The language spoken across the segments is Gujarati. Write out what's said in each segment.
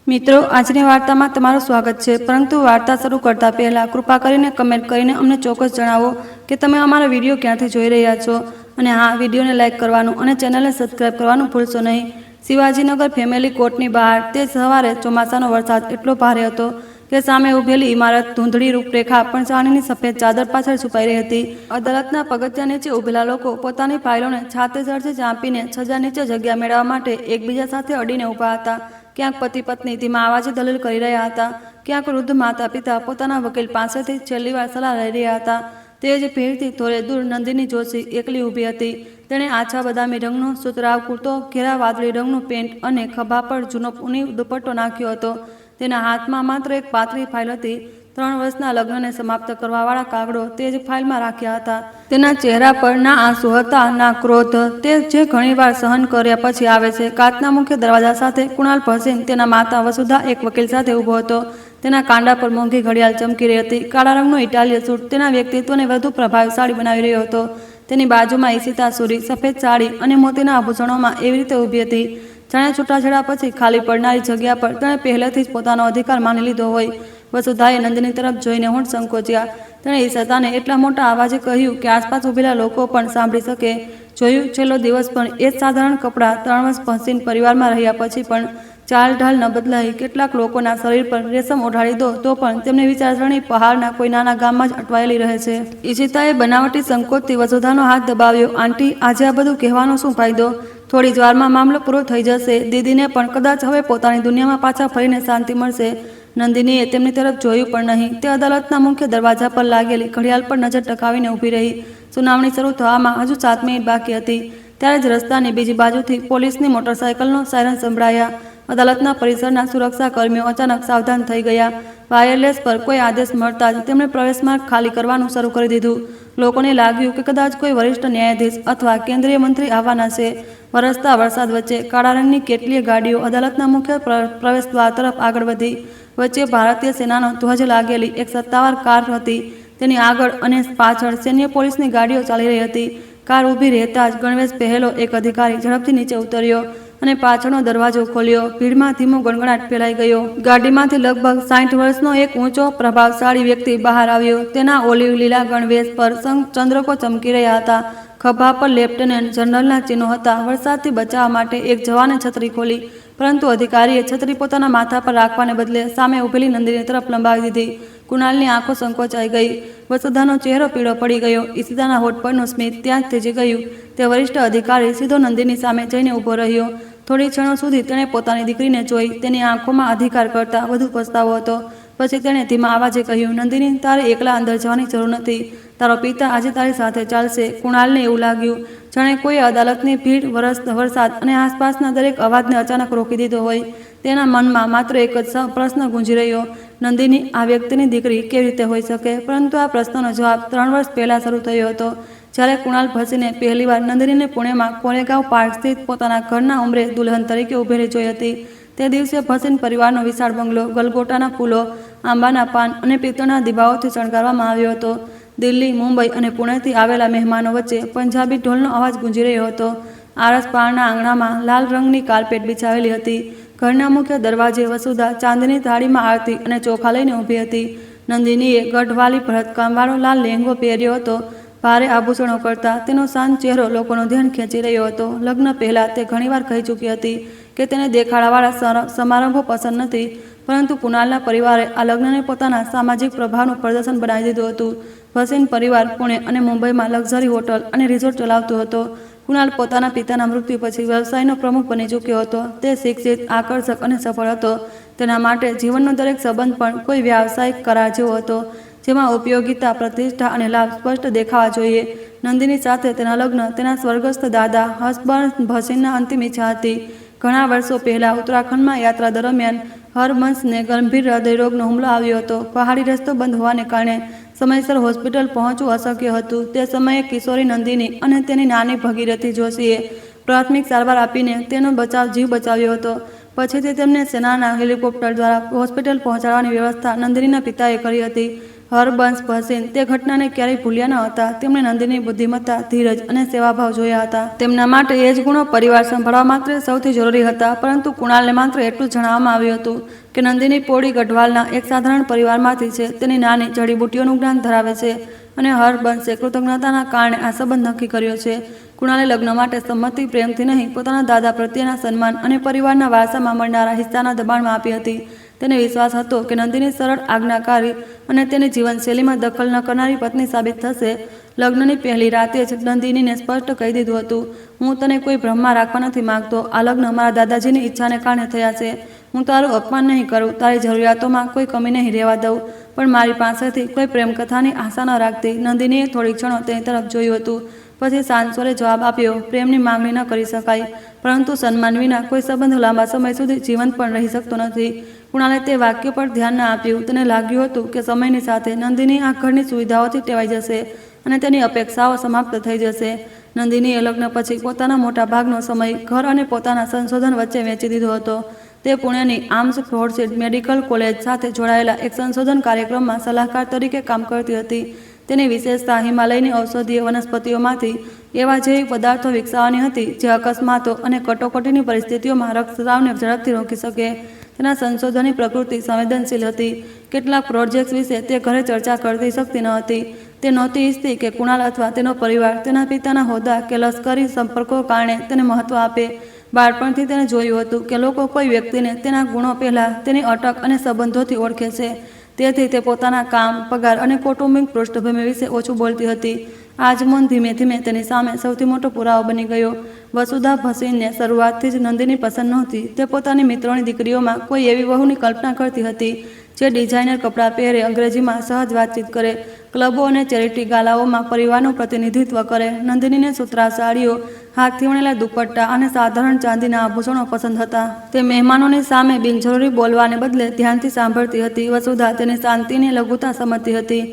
મિત્રો, આજની વાર્તામાં તમારું સ્વાગત છે, પરંતુ વાર્તા શરૂ કરતા પહેલા કૃપા કરીને કમેન્ટ કરીને અમને ચોક્કસ જણાવો કે તમે અમારા વિડીયો ક્યાંથી જોઈ રહ્યા છો. અને હા, વિડીયોને લાઇક કરવાનું અને ચેનલને સબસ્ક્રાઇબ કરવાનું ભૂલશો નહીં. શિવાજીનગર ફેમિલી કોર્ટની બહાર તે સવારે ચોમાસાનો વરસાદ એટલો ભારે હતો કે સામે ઉભેલી ઇમારત ધૂંધળી રૂપરેખા પણ ચાંદીની સફેદ ચાદર પાછળ છુપાઈ રહી હતી. અદાલતના પગથિયા નીચે ઉભેલા લોકો પોતાની ફાઇલોને છાતે ચડથી ચાંપીને સજા નીચે જગ્યા મેળવવા માટે એકબીજા સાથે અડીને ઊભા હતા. ક્યાંક પતિ પત્ની ધીમા આવાજે દલીલ કરી રહ્યા હતા, ક્યાંક વૃદ્ધ માતા પિતા પોતાના વકીલ પાસેથી છેલ્લી વાર સલાહ લઈ રહ્યા હતા. તે જ ભીડથી થોડે દૂર નંદિની જોશી એકલી ઊભી હતી. તેણે આછા બદામી રંગનો સુતરાવ કુર્તો, ઘેરા વાદળી રંગનું પેન્ટ અને ખભા પર જૂનો ઊની દુપટ્ટો નાખ્યો હતો. તેના હાથમાં માત્ર એક પાતળી ફાઇલ હતી. 3 વર્ષના લગ્નને સમાપ્ત કરવાવાળા કાગળો તે જ ફાઇલમાં રાખ્યા હતા. તેના ચહેરા પર ના આંસુ હતા, ના ક્રોધ, તે જે ઘણીવાર સહન કર્યા પછી આવે છે. કાચના મુખ્ય દરવાજા સાથે કુણાલ ભસીન તેના માતા વસુધા એક વકીલ સાથે ઊભો હતો. તેના કાંડા પર મોંઘી ઘડિયાળ ચમકી રહી હતી. કાળા રંગનો ઇટાલિયન સૂટ તેના વ્યક્તિત્વને વધુ પ્રભાવશાળી બનાવી રહ્યો હતો. તેની બાજુમાં ઈશિતા સુરી સફેદ સાડી અને મોતીના આભૂષણોમાં એવી રીતે ઊભી હતી જાણે છૂટાછેડા પછી ખાલી પડનારી જગ્યા પર તેણે પહેલેથી જ પોતાનો અધિકાર માની લીધો હોય. વસુધાએ નંદિની તરફ જોઈને હોંઠ સંકોચ્યા. તેણે ઈશિતાને એટલા મોટા અવાજે કહ્યું કે આસપાસ ઊભેલા લોકો પણ સાંભળી શકે. જોયું, છેલ્લો દિવસ પણ એ જ સાધારણ કપડાં, 3 વર્ષ ભસીન પરિવારમાં રહ્યા પછી પણ ચાલ ઢાલ ન બદલાઈ. કેટલાક લોકોના શરીર પર રેશમ ઓઢાડી દો તો પણ તેમની વિચારસરણી પહાડના કોઈ નાના ગામમાં જ અટવાયેલી રહે છે. ઈશિતાએ બનાવટી સંકોચથી વસુધાનો હાથ દબાવ્યો. આંટી, આજે આ બધું કહેવાનો શું ફાયદો? થોડી જ વારમાં મામલો પૂરો થઈ જશે. દીદીને પણ કદાચ હવે પોતાની દુનિયામાં પાછા ફરીને શાંતિ મળશે. નંદિનીએ તેમની તરફ જોયું પણ નહીં. તે અદાલતના મુખ્ય દરવાજા પર લાગેલી ઘડિયાળ પર નજર ટકાવીને ઊભી રહી. સુનાવણી શરૂ થવામાં હજુ 7 મિનિટ બાકી હતી. ત્યારે જ રસ્તાની બીજી બાજુથી પોલીસની મોટરસાયકલનો સાયરન સંભળાયા. અદાલતના પરિસરના સુરક્ષા કર્મીઓ અચાનક સાવધાન થઈ ગયા. વાયરલેસ પર કોઈ આદેશ મળતા જ તેમણે પ્રવેશ માર્ગ ખાલી કરવાનું શરૂ કરી દીધું. લોકોને લાગ્યું કે કદાચ કોઈ વરિષ્ઠ ન્યાયાધીશ અથવા કેન્દ્રીય મંત્રી આવવાના છે. વરસતા વરસાદ વચ્ચે કાળા રંગની કેટલીય ગાડીઓ અદાલતના મુખ્ય પ્રવેશદ્વાર તરફ આગળ વધી. વચ્ચે ભારતીય સેનાનો ધ્વજ લાગેલી એક સત્તાવાર કાર હતી. તેની આગળ અને પાછળ સૈન્ય પોલીસની ગાડીઓ ચાલી રહી હતી. કાર ઊભી રહેતા જ ગણવેશ પહેરેલો એક અધિકારી ઝડપથી નીચે ઉતર્યો અને પાછળનો દરવાજો ખોલ્યો. ભીડમાં ધીમો ગણગણાટ ફેલાઈ ગયો. ગાડીમાંથી લગભગ 60 વર્ષનો એક ઊંચો પ્રભાવશાળી વ્યક્તિ બહાર આવ્યો. તેના ઓલિવ લીલા ગણવેશ પર ચંદ્રકો ચમકી રહ્યા હતા. ખભા પર લેફ્ટનન્ટ જનરલના ચિહ્નો હતા. વરસાદથી બચાવવા માટે એક જવાને છત્રી ખોલી, પરંતુ અધિકારીએ છત્રી પોતાના માથા પર રાખવાને બદલે સામે ઊભેલી નંદિની તરફ લંબાવી દીધી. કુણાલની આંખો સંકોચાઈ ગઈ. વસુધાનો ચહેરો પીળો પડી ગયો. ઈશિતાના હોઠ પરનું સ્મિત ત્યાં જ થીજી ગયું. તે વરિષ્ઠ અધિકારી સીધો નંદિની સામે જઈને ઊભો રહ્યો. થોડી ક્ષણો સુધી તેણે પોતાની દીકરીને જોઈ. તેની આંખોમાં અધિકાર કરતાં વધુ પસ્તાવો હતો. પછી તેણે ધીમા આવાજે કહ્યું, નંદિની, તારે એકલા અંદર જવાની જરૂર નથી. તારો પિતા આજે તારી સાથે ચાલશે. કુણાલને એવું લાગ્યું જાણે કોઈ અદાલતની ભીડ, વરસાદ અને આસપાસના દરેક અવાજને અચાનક રોકી દીધો હોય. તેના મનમાં માત્ર એક જ પ્રશ્ન ગુંજી રહ્યો, નંદિની આ વ્યક્તિની દીકરી કેવી રીતે હોઈ શકે? પરંતુ આ પ્રશ્નનો જવાબ 3 વર્ષ પહેલાં શરૂ થયો હતો, જ્યારે કુણાલ ભસીને પહેલીવાર નંદિનીને પુણેમાં કોરેગાંવ પાર્ક સ્થિત પોતાના ઘરના ઉંબરે દુલ્હન તરીકે ઊભેલી જોઈ હતી. તે દિવસે ભસીન પરિવારનો વિશાળ બંગલો ગલગોટાના ફૂલો, આંબાના પાન અને પિત્તળના દીવાઓથી શણગારવામાં આવ્યો હતો. દિલ્હી, મુંબઈ અને પુણેથી આવેલા મહેમાનો વચ્ચે પંજાબી ઢોલનો અવાજ ગુંજી રહ્યો હતો. આરસપાળના આંગણામાં લાલ રંગની કાર્પેટ બિછાવેલી હતી. ઘરના મુખ્ય દરવાજે વસુધા ચાંદની થાળીમાં આરતી અને ચોખા લઈને ઊભી હતી. નંદિનીએ ગઢવાલી ભરતકામવાળો લાલ લહેંગો પહેર્યો હતો. ભારે આભૂષણો કરતાં તેનો શાંત ચહેરો લોકોનું ધ્યાન ખેંચી રહ્યો હતો. લગ્ન પહેલાં તે ઘણીવાર કહી ચૂકી હતી કે તેને દેખાડાવાળા સમારંભો પસંદ નથી, પરંતુ કુણાલના પરિવારે આ લગ્નને પોતાના સામાજિક પ્રભાવનું પ્રદર્શન બનાવી દીધું હતું. ભસીન પરિવાર પુણે અને મુંબઈમાં લક્ઝરી હોટલ અને રિસોર્ટ ચલાવતો હતો. કુણાલ પોતાના પિતાના મૃત્યુ પછી વ્યવસાયનો પ્રમુખ બની ચૂક્યો હતો. તે શિક્ષિત, આકર્ષક અને સફળ હતો. તેના માટે જીવનનો દરેક સંબંધ પણ કોઈ વ્યાવસાયિક કરાર જેવો હતો, જેમાં ઉપયોગિતા, પ્રતિષ્ઠા અને લાભ સ્પષ્ટ દેખાવા જોઈએ. નંદિની સાથે તેના લગ્ન તેના સ્વર્ગસ્થ દાદા હસબન્ડ ભસીનના અંતિમ ઈચ્છા હતી. ઘણા વર્ષો પહેલાં ઉત્તરાખંડમાં યાત્રા દરમિયાન હરબંશને ગંભીર હૃદયરોગનો હુમલો આવ્યો હતો. પહાડી રસ્તો બંધ હોવાને કારણે સમયસર હોસ્પિટલ પહોંચવું અશક્ય હતું. તે સમયે કિશોરી નંદિની અને તેની નાની ભગીરથી જોશીએ પ્રાથમિક સારવાર આપીને તેનો જીવ બચાવ્યો હતો. પછીથી તેમને સેનાના હેલિકોપ્ટર દ્વારા હોસ્પિટલ પહોંચાડવાની વ્યવસ્થા નંદિનીના પિતાએ કરી હતી. હરબંશ ભસીન તે ઘટનાને ક્યારેય ભૂલ્યા ન હતા. તેમણે નંદિની બુદ્ધિમત્તા, ધીરજ અને સેવાભાવ જોયા હતા. તેમના માટે એ જ ગુણો પરિવાર સંભાળવા માટે સૌથી જરૂરી હતા. પરંતુ કુણાલને માત્ર એટલું જ જણાવવામાં આવ્યું હતું કે નંદિની પોળી ગઢવાલના એક સાધારણ પરિવારમાંથી છે. તેની નાની જડીબુટ્ટીઓનું જ્ઞાન ધરાવે છે અને હરબંશે કૃતજ્ઞતાના કારણે આ સંબંધ નક્કી કર્યો છે. કુણાલે લગ્ન માટે સંમતિ પ્રેમથી નહીં, પોતાના દાદા પ્રત્યેના સન્માન અને પરિવારના વારસામાં મળનારા હિસ્સાના દબાણમાં આપી હતી. તેને વિશ્વાસ હતો કે નંદિની સરળ, આજ્ઞાકારી અને તેની જીવનશૈલીમાં દખલ ન કરનારી પત્ની સાબિત થશે. લગ્નની પહેલી રાતે જ નંદિનીને સ્પષ્ટ કહી દીધું હતું, હું તને કોઈ ભ્રમમાં રાખવા નથી માંગતો. આ લગ્ન મારા દાદાજીની ઈચ્છાને કારણે થયા છે. હું તારું અપમાન નહીં કરું, તારી જરૂરિયાતોમાં કોઈ કમી નહીં રહેવા દઉં, પણ મારી પાસેથી કોઈ પ્રેમકથાની આશા ન રાખતી. નંદિનીએ થોડી ક્ષણો તેની તરફ જોયું હતું. પછી શાંત સ્વરે જવાબ આપ્યો, પ્રેમની માંગણી ન કરી શકાય, પરંતુ સન્માન વિના કોઈ સંબંધ લાંબા સમય સુધી જીવંત પણ રહી શકતો નથી. કુણાલે તે વાક્ય પર ધ્યાન ન આપ્યું. તેને લાગ્યું હતું કે સમયની સાથે નંદિની આ ઘરની સુવિધાઓથી ટેવાઈ જશે અને તેની અપેક્ષાઓ સમાપ્ત થઈ જશે. નંદિનીએ લગ્ન પછી પોતાના મોટા ભાગનો સમય ઘર અને પોતાના સંશોધન વચ્ચે વેચી દીધો હતો. તે પુણેની આર્મ્સ ફોર્સિસ મેડિકલ કોલેજ સાથે જોડાયેલા એક સંશોધન કાર્યક્રમમાં સલાહકાર તરીકે કામ કરતી હતી. તેની વિશેષતા હિમાલયની ઔષધીય વનસ્પતિઓમાંથી એવા જૈવિક પદાર્થો વિકસાવવાની હતી જે અકસ્માતો અને કટોકટીની પરિસ્થિતિઓમાં રક્તસ્રાવને ઝડપથી રોકી શકે. તેના સંશોધનની પ્રકૃતિ સંવેદનશીલ હતી. કેટલાક પ્રોજેક્ટ્સ વિશે તે ઘરે ચર્ચા કરતી શકતી ન હતી. તે નહોતી ઈચ્છતી કે કુણાલ અથવા તેનો પરિવાર તેના પિતાના હોદ્દા કે લશ્કરી સંપર્કો કારણે તેને મહત્વ આપે. બાળપણથી તેને જોયું હતું કે લોકો કોઈ વ્યક્તિને તેના ગુણો પહેલાં તેની અટક અને સંબંધોથી ઓળખે છે. તેથી તે પોતાના કામ, પગાર અને કૌટુંબિક પૃષ્ઠભૂમિ વિશે ઓછું બોલતી હતી. આ જ મૌન ધીમે ધીમે તેની સામે સૌથી મોટો પુરાવો બની ગયો. વસુધા ભસીનને શરૂઆતથી જ નંદિની પસંદ નહોતી. તે પોતાની મિત્રોની દીકરીઓમાં કોઈ એવી વહુની કલ્પના કરતી હતી જે ડિઝાઇનર કપડાં પહેરે, અંગ્રેજીમાં સહજ વાતચીત કરે, ક્લબો અને ચેરિટી ગાલાઓમાં પરિવારનું પ્રતિનિધિત્વ કરે. નંદિનીને સુતરાઉ સાડીઓ, હાથથી વણેલા દુપટ્ટા અને સાધારણ ચાંદીના આભૂષણો પસંદ હતા. તે મહેમાનોની સામે બિનજરૂરી બોલવાને બદલે ધ્યાનથી સાંભળતી હતી. વસુધા તેની શાંતિની લઘુતા સમજતી હતી.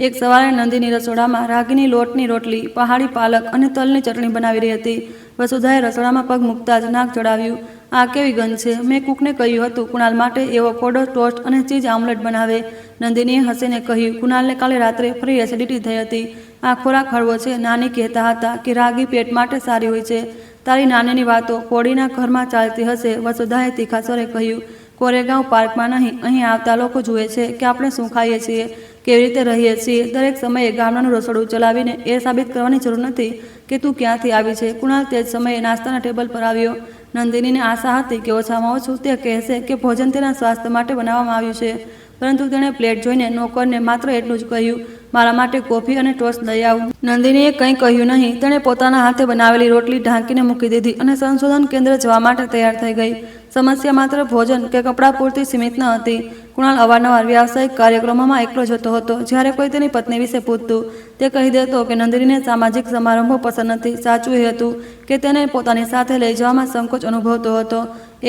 એક સવારે નંદિની રસોડામાં રાગીની લોટની રોટલી, પહાડી પાલક અને તલની ચટણી બનાવી રહી હતી. વસુધાએ રસોડામાં પગ મૂકતા જ નાક ચડાવ્યું. આ કેવી ગંધ છે! મેં કુકને કહ્યું હતું કુણાલ માટે એવોકાડો ટોસ્ટ અને ચીઝ આમલેટ બનાવે. નંદિનીએ હસીને કહ્યું, કુણાલને કાલે રાત્રે ફરી એસિડિટી થઈ હતી. આ ખોરાક હળવો છે. નાની કહેતા હતા કે રાગી પેટ માટે સારી હોય છે. તારી નાનીની વાતો કોડીના ઘરમાં ચાલતી હશે, વસુધાએ તીખા સ્વરે કહ્યું. કોરેગાંવ પાર્કમાં નહીં, અહીં આવતા લોકો જુએ છે કે આપણે શું ખાઈએ છીએ, કેવી રીતે રહીએ છીએ. દરેક સમયે ગામડાનું રસોડું ચલાવીને એ સાબિત કરવાની જરૂર નથી કે તું ક્યાંથી આવી છે. કુણાલ તે જ સમયે નાસ્તાના ટેબલ પર આવ્યો. નંદિનીને આશા હતી કે ઓછામાં ઓછું તે કહેશે કે ભોજન તેના સ્વાસ્થ્ય માટે બનાવવામાં આવ્યું છે, પરંતુ તેણે પ્લેટ જોઈને નોકરને માત્ર એટલું જ કહ્યું, મારા માટે કોફી અને ટોસ્ટ લઈ આવ. નંદિનીએ કંઈ કહ્યું નહીં. તેણે પોતાના હાથે બનાવેલી રોટલી ઢાંકીને મૂકી દીધી અને સંશોધન કેન્દ્ર જવા માટે તૈયાર થઈ ગઈ. સમસ્યા માત્ર ભોજન કે કપડાં પૂરતી સીમિત ન હતી. કુણાલ અવારનવાર વ્યાવસાયિક કાર્યક્રમોમાં એકલો જતો હતો. જ્યારે કોઈ તેની પત્ની વિશે પૂછતું, તે કહી દેતો કે નંદિનીને સામાજિક સમારંભો પસંદ નથી. સાચું એ હતું કે તેને પોતાની સાથે લઈ જવામાં સંકોચ અનુભવતો હતો.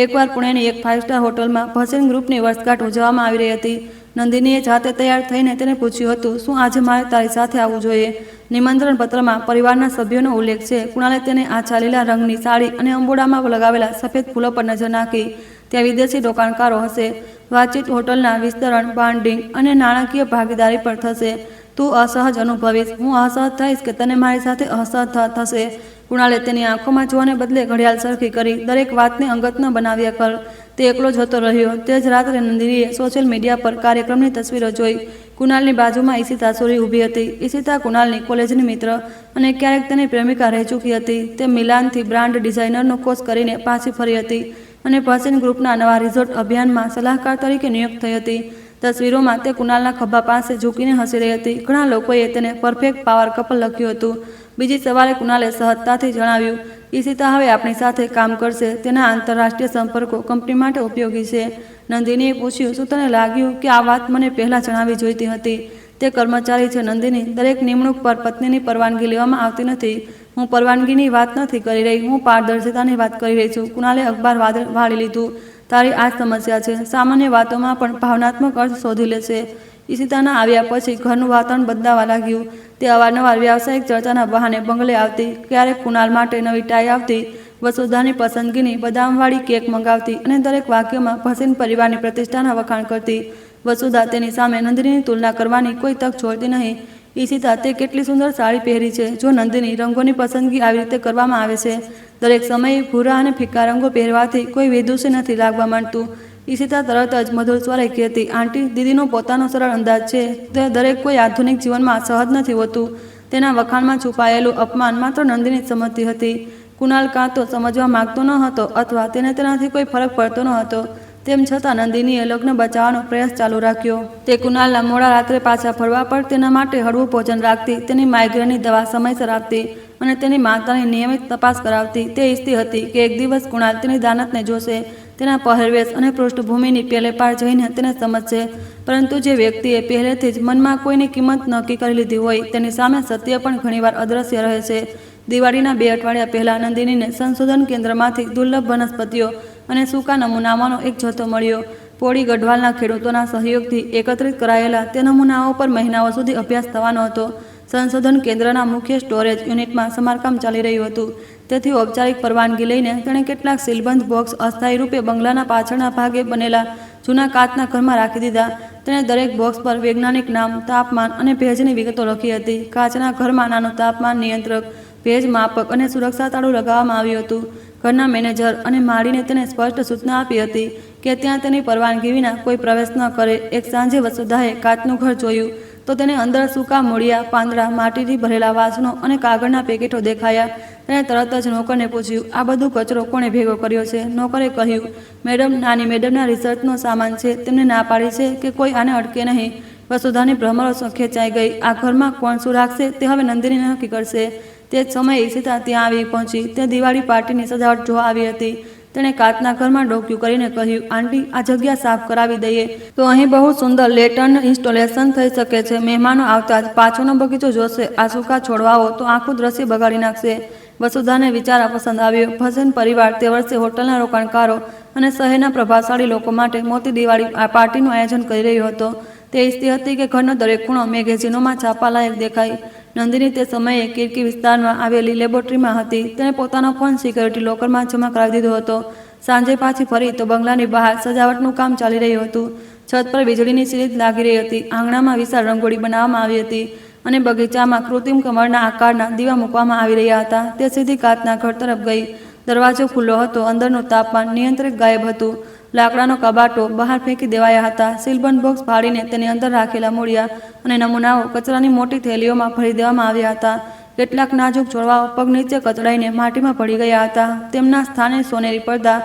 એકવાર પુણેની એક 5 સ્ટાર હોટલમાં ભસીન ગ્રુપની વર્ષગાંઠ ઉજવવામાં આવી રહી હતી. નંદિનીએ જાતે તૈયાર થઈને તેને પૂછ્યું હતું, શું આજે મારે તારી સાથે આવવું જોઈએ? નિમંત્રણ પત્રમાં પરિવારના સભ્યોનો ઉલ્લેખ છે. કુણાલે તેને આછા લીલા રંગની સાડી અને અંબોડામાં લગાવેલા સફેદ ફૂલો પર નજર નાખી. ત્યાં વિદેશી રોકાણકારો હશે. વાતચીત હોટલના વિસ્તરણ, બ્રાન્ડિંગ અને નાણાકીય ભાગીદારી પર થશે. તું અસહજ અનુભવીશ, હું અસહજ થઈશ કે તને મારી સાથે અસહજ થશે. કુણાલે તેની આંખોમાં જોવાને બદલે ઘડિયાળ સરખી કરી. દરેક વાતને અંગત ન બનાવ્યા કર. તે એકલો જતો રહ્યો. તે જ રાત્રે નંદિનીએ સોશિયલ મીડિયા પર કાર્યક્રમની તસવીરો જોઈ. કુણાલની બાજુમાં ઈશિતા સુરી ઊભી હતી. ઈશિતા કુણાલની કોલેજની મિત્ર અને ક્યારેક તેની પ્રેમિકા રહી ચૂકી હતી. તે મિલાનથી બ્રાન્ડ ડિઝાઇનરનો કોર્સ કરીને પાછી ફરી હતી અને ભસીન ગ્રુપના નવા રિઝોર્ટ અભિયાનમાં સલાહકાર તરીકે નિયુક્ત થઈ હતી. તસવીરોમાં તે કુણાલના ખભા પાસે ઝૂકીને હસી રહી હતી. ઘણા લોકોએ તેને પરફેક્ટ પાવર કપલ લખ્યું હતું. બીજી સવારે કુણાલે સહજતાથી જણાવ્યું, ઈશિતા હવે આપણી સાથે કામ કરશે. તેના આંતરરાષ્ટ્રીય સંપર્કો કંપની માટે ઉપયોગી છે. નંદિનીએ પૂછ્યું, શું તને લાગ્યું કે આ વાત મને પહેલાં જણાવવી જોઈતી હતી? તે કર્મચારી છે નંદિની. દરેક નિમણૂક પર પત્નીની પરવાનગી લેવામાં આવતી નથી. હું પરવાનગીની વાત નથી કરી રહી, હું પારદર્શિતાની વાત કરી રહી છું. કુણાલે અખબાર વાળી લીધું. તારી આ સમસ્યા છે. સામાન્ય વાતોમાં પણ ભાવનાત્મક અર્થ શોધી લેશે. ઈશિતાના આવ્યા પછી ઘરનું વાતાવરણ બદલાવા લાગ્યું. તે અવારનવાર વ્યાવસાયિક ચર્ચાના બહાને બંગલે આવતી. ક્યારેક કુણાલ માટે નવી ટાઈ આવતી, વસુધાની પસંદગીની બદામવાળી કેક મંગાવતી અને દરેક વાક્યમાં ભસીન પરિવારની પ્રતિષ્ઠાના વખાણ કરતી. વસુધા તેની સામે નંદિનીની તુલના કરવાની કોઈ તક છોડતી નહીં. ઈશિતા, તે કેટલી સુંદર સાડી પહેરી છે. જો નંદિની, રંગોની પસંદગી આવી રીતે કરવામાં આવે છે. દરેક સમયે ભૂરા અને ફિક્કા રંગો પહેરવાથી કોઈ વિદુષી નથી લાગવા માંડતું. ઈશિતા તરત જ મધુર સ્વરે કહેતી, આંટી, દીદીનો પોતાનો સરળ અંદાજ છે. તે દરેક કોઈ આધુનિક જીવનમાં સહજ નથી હોતું. તેના વખાણમાં છુપાયેલું અપમાન માત્ર નંદિની જ સમજતી હતી. કુણાલ કાં તો સમજવા માંગતો ન હતો અથવા તેને તેનાથી કોઈ ફરક પડતો ન હતો. તેમ છતાં નંદિનીએ લગ્ન બચાવવાનો પ્રયાસ ચાલુ રાખ્યો. તે કુણાલના મોડા રાત્રે પાછા ફરવા પર તેના માટે હળવું ભોજન રાખતી, તેની માઇગ્રેનની દવા સમયસર આપતી અને તેની માતાની નિયમિત તપાસ કરાવતી. તે ઈચ્છતી હતી કે એક દિવસ કુણાલ તેની દાનતને જોશે, તેના પહેરવેશ અને પૃષ્ઠભૂમિની પેલે પાર જઈને તેને સમજશે. પરંતુ જે વ્યક્તિએ પહેલેથી જ મનમાં કોઈની કિંમત નક્કી કરી લીધી હોય, તેની સામે સત્ય પણ ઘણીવાર અદ્રશ્ય રહે છે. દિવાળીના 2 અઠવાડિયા પહેલાં નંદિનીને સંશોધન કેન્દ્રમાંથી દુર્લભ વનસ્પતિઓ અને સૂકા નમૂનાઓનો એક જથ્થો મળ્યો. પોળી ગઢવાલના ખેડૂતોના સહયોગથી એકત્રિત કરાયેલા તે નમૂનાઓ પર મહિનાઓ સુધી અભ્યાસ થવાનો હતો. સંશોધન કેન્દ્રના મુખ્ય સ્ટોરેજ યુનિટમાં સમારકામ ચાલી રહ્યું હતું. તેથી ઔપચારિક પરવાનગી લઈને તેણે કેટલાક સીલબંધ બોક્સ અસ્થાયી રૂપે બંગલાના પાછળના ભાગે બનેલા જૂના કાચના ઘરમાં રાખી દીધા. તેણે દરેક બોક્સ પર વૈજ્ઞાનિક નામ, તાપમાન અને ભેજની વિગતો લખી હતી. કાચના ઘરમાં નાનું તાપમાન નિયંત્રક, ભેજ માપક અને સુરક્ષા તાળું લગાવવામાં આવ્યું હતું. ઘરના મેનેજર અને માળીને તેને સ્પષ્ટ સૂચના આપી હતી કે ત્યાં તેની પરવાનગી વિના કોઈ પ્રવેશ ન કરે. એક સાંજે વસુધાએ કાચનું ઘર જોયું તો તેને અંદર સૂકા મૂળિયા, પાંદડા, માટીથી ભરેલા વાસણો અને કાગળના પેકેટો દેખાયા. તેણે તરત જ નોકરને પૂછ્યું, આ બધું કચરો કોણે ભેગો કર્યો છે? નોકરે કહ્યું, મેડમ, નાની મેડમના રિસર્ચનો સામાન છે. તેમને ના પાડી છે કે કોઈ આને અટકે નહીં. વસુધાની ભ્રમરો ખેંચાઈ ગઈ. આ ઘરમાં કોણ શું રાખશે તે હવે નંદિની નક્કી કરશે. તે જ સમયે ઈશિતા ત્યાં આવી પહોંચી. તે દિવાળી પાર્ટીની સજાવટ જોવા આવી હતી. તેણે કાચના ઘરમાં ડોક્યું કરીને કહ્યું, આંટી, આ જગ્યા સાફ કરાવી દઈએ તો અહીં બહુ સુંદર લેટર્ન ઇન્સ્ટોલેશન થઈ શકે છે. મહેમાનો આવતા જ પાછળનો બગીચો જોશે. આ સૂકા છોડવાઓ તો આખું દ્રશ્ય બગાડી નાખશે. વસુધાને વિચાર પસંદ આવ્યો. ભજન પરિવાર તે વર્ષે હોટલના રોકાણકારો અને શહેરના પ્રભાવશાળી લોકો માટે મોટી દિવાળી પાર્ટીનું આયોજન કરી રહ્યો હતો. તે ઈચ્છતી હતી કે ઘરનો દરેક ખૂણો મેગેઝિનોમાં છાપવા લાયક દેખાય. નંદિની તે સમયે કિર્કી વિસ્તારમાં આવેલી લેબોરેટરીમાં હતી. તેણે પોતાનો ફોન સિક્યોરિટી લોકરમાં જમા કરાવી દીધો હતો. સાંજે પાછી ફરી તો બંગલાની બહાર સજાવટનું કામ ચાલી રહ્યું હતું. છત પર વીજળીની સીરીઝ લાગી રહી હતી. આંગણામાં વિશાળ રંગોળી બનાવવામાં આવી હતી અને બગીચામાં કૃત્રિમ કમળના આકારના દીવા મૂકવામાં આવી રહ્યા હતા. તે સીધી કાચના ઘર તરફ ગઈ. દરવાજો ખુલ્લો હતો. અંદરનું તાપમાન નિયંત્રક ગાયબ હતું. લાકડાનો કબાટો બહાર ફેંકી દેવાયા હતા. સીલબંધ બોક્સ ફાડીને તેની અંદર રાખેલા મૂળિયા અને નમૂનાઓ કચરાની મોટી થેલીઓમાં ભરી દેવામાં આવ્યા હતા. કેટલાક નાજુક છોડવાઓ પગ નીચે કચડાઈને માટીમાં પડી ગયા હતા. તેમના સ્થાને સોનેરી પડદા,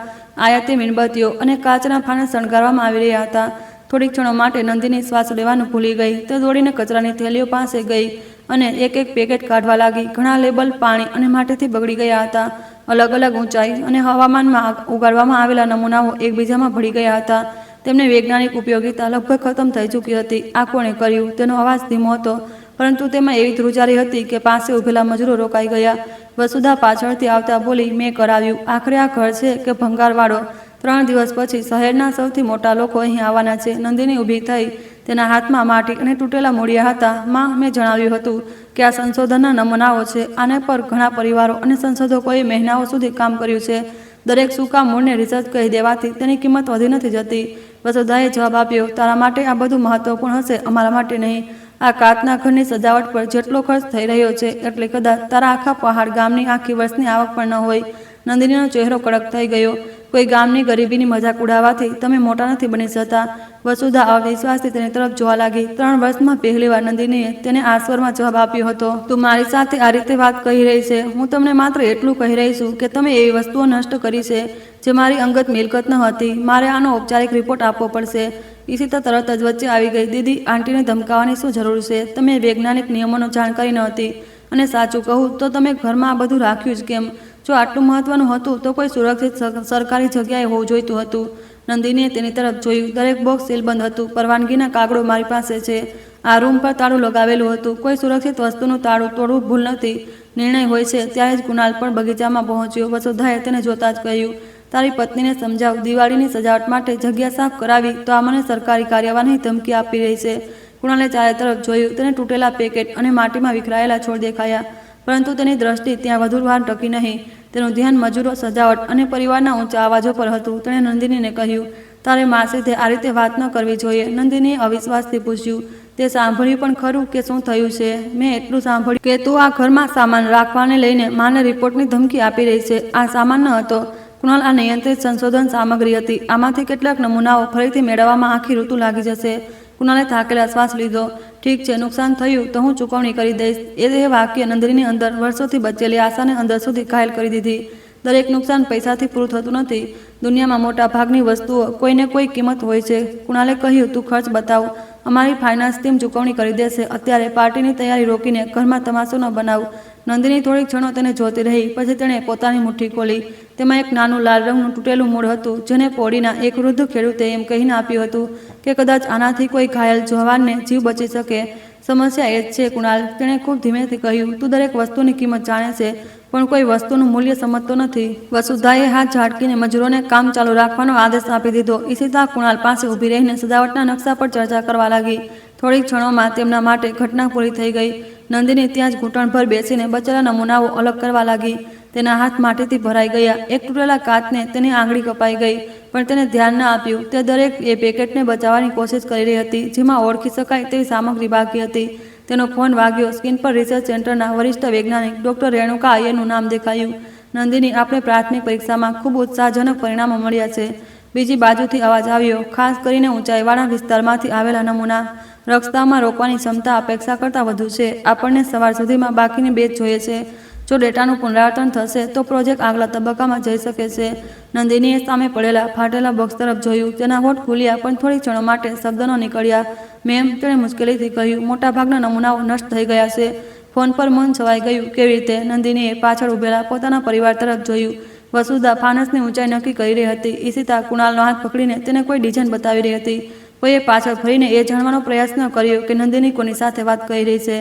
આયાતી મીણબત્તીઓ અને કાચના ફાને શણગારવામાં આવી રહ્યા હતા. થોડીક ક્ષણો માટે નંદિની શ્વાસ લેવાનું ભૂલી ગઈ. તે દોડીને કચરાની થેલીઓ પાસે ગઈ અને એક એક પેકેટ કાઢવા લાગી. ઘણા લેબલ પાણી અને માટીથી બગડી ગયા હતા. અલગ અલગ ઊંચાઈ અને હવામાનમાં ઉગાડવામાં આવેલા નમૂનાઓ એકબીજામાં ભળી ગયા હતા. તેમની વૈજ્ઞાનિક ઉપયોગિતા લગભગ ખતમ થઈ ચૂકી હતી. આ કોણે કર્યું? તેનો અવાજ ધીમો હતો, પરંતુ તેમાં એવી ધ્રુજારી હતી કે પાસે ઊભેલા મજૂરો રોકાઈ ગયા. વસુધા પાછળથી આવતા બોલી, મેં કરાવ્યું. આખરે આ ઘર છે કે ભંગારવાળો? 3 દિવસ પછી શહેરના સૌથી મોટા લોકો અહીં આવવાના છે. નંદિની ઊભી થઈ. તેના હાથમાં માટી અને તૂટેલા મૂળિયા હતા. માં, મેં જણાવ્યું હતું કે આ સંશોધનના નમૂનાઓ છે. આને પર ઘણા પરિવારો અને સંશોધકોએ મહિનાઓ સુધી કામ કર્યું છે. દરેક સૂકા મૂળને રિસર્ચ કહી દેવાથી તેની કિંમત વધી નથી જતી. વસુધાએ જવાબ આપ્યો, તારા માટે આ બધું મહત્વપૂર્ણ હશે, અમારા માટે નહીં. આ કાચના ઘરની સજાવટ પર જેટલો ખર્ચ થઈ રહ્યો છે એટલે કદાચ તારા આખા પહાડ ગામની આખી વર્ષની આવક પણ ન હોય. નંદિનીનો ચહેરો કડક થઈ ગયો. કોઈ ગામની ગરીબીની મજાક ઉડાવવાથી તમે મોટા નથી બની જતા. વસુધા અવિશ્વાસથી તેની તરફ જોવા લાગી. 3 વર્ષમાં પહેલીવાર નંદિનીએ તેને આ સ્વરમાં જવાબ આપ્યો હતો. તું મારી સાથે આ રીતે વાત કહી રહી છે. હું તમને માત્ર એટલું કહી રહી છું કે તમે એવી વસ્તુઓ નષ્ટ કરી છે જે મારી અંગત મિલકત ન હતી. મારે આનો ઔપચારિક રિપોર્ટ આપવો પડશે. ઈશિતા તરત જ વચ્ચે આવી ગઈ. દીદી, આંટીને ધમકાવવાની શું જરૂર છે? તમે વૈજ્ઞાનિક નિયમોનો જાણકારી ન હતી. અને સાચું કહું તો તમે ઘરમાં આ બધું રાખ્યું જ કેમ? જો આટલું મહત્વનું હતું તો કોઈ સુરક્ષિત સરકારી જગ્યાએ હોવું જોઈતું હતું. નંદિનીએ તેની તરફ જોયું. દરેક બોક્સ સીલબંધ હતું. પરવાનગીના કાગળો મારી પાસે છે. આ રૂમ પર તાળું લગાવેલું હતું. કોઈ સુરક્ષિત વસ્તુનું તાળું તોડવું ભૂલ નથી. નિર્ણય હોય છે. ત્યારે જ કુણાલ પણ બગીચામાં પહોંચ્યો. વસુધાએ તેને જોતા જ કહ્યું, તારી પત્નીને સમજાવ. દિવાળીની સજાવટ માટે જગ્યા સાફ કરાવી તો આ મને સરકારી કાર્યવાહીની ધમકી આપી રહી છે. કુણાલે ચારે તરફ જોયું. તેને તૂટેલા પેકેટ અને માટીમાં વિખરાયેલા છોડ દેખાયા, પરંતુ તેની દ્રષ્ટિ ત્યાં વધુ વાર ટકી નહીં. તેનું ધ્યાન મજૂરો, સજાવટ અને પરિવારના ઊંચા અવાજો પર હતું. તેણે નંદિનીને કહ્યું, તારે મા સાથે આ રીતે વાત ન કરવી જોઈએ, નંદિનીએ અવિશ્વાસથી પૂછ્યું. તે સાંભળ્યું પણ ખરું કે શું થયું છે? મેં એટલું સાંભળ્યું કે તું આ ઘરમાં સામાન રાખવાને લઈને માને રિપોર્ટની ધમકી આપી રહી છે. આ સામાન ન હતો કુણાલ, આ નિયંત્રિત સંશોધન સામગ્રી હતી. આમાંથી કેટલાક નમૂનાઓ ફરીથી મેળવવામાં આખી ઋતુ લાગી જશે. કુણાલે થાકેલા શ્વાસ લીધો. ઠીક છે, નુકસાન થયું તો હું ચૂકવણી કરી દઈશ. એ વાક્ય નંદિનીની અંદર વર્ષોથી બચેલી આશાને અંદર સુધી ઘાયલ કરી દીધી. દરેક નુકસાન પૈસાથી પૂરું થતું નથી. દુનિયામાં મોટા ભાગની વસ્તુઓ કોઈને કોઈ કિંમત હોય છે. કુણાલે કહ્યું, તું ખર્ચ બતાવ, અમારી ફાઇનાન્સ ટીમ ચૂકવણી કરી દેશે. અત્યારે પાર્ટીની તૈયારી રોકીને ઘરમાં તમાશો ન બનાવ. નંદિની થોડીક ક્ષણો તેને જોતી રહી. પછી તેણે પોતાની મુઠ્ઠી ખોલી. તેમાં એક નાનું લાલ રંગનું તૂટેલું મૂળ હતું, જેને પોડીના એક વૃદ્ધ ખેડૂતે એમ કહીને આપ્યું હતું કે કદાચ આનાથી કોઈ ઘાયલ જવાનને જીવ બચી શકે. સમસ્યા એ જ છે કુણાલ, તેણે ખૂબ ધીમેથી કહ્યું. તું દરેક વસ્તુની કિંમત જાણે છે, પણ કોઈ વસ્તુનું મૂલ્ય સમજતો નથી. વસુધાએ હાથ ઝાટકીને મજૂરોને કામ ચાલુ રાખવાનો આદેશ આપી દીધો. ઈશિતા કુણાલ પાસે ઊભી રહીને સજાવટના નકશા પર ચર્ચા કરવા લાગી. થોડીક ક્ષણોમાં તેમના માટે ઘટના પૂરી થઈ ગઈ. નંદિની ત્યાં જ ઘૂંટણભર બેસીને બચેલા નમૂનાઓ અલગ કરવા લાગી. તેના હાથ માટીથી ભરાઈ ગયા. એક તૂટેલા કાચને તેની આંગળી કપાઈ ગઈ, પણ તેને ધ્યાન ન આપ્યું. તે દરેક એ પેકેટને બચાવવાની કોશિશ કરી રહી હતી, જેમાં ઓળખી શકાય તેવી સામગ્રી બાકી હતી. તેનો ફોન વાગ્યો. સ્કિન પર રિસર્ચ સેન્ટરના વરિષ્ઠ વૈજ્ઞાનિક ડોક્ટર રેણુકા અય્યરનું નામ દેખાયું. નંદિની, આપણે પ્રાથમિક પરીક્ષામાં ખૂબ ઉત્સાહજનક પરિણામો મળ્યા છે. બીજી બાજુથી અવાજ આવ્યો, ખાસ કરીને ઊંચાઈવાળા વિસ્તારમાંથી આવેલા નમૂના. રક્તસ્રાવમાં રોકવાની ક્ષમતા અપેક્ષા કરતાં વધુ છે. આપણને સવાર સુધીમાં બાકીની બેચ જોઈએ છે. જો ડેટાનું પુનરાવર્તન થશે તો પ્રોજેક્ટ આગલા તબક્કામાં જઈ શકે છે. નંદિનીએ સામે પડેલા ફાટેલા બોક્સ તરફ જોયું. તેના હોઠ ખુલ્યા, પણ થોડી ક્ષણો માટે શબ્દ ન નીકળ્યા. મેમ, તેણે મુશ્કેલીથી કહ્યું, મોટાભાગના નમૂનાઓ નષ્ટ થઈ ગયા છે. ફોન પર મૌન છવાઈ ગયું. કેવી રીતે? નંદિનીએ પાછળ ઊભેલા પોતાના પરિવાર તરફ જોયું. વસુધા ફાનસની ઊંચાઈ નક્કી કરી રહી હતી. ઈશિતા કુણાલનો હાથ પકડીને તેને કોઈ ડિઝાઇન બતાવી રહી હતી. કોઈએ પાછળ ફરીને એ જાણવાનો પ્રયાસ ન કર્યો કે નંદિની કોની સાથે વાત કરી રહી છે,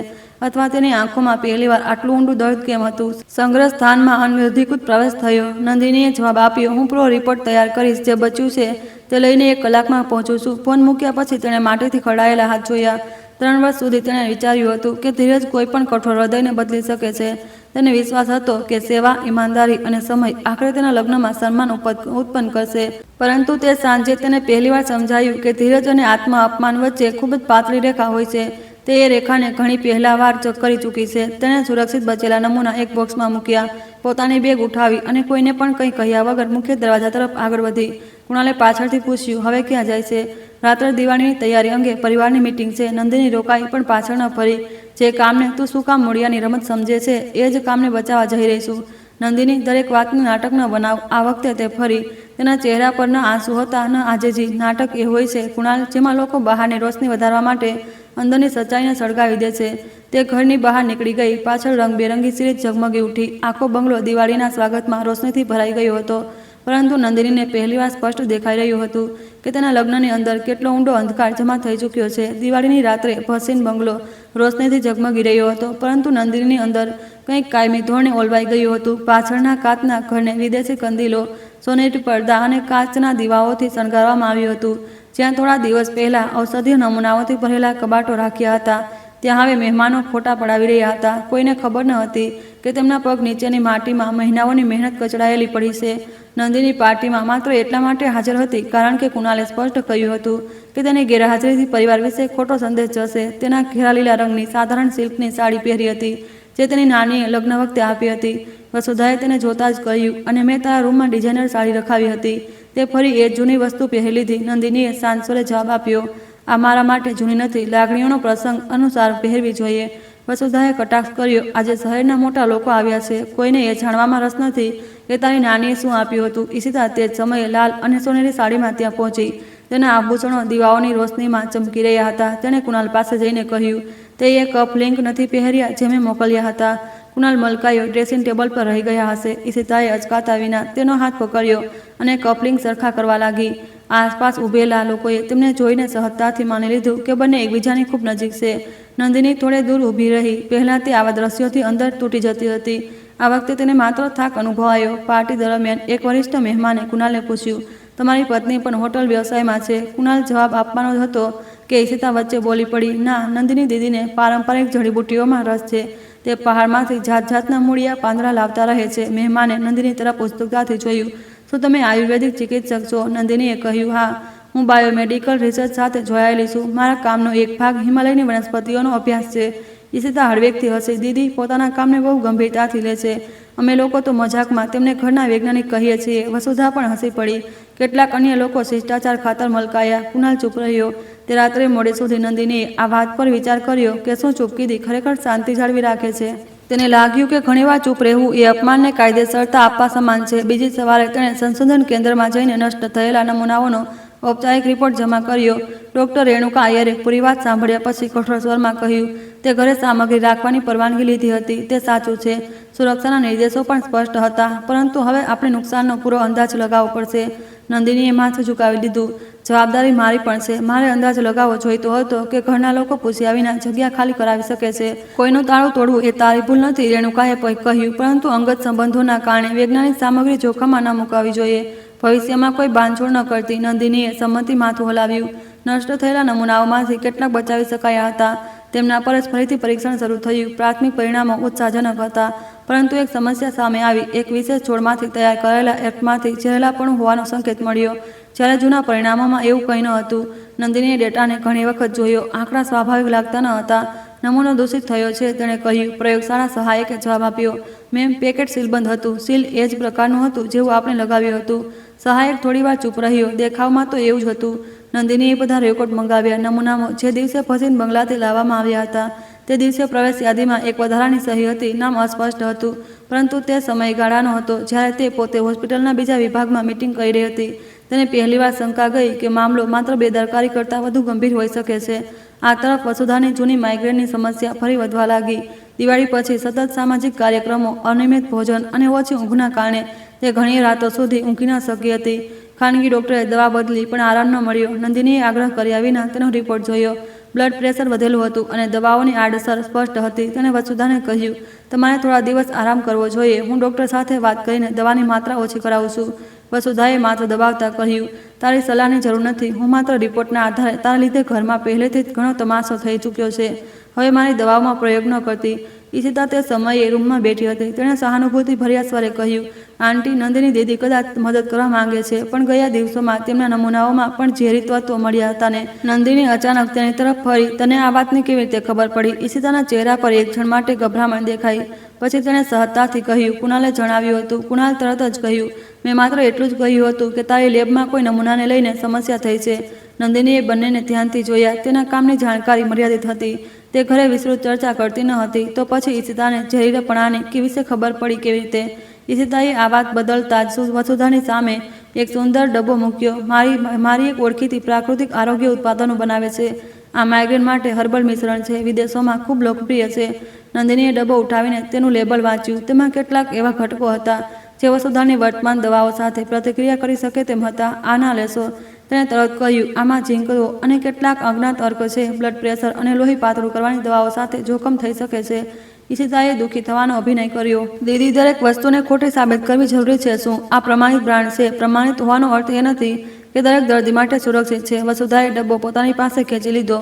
અથવા તેની આંખોમાં પહેલીવાર આટલું ઊંડું દર્દ કેમ હતું. સંગ્રહ સ્થાનમાં અનધિકૃત પ્રવેશ થયો. નંદિનીએ જવાબ આપ્યો, હું પૂરો રિપોર્ટ તૈયાર કરીશ. જે બચ્યું છે તે લઈને 1 કલાકમાં પહોંચું છું. ફોન મૂક્યા પછી તેણે માટીથી ખડાયેલા હાથ જોયા. 3 વર્ષ સુધી તેણે વિચાર્યું હતું કે ધીરજ કોઈ પણ કઠોર હૃદયને બદલી શકે છે. તેને વિશ્વાસ હતો કે સેવા, ઈમાનદારી અને સમય આખરે તેના લગ્નમાં સન્માન ઉત્પન્ન કરશે. પરંતુ તે સાંજે તેને પહેલીવાર સમજાયું કે ધીરજ અને આત્મ અપમાન વચ્ચે ખૂબ જ પાતળી રેખા હોય છે. તે એ રેખાને ઘણી પહેલા વાર કરી ચૂકી છે. તેણે સુરક્ષિત બચેલા નમૂના એક બોક્સમાં મૂક્યા, પોતાની બેગ ઉઠાવી અને કોઈને પણ કંઈ કહ્યા વગર મુખ્ય દરવાજા તરફ આગળ વધી. કુણાલે પાછળથી પૂછ્યું, હવે ક્યાં જાય છે? રાત્રે દિવાળીની તૈયારી અંગે પરિવારની મીટિંગ છે. નંદિની રોકાઈ, પણ પાછળ ન ફરી. જે કામને તું શું કામ મૂળિયાની રમત સમજે છે, એ જ કામને બચાવવા જઈ રહીશું. નંદિની, દરેક વાતનું નાટક ન બનાવ. આ વખતે તે ફરી. તેના ચહેરા પર ન આંસુ હતા, ન આજેજી. નાટક એ હોય છે કુણાલ, જેમાં લોકો બહારની રોશની વધારવા માટે અંદરની સચ્ચાઈને સળગાવી દે છે. તે ઘરની બહાર નીકળી ગઈ. પાછળ રંગબેરંગી સીરીજ ઝગમગી ઉઠી. આખો બંગલો દિવાળીના સ્વાગતમાં રોશનીથી ભરાઈ ગયો હતો. પરંતુ નંદિનીને પહેલીવાર સ્પષ્ટ દેખાઈ રહ્યું હતું કે તેના લગ્નની અંદર કેટલો ઊંડો અંધકાર જમા થઈ ચૂક્યો છે. દિવાળીની રાત્રે ભસીન બંગલો રોશનીથી ઝગમગી રહ્યો હતો, પરંતુ નંદિનીની અંદર કંઈક કાયમી ધોરણે ઓલવાઈ ગયું હતું. પાછળના કાચના ઘરને વિદેશી કંદીલો, સોનેરી પડદા અને કાચના દીવાઓથી શણગારવામાં આવ્યું હતું. જ્યાં થોડા દિવસ પહેલા ઔષધીય નમૂનાઓથી ભરેલા કબાટો રાખ્યા હતા, ત્યાં હવે મહેમાનો ફોટા પડાવી રહ્યા હતા. કોઈને ખબર ન હતી કે તેમના પગ નીચેની માટીમાં મહિનાઓની મહેનત કચડાયેલી પડી છે. નંદિની પાર્ટીમાં માત્ર એટલા માટે હાજર હતી કારણ કે કુણાલે સ્પષ્ટ કહ્યું હતું કે તેની ગેરહાજરીથી પરિવાર વિશે ખોટો સંદેશ જશે. તેના ઘેરા લીલા રંગની સાધારણ સિલ્કની સાડી પહેરી હતી, જે તેની નાનીએ લગ્ન વખતે આપી હતી. વસુધાએ તેને જોતા જ કહ્યું, અને મેં તારા રૂમમાં ડિઝાઇનર સાડી રખાવી હતી. તે ફરી એ જૂની વસ્તુ પહેરી લીધી. નંદિનીએ શાંત સ્વરે જવાબ આપ્યો, આ મારા માટે જૂની નથી. લાગણીઓનો પ્રસંગ અનુસાર પહેરવી જોઈએ. વસુધાએ કટાક્ષ કર્યો, આજે શહેરના મોટા લોકો આવ્યા છે. કોઈને એ જાણવામાં રસ નથી કે તારી નાનીએ શું આપ્યું હતું. ઈશિતા તે જ સમયે લાલ અને સોનેરી સાડીમાં ત્યાં પહોંચી. તેના આભૂષણો દીવાઓની રોશનીમાં ચમકી રહ્યા હતા. તેણે કુણાલ પાસે જઈને કહ્યું, તે એ કફ લિંક નથી પહેર્યા જે મેં મોકલ્યા હતા. કુણાલ મલકાયો. ડ્રેસિંગ ટેબલ પર રહી ગયા હશે. ઈશિતાએ અચકાતા વિના તેનો હાથ પકડ્યો અને કફલિંગ સરખા કરવા લાગી. આસપાસ ઊભેલા લોકોએ તેમને જોઈને સહજતાથી માની લીધું કે બંને એકબીજાની ખૂબ નજીક છે. નંદિની થોડે દૂર ઊભી રહી. પહેલાં તે આવા દ્રશ્યોથી અંદર તૂટી જતી હતી. આ વખતે તેને માત્ર થાક અનુભવાયો. પાર્ટી દરમિયાન એક વરિષ્ઠ મહેમાને કુણાલને પૂછ્યું, તમારી પત્ની પણ હોટલ વ્યવસાયમાં છે? કુણાલ જવાબ આપવાનો જ હતો કે ઈશિતા વચ્ચે બોલી પડી, ના, નંદિની દીદીને પારંપરિક જડીબુટ્ટીઓમાં રસ છે. તે પહાડમાંથી જાત જાતના મૂળિયા પાંદડા લાવતા રહે છે. મહેમાને નંદિની તરફ ઉત્સુકતાથી જોયું. શું તમે આયુર્વેદિક ચિકિત્સક છો? નંદિનીએ કહ્યું, હા, હું બાયોમેડિકલ રિસર્ચ સાથે જોડાયેલી છું. મારા કામનો એક ભાગ હિમાલયની વનસ્પતિઓનો અભ્યાસ છે. ઈશિતા હળવેકથી હસી. દીદી પોતાના કામને બહુ ગંભીરતાથી લે છે. અમે લોકો તો મજાકમાં તેમને ઘરના વૈજ્ઞાનિક કહીએ છીએ. વસુધા પણ હસી પડી. કેટલાક અન્ય લોકો શિષ્ટાચાર ખાતર મલકાયા. કુણાલ ચૂપ રહ્યો. તે રાત્રે મોડે સુધી નંદિનીએ આ વાત પર વિચાર કર્યો કે શું ચૂપકીદી ખરેખર શાંતિ જાળવી રાખે છે. તેને લાગ્યું કે ઘણીવાર ચૂપ રહેવું એ અપમાનને કાયદેસરતા આપવા સમાન છે. બીજી સવારે તેણે સંશોધન કેન્દ્રમાં જઈને નષ્ટ થયેલા નમૂનાઓનો ઔપચારિક રિપોર્ટ જમા કર્યો. ડૉક્ટર રેણુકા અય્યરે પૂરી વાત સાંભળ્યા પછી કઠોર સ્વરમાં કહ્યું, તે ઘરે સામગ્રી રાખવાની પરવાનગી લીધી હતી. તે સાચું છે. સુરક્ષાના નિર્દેશો પણ સ્પષ્ટ હતા. પરંતુ હવે આપણે નુકસાનનો પૂરો અંદાજ લગાવવો પડશે. નંદિનીએ માથું ઝુકાવી દીધું. જવાબદારી મારી પણ છે. મારે અંદાજ લગાવવો જોઈતો હતો કે ઘરના લોકો પૂછ્યા વિના જગ્યા ખાલી કરાવી શકે છે. કોઈનું તાળું તોડવું એ તારી ભૂલ નથી, રેણુકાએ કહ્યું. પરંતુ અંગત સંબંધોના કારણે વૈજ્ઞાનિક સામગ્રી જોખમમાં ન મુકાવી જોઈએ. ભવિષ્યમાં કોઈ બાંધછોડ ન કરતી. નંદિનીએ સંમતિ માથું હલાવ્યું. નષ્ટ થયેલા નમૂનાઓમાંથી કેટલાક બચાવી શકાયા હતા. તેમના પર જ ફરીથી પરીક્ષણ શરૂ થયું. પ્રાથમિક પરિણામો ઉત્સાહજનક હતા. પરંતુ એક સમસ્યા સામે આવી. એક વિશેષ છોડમાંથી તૈયાર કરાયેલા એક્ટમાંથી ઝેરેલાપણું હોવાનો સંકેત મળ્યો. જ્યારે જૂના પરિણામોમાં એવું કંઈ ન હતું. નંદિનીએ ડેટાને ઘણી વખત જોયો. આંકડા સ્વાભાવિક લાગતા ન હતા. નમૂનો દૂષિત થયો છે, તેણે કહ્યું. પ્રયોગશાળા સહાયકે જવાબ આપ્યો, મેમ, પેકેટ સીલબંધ હતું. સીલ એ જ પ્રકારનું હતું જેવું આપણે લગાવ્યું હતું. સહાયક થોડીવાર ચૂપ રહ્યો. દેખાવમાં તો એવું જ હતું. નંદિનીએ બધા રેકોર્ડ મંગાવ્યા. નમૂનાઓ જે દિવસે ભસીન બંગલાથી લાવવામાં આવ્યા હતા તે દિવસે પ્રવેશ યાદીમાં એક વધારાની સહી હતી. નામ અસ્પષ્ટ હતું. પરંતુ તે સમયગાળાનો હતો જ્યારે તે પોતે હોસ્પિટલના બીજા વિભાગમાં મીટિંગ કરી રહી હતી. તેને પહેલીવાર શંકા ગઈ કે મામલો માત્ર બેદરકારી કરતાં વધુ ગંભીર હોઈ શકે છે. આ તરફ વસુધાની જૂની માઇગ્રેનની સમસ્યા ફરી વધવા લાગી. દિવાળી પછી સતત સામાજિક કાર્યક્રમો, અનિયમિત ભોજન અને ઓછી ઊંઘના કારણે તે ઘણી રાતો સુધી ઊંઘી ન શકી હતી. ખાનગી ડૉક્ટરે દવા બદલી પણ આરામ ન મળ્યો. નંદિનીએ આગ્રહ કર્યા વિના તેનો રિપોર્ટ જોયો. બ્લડ પ્રેશર વધેલું હતું અને દવાઓની આડઅસર સ્પષ્ટ હતી. તેણે વસુધાને કહ્યું, તમારે થોડા દિવસ આરામ કરવો જોઈએ. હું ડૉક્ટર સાથે વાત કરીને દવાની માત્રા ઓછી કરાવું છું. વસુધાએ માથું દબાવતા કહ્યું, તારી સલાહની જરૂર નથી. હું માત્ર રિપોર્ટના આધારે તારા લીધે ઘરમાં પહેલેથી જ ઘણો તમાશો થઈ ચૂક્યો છે. હવે મારી દવાઓમાં પ્રયોગ ન કરતી. ઈશિતા તે સમયે રૂમમાં બેઠી હતી. તેણે સહાનુભૂતિ ભર્યા સ્વરે કહ્યું, આંટી, નંદિની દીદી કદાચ મદદ કરવા માંગે છે, પણ ગયા દિવસોમાં તેમના નમૂનાઓમાં પણ ઝેરી તત્વો મળ્યા હતા ને. નંદિની અચાનક તેની તરફ ફરી. તને આ વાતની કેવી રીતે ખબર પડી? ઈશિતાના ચહેરા પર એક ક્ષણ માટે ગભરામણ દેખાઈ. પછી તેણે સહજતાથી કહ્યું, કુણાલે જણાવ્યું હતું. કુણાલ તરત જ કહ્યું, મેં માત્ર એટલું જ કહ્યું હતું કે તારી લેબમાં કોઈ નમૂનાને લઈને સમસ્યા થઈ છે. નંદિનીએ બંનેને ધ્યાનથી જોયા. તેના કામની જાણકારી મર્યાદિત હતી. તે ઘરે વિસ્તૃત ચર્ચા કરતી ન હતી. તો પછી ઈશિતાને ઝેરીલાપણાની વિશે ખબર પડી કેવી રીતે? ઈશિતાએ આ વાત બદલતા જ વસુધાની સામે એક સુંદર ડબ્બો મૂક્યો. મારી એક ઓળખીતી પ્રાકૃતિક આરોગ્ય ઉત્પાદનો બનાવે છે. આ માઇગ્રેન માટે હર્બલ મિશ્રણ છે. વિદેશોમાં ખૂબ લોકપ્રિય છે. નંદિનીએ ડબ્બો ઉઠાવીને તેનું લેબલ વાંચ્યું. તેમાં કેટલાક એવા ઘટકો હતા જે વસુધાની વર્તમાન દવાઓ સાથે પ્રતિક્રિયા કરી શકે તેમ હતા. આ ના લેશો, તેણે તરત કહ્યું. આમાં ઝીંક અને કેટલાક અજ્ઞાત અર્ક છે. બ્લડ પ્રેશર અને લોહી પાતળું કરવાની દવાઓ સાથે જોખમ થઈ શકે છે. ઈશિતાએ દુઃખી થવાનો અભિનય કર્યો. દીદી, દરેક વસ્તુને ખોટી સાબિત કરવી જરૂરી છે. શું આ પ્રમાણિત બ્રાન્ડ છે? પ્રમાણિત હોવાનો અર્થ એ નથી કે દરેક દર્દી માટે સુરક્ષિત છે. વસુધાએ ડબ્બો પોતાની પાસે ખેંચી લીધો.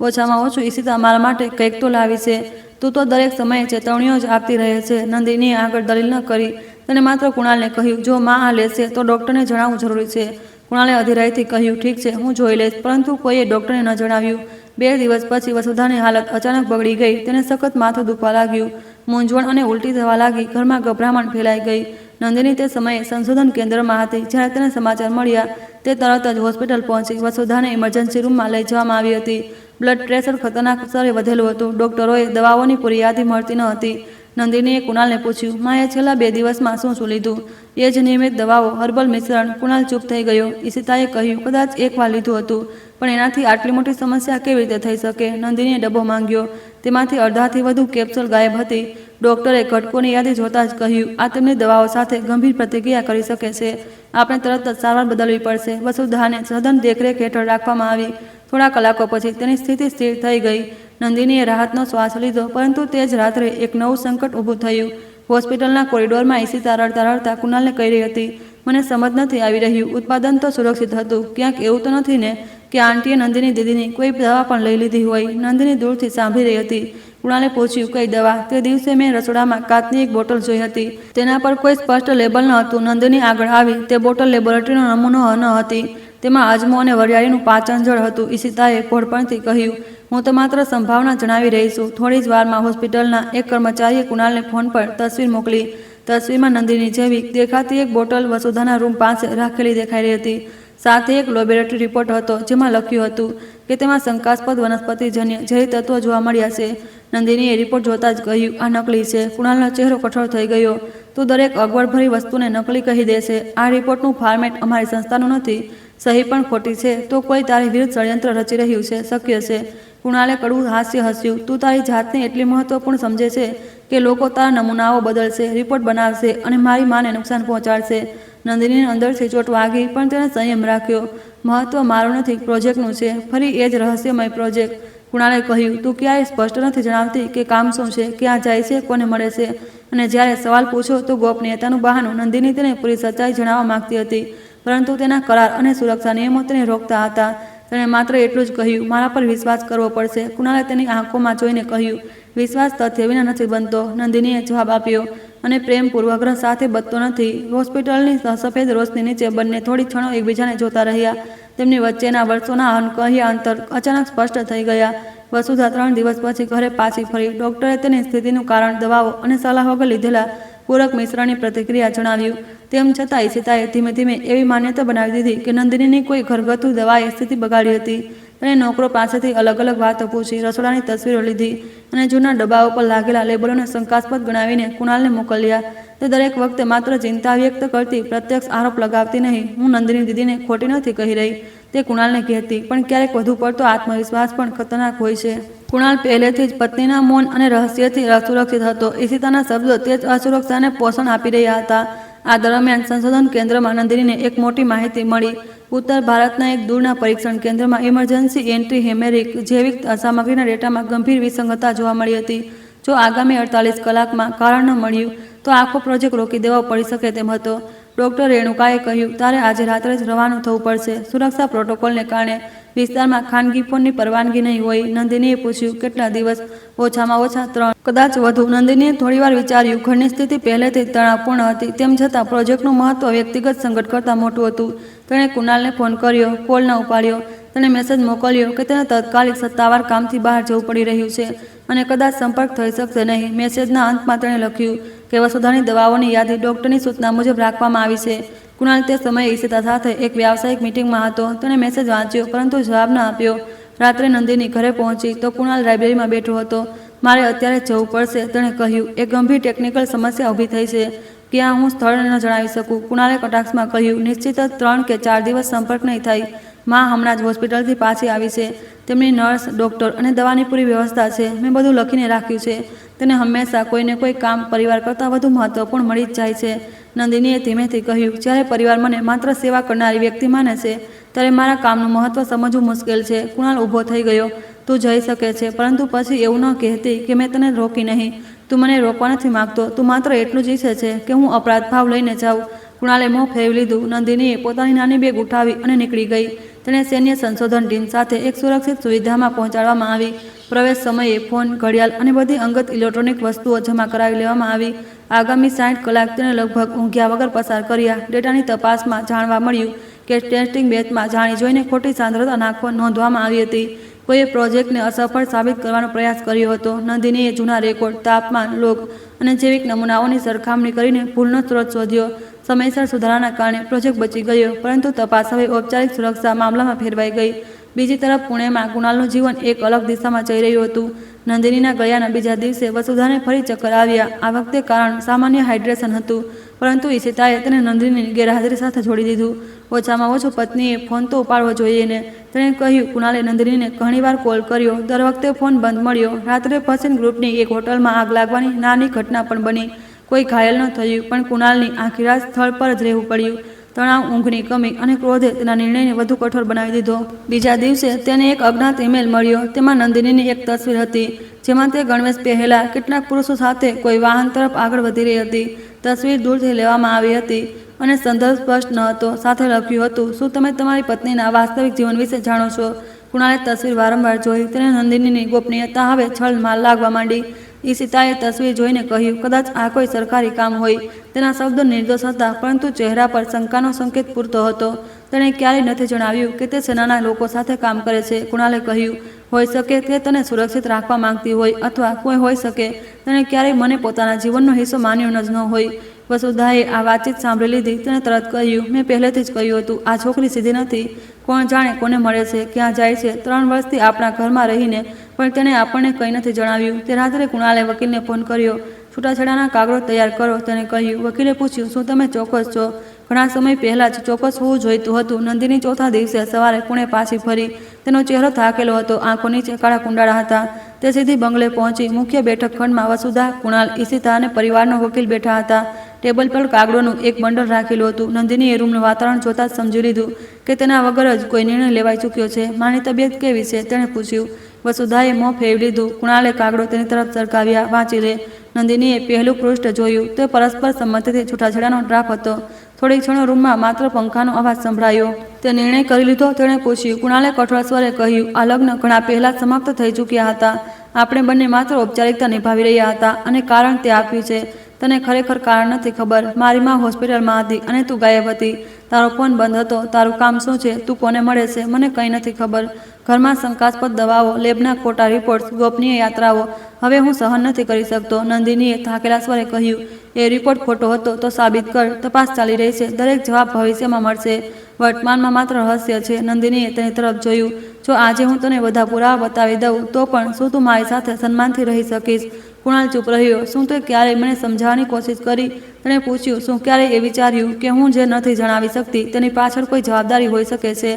ઓછામાં ઓછું ઈશિતા મારા માટે કંઈક તો લાવી છે. તું તો દરેક સમયે ચેતવણીઓ જ આપતી રહે છે. નંદિનીએ આગળ દલીલ ન કરી. તેને માત્ર કુણાલને કહ્યું, જો માં આ લેશે તો ડૉક્ટરને જણાવવું જરૂરી છે. કુણાલે અધીરાઈથી કહ્યું, ઠીક છે, હું જોઈ લઈશ. પરંતુ કોઈએ ડૉક્ટરને ન જણાવ્યું. 2 દિવસ પછી વસુધાની હાલત અચાનક બગડી ગઈ. તેને સખત માથું દુખવા લાગ્યું. મૂંઝવણ અને ઉલટી થવા લાગી. ઘરમાં ગભરામણ ફેલાઈ ગઈ. નંદિની તે સમયે સંશોધન કેન્દ્રમાં હતી. જ્યારે તેને સમાચાર મળ્યા તે તરત જ હોસ્પિટલ પહોંચી. વસુધાને ઇમરજન્સી રૂમમાં લઈ જવામાં આવી હતી. બ્લડ પ્રેશર ખતરનાક સ્તરે વધેલું હતું. ડૉક્ટરોએ દવાઓની પૂરી યાદી મળતી ન હતી. નંદિનીએ કુણાલને પૂછ્યું, માએ છેલ્લા 2 દિવસમાં શું લીધું? એ જ નિયમિત દવાઓ, હર્બલ મિશ્રણ. કુણાલ ચૂપ થઈ ગયો. ઈશિતાએ કહ્યું, કદાચ એકવાર લીધું હતું, પણ એનાથી આટલી મોટી સમસ્યા કેવી રીતે થઈ શકે? નંદિનીએ ડબ્બો માંગ્યો. તેમાંથી અડધાથી વધુ કેપ્સ્યુલ ગાયબ હતી. ડૉક્ટરે ઘટકોની યાદી જોતાં જ કહ્યું, આ તેમની દવાઓ સાથે ગંભીર પ્રતિક્રિયા કરી શકે છે. આપણે તરત જ સારવાર બદલવી પડશે. વસુધાને સઘન દેખરેખ હેઠળ રાખવામાં આવી. થોડા કલાકો પછી તેની સ્થિતિ સ્થિર થઈ ગઈ. નંદિનીએ રાહતનો શ્વાસ લીધો. પરંતુ તે જ રાત્રે એક નવું સંકટ ઊભું થયું. હોસ્પિટલના કોરિડોરમાં ઈશિતા રડતા રડતા કુણાલને કહી રહી હતી, મને સમજ નથી આવી રહ્યું. ઉત્પાદન તો સુરક્ષિત હતું. ક્યાંક એવું તો નથી ને કે આંટીએ નંદિની દીદીની કોઈ દવા પણ લઈ લીધી હોય? નંદિની દૂરથી સાંભળી રહી હતી. કુણાલે પૂછ્યું, કઈ દવા? તે દિવસે મેં રસોડામાં કાચની એક બોટલ જોઈ હતી. તેના પર કોઈ સ્પષ્ટ લેબલ ન હતું. નંદિની આગળ આવી. તે બોટલ લેબોરેટરીનો નમૂનો ન હતી. તેમાં અજમો અને વરિયાળીનું પાંચંજળ હતું. ઈશિતાએ ભોળપણથી કહ્યું, હું તો માત્ર સંભાવના જણાવી રહી છું. થોડી જ વારમાં હોસ્પિટલના એક કર્મચારીએ કુણાલને ફોન પર તસવીર મોકલી. તસવીરમાં નંદિની જેવી દેખાતી એક બોટલ વસુધાના રૂમ પાસે રાખેલી દેખાઈ રહી હતી. સાથે એક લેબોરેટરી રિપોર્ટ હતો જેમાં લખ્યું હતું કે તેમાં શંકાસ્પદ વનસ્પતિજન્ય ઝેરી તત્વો જોવા મળ્યા છે. નંદિનીએ રિપોર્ટ જોતા જ કહ્યું, આ નકલી છે. કુણાલનો ચહેરો કઠોર થઈ ગયો. તું દરેક અગવડભરી વસ્તુને નકલી કહી દેશે. આ રિપોર્ટનું ફોર્મેટ અમારી સંસ્થાનું નથી. સહી પણ ખોટી છે. તો કોઈ તારી વિરુદ્ધ ષડયંત્ર રચી રહ્યું છે. શક્ય છે. કુણાલે કડવું હાસ્ય હસ્યું. તું તારી જાતને એટલી મહત્વપૂર્ણ સમજે છે કે લોકો તારા નમૂનાઓ બદલશે, રિપોર્ટ બનાવશે અને મારી માને નુકસાન પહોંચાડશે. નંદિનીને અંદરથી ચોટ વાગી, પણ તેણે સંયમ રાખ્યો. મહત્વ મારું નથી, પ્રોજેક્ટનું છે. ફરી એ જ રહસ્યમય પ્રોજેક્ટ. કુણાલે કહ્યું, તું ક્યાંય સ્પષ્ટ નથી જણાવતી કે કામ શું છે, ક્યાં જાય છે, કોને મળે છે. અને જ્યારે સવાલ પૂછો તો ગોપનીયતાનું બહાનું. નંદિની તેને પૂરી સચ્ચાઈ જણાવવા માંગતી હતી, પરંતુ તેના કરાર અને સુરક્ષા નિયમો તેને રોકતા હતા. તેણે માત્ર એટલું જ કહ્યું, મારા પર વિશ્વાસ કરવો પડશે. કુણાલે તેની આંખોમાં જોઈને કહ્યું, વિશ્વાસ તથ્ય વિના નથી બનતો. નંદિનીએ જવાબ આપ્યો, અને પ્રેમ પૂર્વગ્રહ સાથે બનતો નથી. હોસ્પિટલની સફેદ રોશની નીચે બંને થોડી ક્ષણો એકબીજાને જોતા રહ્યા. તેમની વચ્ચેના વર્ષોના અનકહ્યા અંતર અચાનક સ્પષ્ટ થઈ ગયા. વસુધા 3 દિવસ પછી ઘરે પાછી ફરી. ડોક્ટરે તેની સ્થિતિનું કારણ દવાઓ અને સલાહ વગર લીધેલા પૂરક મિશ્રણની પ્રતિક્રિયા જણાવ્યું. તેમ છતાં ઈશિતાએ ધીમે ધીમે એવી માન્યતા બનાવી દીધી કે નંદિનીની કોઈ ઘરગથ્થુ દવાએ સ્થિતિ બગાડી હતી. તેણે નોકરો પાસેથી અલગ અલગ વાતો પૂછી, રસોડાની તસવીરો લીધી અને જૂના ડબ્બાઓ પર લાગેલા લેબલોને શંકાસ્પદ ગણાવીને કુણાલને મોકલ્યા. તે દરેક વખતે માત્ર ચિંતા વ્યક્ત કરતી, પ્રત્યક્ષ આરોપ લગાવતી નહીં. હું નંદિની દીદીને ખોટી નથી કહી રહી, તે કુણાલને કહેતી. પણ ક્યારેક વધુ પડતો આત્મવિશ્વાસ પણ ખતરનાક હોય છે. કુણાલ પહેલેથી જ પત્નીના મૌન અને રહસ્યથી અસુરક્ષિત હતો. ઈશિતાના શબ્દો તે જ અસુરક્ષાને પોષણ આપી રહ્યા હતા. આ દરમિયાન સંશોધન કેન્દ્રમાં નંદિનીને એક મોટી માહિતી મળી. ઉત્તર ભારતના એક દૂરના પરીક્ષણ કેન્દ્રમાં ઇમરજન્સી એન્ટ્રી હેમેરિક જૈવિક સામગ્રીના ડેટામાં ગંભીર વિસંગતતા જોવા મળી હતી. જો આગામી 48 કલાકમાં કારણ ન મળ્યું તો આખો પ્રોજેક્ટ રોકી દેવો પડી શકે તેમ હતો. ડોક્ટર રેણુકાએ કહ્યું, તારે આજે રાત્રે જ રવાનું થવું પડશે. સુરક્ષા પ્રોટોકોલને કારણે વિસ્તારમાં ખાનગી ફોનની પરવાનગી નહીં હોય. નંદિનીએ પૂછ્યું, કેટલા દિવસ? ઓછામાં ઓછા 3, કદાચ વધુ. નંદિનીએ થોડીવાર વિચાર્યું. ઘરની સ્થિતિ પહેલેથી જ તણાવપૂર્ણ હતી. તેમ છતાં પ્રોજેક્ટનું મહત્વ વ્યક્તિગત સંકટ કરતાં મોટું હતું. તેણે કુણાલને ફોન કર્યો. કોલ ન ઉપાડ્યો. તેણે મેસેજ મોકલ્યો કે તેને તત્કાલિક સત્તાવાર કામથી બહાર જવું પડી રહ્યું છે અને કદાચ સંપર્ક થઈ શકશે નહીં. મેસેજના અંતમાં તેણે લખ્યું કે વસુધાની દવાઓની યાદી ડોક્ટરની સૂચના મુજબ રાખવામાં આવી છે. કુણાલ તે સમયે ઈશિતા સાથે એક વ્યાવસાયિક મિટિંગમાં હતો. તેણે મેસેજ વાંચ્યો પરંતુ જવાબ ન આપ્યો. રાત્રે નંદિની ઘરે પહોંચી તો કુણાલ લાઇબ્રેરીમાં બેઠો હતો. મારે અત્યારે જવું પડશે, તેણે કહ્યું. એક ગંભીર ટેકનિકલ સમસ્યા ઊભી થઈ છે. ક્યાં હું સ્થળ ન જણાવી શકું. કુણાલે કટાક્ષમાં કહ્યું, નિશ્ચિત જ 3 કે 4 દિવસ સંપર્ક નહીં થાય. માં હમણાં જ હોસ્પિટલથી પાછી આવી છે. તેમની નર્સ, ડૉક્ટર અને દવાની પૂરી વ્યવસ્થા છે. મેં બધું લખીને રાખ્યું છે. તેને હંમેશા કોઈને કોઈ કામ પરિવાર કરતાં વધુ મહત્વપૂર્ણ મળી જ જાય છે. નંદિનીએ ધીમેથી કહ્યું, જ્યારે પરિવાર મને માત્ર સેવા કરનારી વ્યક્તિ માને છે ત્યારે મારા કામનું મહત્વ સમજવું મુશ્કેલ છે. કુણાલ ઊભો થઈ ગયો. તું જઈ શકે છે, પરંતુ પછી એવું ન કહેતી કે મેં તને રોકી નહીં. તું મને રોકવા નથી માગતો. તું માત્ર એટલું જ ઈચ્છે છે કે હું અપરાધ ભાવ લઈને જાઉં. કુણાલે મોં ફેરવી લીધું. નંદિનીએ પોતાની નાની બેગ ઉઠાવી અને નીકળી ગઈ. તેણે સૈન્ય સંશોધન ટીમ સાથે એક સુરક્ષિત સુવિધામાં પહોંચાડવામાં આવી. પ્રવેશ સમયે ફોન, ઘડિયાળ અને બધી અંગત ઇલેક્ટ્રોનિક વસ્તુઓ જમા કરાવી લેવામાં આવી. આગામી 60 કલાક તેણે લગભગ ઊંઘ્યા વગર પસાર કર્યા. ડેટાની તપાસમાં જાણવા મળ્યું કે ટેસ્ટિંગ બેચમાં જાણી જોઈને ખોટી સાંદ્રતા નાખવા નોંધવામાં આવી હતી. કોઈએ પ્રોજેક્ટને અસફળ સાબિત કરવાનો પ્રયાસ કર્યો હતો. નંદિનીએ જૂના રેકોર્ડ, તાપમાન લોગ અને જૈવિક નમૂનાઓની સરખામણી કરીને ભૂલનો સ્ત્રોત શોધ્યો. સમયસર સુધારાના કારણે પ્રોજેક્ટ બચી ગયો, પરંતુ તપાસ હવે ઔપચારિક સુરક્ષા મામલામાં ફેરવાઈ ગઈ. બીજી તરફ પુણેમાં કુણાલનું જીવન એક અલગ દિશામાં જઈ રહ્યું હતું. નંદિનીના ગયાના બીજા દિવસે વસુધાને ફરી ચક્કર આવ્યા. આ વખતે કારણ સામાન્ય હાઇડ્રેશન હતું, પરંતુ ઈશિતાએ તેને નંદિનીની ગેરહાજરી સાથે જોડી દીધું. ઓછામાં ઓછો પત્નીએ ફોન તો ઉપાડવો જોઈએ ને, તેણે કહ્યું. કુણાલે નંદિનીને ઘણીવાર કોલ કર્યો. દર વખતે ફોન બંધ મળ્યો. રાત્રે પશ્ચિમ ગ્રુપની એક હોટલમાં આગ લાગવાની નાની ઘટના પણ બની. કોઈ ઘાયલ ન થયું, પણ કુણાલની આખી રાત સ્થળ પર જ રહેવું પડ્યું. તણાવ, ઊંઘની કમી અને ક્રોધે તેના નિર્ણયને વધુ કઠોર બનાવી દીધો. બીજા દિવસે તેને એક અજ્ઞાત ઈમેલ મળ્યો. તેમાં નંદિનીની એક તસવીર હતી, જેમાં તે ગણવેશ પહેરેલા કેટલાક પુરુષો સાથે કોઈ વાહન તરફ આગળ વધી રહી હતી. તસવીર દૂરથી લેવામાં આવી હતી. અને સંદર્ભ સ્પષ્ટ ન હતો. સાથે લખ્યું હતું, શું તમે તમારી પત્નીના વાસ્તવિક જીવન વિશે જાણો છો? કુણાલે તસવીર વારંવાર જોઈ. તેને નંદિનીની ગોપનીયતા હવે છલમાં લાગવા માંડી. ઈશિતાએ તસવીર જોઈને કહ્યું, કદાચ આ કોઈ સરકારી કામ હોય. તેના શબ્દો નિર્દોષ હતા, પરંતુ ચહેરા પર શંકાનો સંકેત પૂરતો હતો. તેણે ક્યારેય નથી જણાવ્યું કે તે સેનાના લોકો સાથે કામ કરે છે. કુણાલે કહ્યું, હોઈ શકે તે તને સુરક્ષિત રાખવા માંગતી હોય, અથવા કોઈ હોઈ શકે તેણે ક્યારેય મને પોતાના જીવનનો હિસ્સો માન્યો જ ન હોય. વસુધાએ આ વાતચીત સાંભળી લીધી. તેણે તરત કહ્યું, મેં પહેલેથી જ કહ્યું હતું, આ છોકરી સીધી નથી. કોણ જાણે કોને મળે છે, ક્યાં જાય છે. 3 વર્ષથી આપણા ઘરમાં રહીને પણ તેણે આપણને કંઈ નથી જણાવ્યું. તે રાત્રે કુણાલે વકીલને ફોન કર્યો. છૂટાછેડાના કાગળો તૈયાર કરો, તેણે કહ્યું. વકીલે પૂછ્યું, શું તમે ચોક્કસ છો? ઘણા સમય પહેલાં જ ચોક્કસ હોવું જોઈતું હતું. નંદિની ચોથા દિવસે સવારે પુણે પાછી ફરી. તેનો ચહેરો થાકેલો હતો, આંખો નીચે કાળા કુંડાળા હતા. તે સીધી બંગલે પહોંચી. મુખ્ય બેઠક ખંડમાં વસુધા, કુણાલ, ઈશિતા અને પરિવારનો વકીલ બેઠા હતા. ટેબલ પર કાગળોનું એક બંડલ રાખેલું હતું. નંદિનીએ રૂમનું વાતાવરણ જોતાં જ સમજી લીધું કે તેના વગર જ કોઈ નિર્ણય લેવાઈ ચૂક્યો છે. માની તબિયત કેવી છે? તેણે પૂછ્યું. વસુધાએ મોં ફેરવી લીધું. કુણાલે કાગળો તેની તરફ સરકાવ્યા. વાંચી લે. નંદિનીએ પહેલું પૃષ્ઠ જોયું. તે પરસ્પર સંમતિથી છૂટાછેડાનો ડ્રાફ્ટ હતો. થોડી ક્ષણો રૂમમાં માત્ર પંખાનો અવાજ સંભળાયો. તે નિર્ણય કરી લીધો? તેણે પૂછ્યું. કુણાલે કઠોર સ્વરે કહ્યું, આ લગ્ન ઘણા પહેલા સમાપ્ત થઈ ચૂક્યા હતા. આપણે બંને માત્ર ઔપચારિકતા નિભાવી રહ્યા હતા, અને કારણ તે આપ્યું છે. તને ખરેખર કારણ નથી ખબર. મારી માં હોસ્પિટલમાં હતી અને તું ગાયબ હતી. તારો ફોન બંધ હતો. તારું કામ શું છે? તું કોને મળે છે? મને કંઈ નથી ખબર. ઘરમાં શંકાસ્પદ દવાઓ, લેબના ખોટા રિપોર્ટ્સ, ગોપનીય યાત્રાઓ. હવે હું સહન નથી કરી શકતો. નંદિનીએ થાકેલા સ્વરે કહ્યું. એ રિપોર્ટ ખોટો હતો તો સાબિત કર. તપાસ ચાલી રહી છે. દરેક જવાબ ભવિષ્યમાં મળશે. વર્તમાનમાં માત્ર રહસ્ય છે. નંદિનીએ તેની તરફ જોયું. જો આજે હું તને બધા પુરાવા બતાવી દઉં તો પણ શું તું મારી સાથે સન્માનથી રહી શકીશ? કુણાલ ચૂપ રહ્યો. શું તે ક્યારેય મને સમજાવવાની કોશિશ કરી? તેણે પૂછ્યું. શું ક્યારેય એ વિચાર્યું કે હું જે નથી જણાવી શકતી તેની પાછળ કોઈ જવાબદારી હોઈ શકે છે?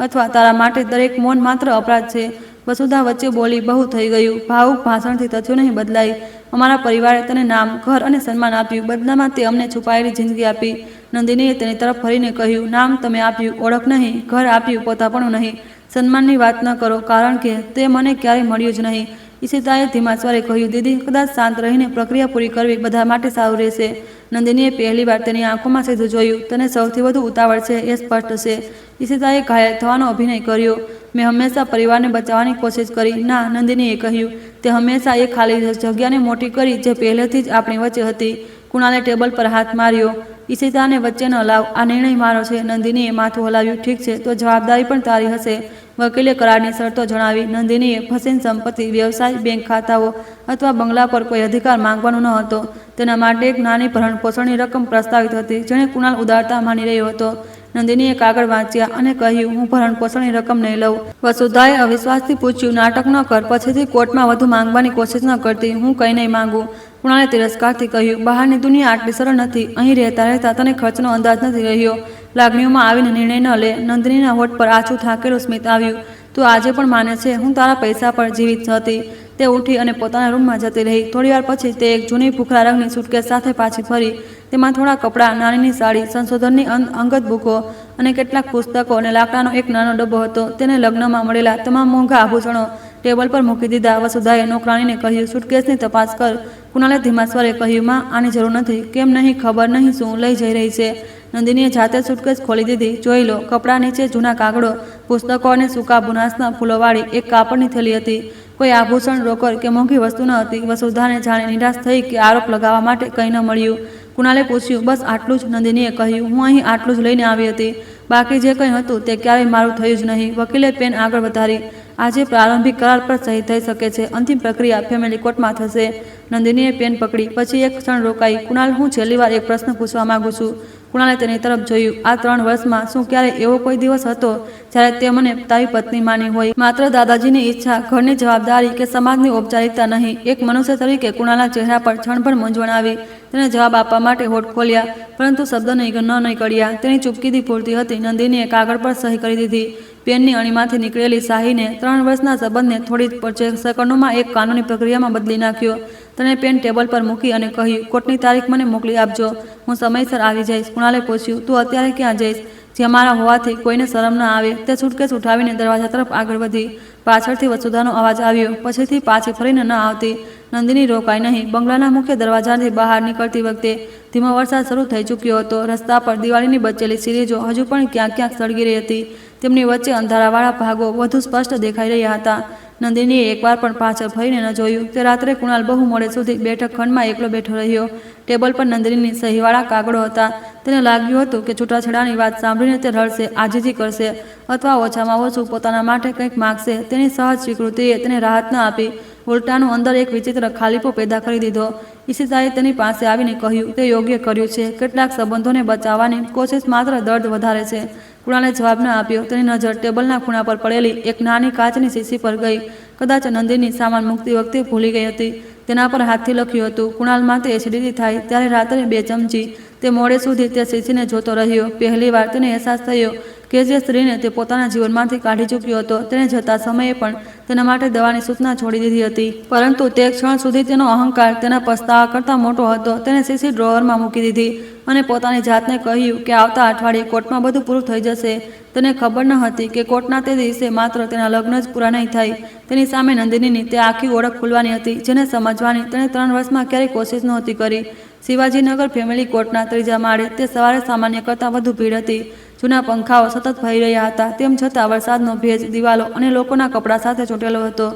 અથવા તારા માટે દરેક મૌન માત્ર અપરાધ છે? વસુધા વચ્ચે બોલી. બહુ થઈ ગયું. ભાવુક ભાષણથી તથ્યો નહીં બદલાય. અમારા પરિવારે તને નામ, ઘર અને સન્માન આપ્યું. બદલામાં તે અમને છુપાયેલી જિંદગી આપી. નંદિનીએ તેની તરફ ફરીને કહ્યું. નામ તમે આપ્યું, ઓળખ નહીં. ઘર આપ્યું, પોતાપણું નહીં. સન્માનની વાત ન કરો, કારણ કે તે મને ક્યારેય મળ્યું જ નહીં. ઈશિતાએ ધીમા સ્વરે કહ્યું. દીદી, કદાચ શાંત રહીને પ્રક્રિયા પૂરી કરવી બધા માટે સારું રહેશે. નંદિનીએ પહેલીવાર તેની આંખોમાં સીધું જોયું. તને સૌથી વધુ ઉતાવળ છે એ સ્પષ્ટ છે. ઈશિતાએ ઘાયલ થવાનો અભિનય કર્યો. મેં હંમેશા પરિવારને બચાવવાની કોશિશ કરી. ના, નંદિનીએ કહ્યું. તે હંમેશા એ ખાલી જગ્યાને મોટી કરી જે પહેલેથી જ આપણી વચ્ચે હતી. કુણાલે ટેબલ પર હાથ માર્યો. ઈશિતાને વચ્ચે ન લાવ. આ નિર્ણય મારો છે. નંદિનીએ માથું હલાવ્યું. ઠીક છે, તો જવાબદારી પણ તારી હશે. વકીલે કરારની શરતો જણાવી. નંદિનીએ ફસીન સંપત્તિ, વ્યવસાય, બેંક ખાતાઓ અથવા બંગલા પર કોઈ અધિકાર માંગવાનો ન હતો. તેના માટે એક નાની ભરણપોષણની રકમ પ્રસ્તાવિત હતી, જેને કુણાલ ઉદારતા માની રહ્યો હતો. નંદિનીએ કાગળ વાંચ્યા અને કહ્યું, હું ભરણપોષણની રકમ નહીં લઉં. વસુધાએ અવિશ્વાસથી પૂછ્યું. નાટક ન કર. પછીથી કોર્ટમાં વધુ માંગવાની કોશિશ ન કરતી. હું કંઈ નહીં માંગું. કુણાલે તિરસ્કારથી કહ્યું. બહારની દુનિયા આટલી સરળ નથી. અહીં રહેતા રહેતા તને ખર્ચનો અંદાજ નથી રહ્યો. લાગણીઓમાં આવીને નિર્ણય ન લે. નંદિનીના હોઠ પર આછું થાકેલું સ્મિત આવ્યું. તું આજે પણ માને છે હું તારા પૈસા પર જીવિત હતી? તે ઉઠી અને પોતાના રૂમમાં જતી રહી. થોડીવાર પછી તે એક જૂની ભૂખરા રંગની સુટકેસ સાથે પાછી ફરી. તેમાં થોડા કપડાં, નાનીની સાડી, સંશોધનની અંગત બુકો અને કેટલાક પુસ્તકો અને લાકડાનો એક નાનો ડબ્બો હતો. તેને લગ્નમાં મળેલા તમામ મોંઘા આભૂષણો ટેબલ પર મૂકી દીધા. વસુધાએ નોકરાણીને કહ્યું. સુટકેસની તપાસ કર. કુણાલે ધીમા સ્વરે કહ્યું. માં, આની જરૂર નથી. કેમ નહીં? ખબર નહીં શું લઈ જઈ રહી છે? નંદિનીએ જાતે સુટકેસ ખોલી દીધી. જોઈ લો. કપડાં નીચે જૂના કાગળો, પુસ્તકો અને સૂકા બુનાસના ફૂલોવાળી એક કાપડની થેલી હતી. કોઈ આભૂષણ, રોકડ કે મોંઘી વસ્તુ ન હતી. વસુધાને જાણે નિરાશ થઈ કે આરોપ લગાવવા માટે કંઈ ન મળ્યું. કુણાલે પૂછ્યું. બસ આટલું જ? નંદિનીએ કહ્યું. હું અહીં આટલું જ લઈને આવી હતી. બાકી જે કંઈ હતું તે ક્યારેય મારું થયું જ નહીં. વકીલે પેન આગળ વધારી. આજે પ્રારંભિક કરાર પર સહી થઈ શકે છે. અંતિમ પ્રક્રિયા ફેમિલી કોર્ટમાં થશે. નંદિનીએ પેન પકડી. પછી એક ક્ષણ રોકાઈ. કુણાલ, હું છેલ્લીવાર એક પ્રશ્ન પૂછવા માંગુ છું. કુણાલે તેની તરફ જોયું. આ 3 વર્ષમાં શું ક્યારેય એવો કોઈ દિવસ હતો જ્યારે તે મને તારી પત્ની માની હોય? માત્ર દાદાજીની ઈચ્છા, ઘરની જવાબદારી કે સમાજની ઔપચારિકતા નહીં? એક મનુષ્ય તરીકે કુણાલના ચહેરા પર ક્ષણભર મૂંઝવણ આવી. તેને જવાબ આપવા માટે હોઠ ખોલ્યા, પરંતુ શબ્દ ન નીકળ્યા. તેની ચૂપકીથી પૂરતી હતી. નંદિનીએ કાગળ પર સહી કરી દીધી. પેનની અણીમાંથી નીકળેલી શાહીને 3 વર્ષના સંબંધને થોડી સેકન્ડોમાં એક કાનૂની પ્રક્રિયામાં બદલી નાખ્યો. તેણે પેન ટેબલ પર મૂકી અને કહ્યું. કોર્ટની તારીખ મને મોકલી આપજો. હું સમયસર આવી જઈશ. કુણાલે પૂછ્યું. તું અત્યારે ક્યાં જઈશ? જ્યાં મારા હોવાથી કોઈને શરમ ન આવે. તે સુટકેસ ઉઠાવીને દરવાજા તરફ આગળ વધી. પાછળથી વસુધાનો અવાજ આવ્યો. પછીથી પાછી ફરીને ન આવતી. નંદિની રોકાઈ નહીં. બંગલાના મુખ્ય દરવાજાથી બહાર નીકળતી વખતે ધીમો વરસાદ શરૂ થઈ ચૂક્યો હતો. રસ્તા પર દિવાળીની બચેલી સીરીજો હજુ પણ ક્યાંક ક્યાંક સળગી રહી હતી. તેમની વચ્ચે અંધારાવાળા ભાગો વધુ સ્પષ્ટ દેખાઈ રહ્યા હતા. નંદિનીએ એકવાર પણ પાછળ ફરીને ન જોયું. તે રાત્રે કુણાલ બહુ મોડે સુધી બેઠક ખંડમાં એકલો બેઠો રહ્યો. ટેબલ પર નંદિનીની સહીવાળા કાગળો હતા. તેને લાગ્યું હતું કે છૂટાછેડાની વાત સાંભળીને તે રડશે, આજીજી કરશે અથવા ઓછામાં ઓછું પોતાના માટે કંઈક માગશે. તેની સહજ સ્વીકૃતિએ તેને રાહત ન આપી, ઉલટાનું અંદર એક વિચિત્ર ખાલીપો પેદા કરી દીધો. ઈશિતાએ તેની પાસે આવીને કહ્યું, તે યોગ્ય કર્યું છે. કેટલાક સંબંધોને બચાવવાની કોશિશ માત્ર દર્દ વધારે છે. કુણાલે જવાબ ન આપ્યો. તેની નજર ટેબલના ખૂણા પર પડેલી એક નાની કાચની શીશી પર ગઈ. કદાચ નંદિની સામાન મૂકતી વખતે ભૂલી ગઈ હતી. તેના પર હાથથી લખ્યું હતું, કુણાલ માટે એસિડિટી થાય ત્યારે રાત્રે 2 ચમચી. તે મોડે સુધી તે શીશીને જોતો રહ્યો. પહેલીવાર તેને અહેસાસ થયો કે જે સ્ત્રીને તે પોતાના જીવનમાંથી કાઢી ચૂક્યો હતો, તેણે જતા સમયે પણ તેના માટે દવાની સૂચના છોડી દીધી હતી. પરંતુ તે ક્ષણ સુધી તેનો અહંકાર તેના પસ્તાવા કરતાં મોટો હતો. તેણે શીશી ડ્રોવરમાં મૂકી દીધી અને પોતાની જાતને કહ્યું કે આવતા અઠવાડિયે કોર્ટમાં બધું પૂરું થઈ જશે. તેને ખબર ન હતી કે કોર્ટના તે દિવસે માત્ર તેના લગ્ન જ પૂરા નહીં થાય. તેની સામે નંદિનીની તે આખી ઓળખ ખુલવાની હતી, જેને સમજવાની તેણે 3 વર્ષમાં ક્યારેય કોશિશ નહોતી કરી. શિવાજીનગર ફેમિલી કોર્ટના 3જા માળે તે સવારે સામાન્ય કરતાં વધુ ભીડ હતી. જૂના પંખાઓ સતત વહી રહ્યા હતા. તેમ છતાં વરસાદનો ભેજ દિવાલો અને લોકોના કપડાં સાથે ચોંટેલો હતો.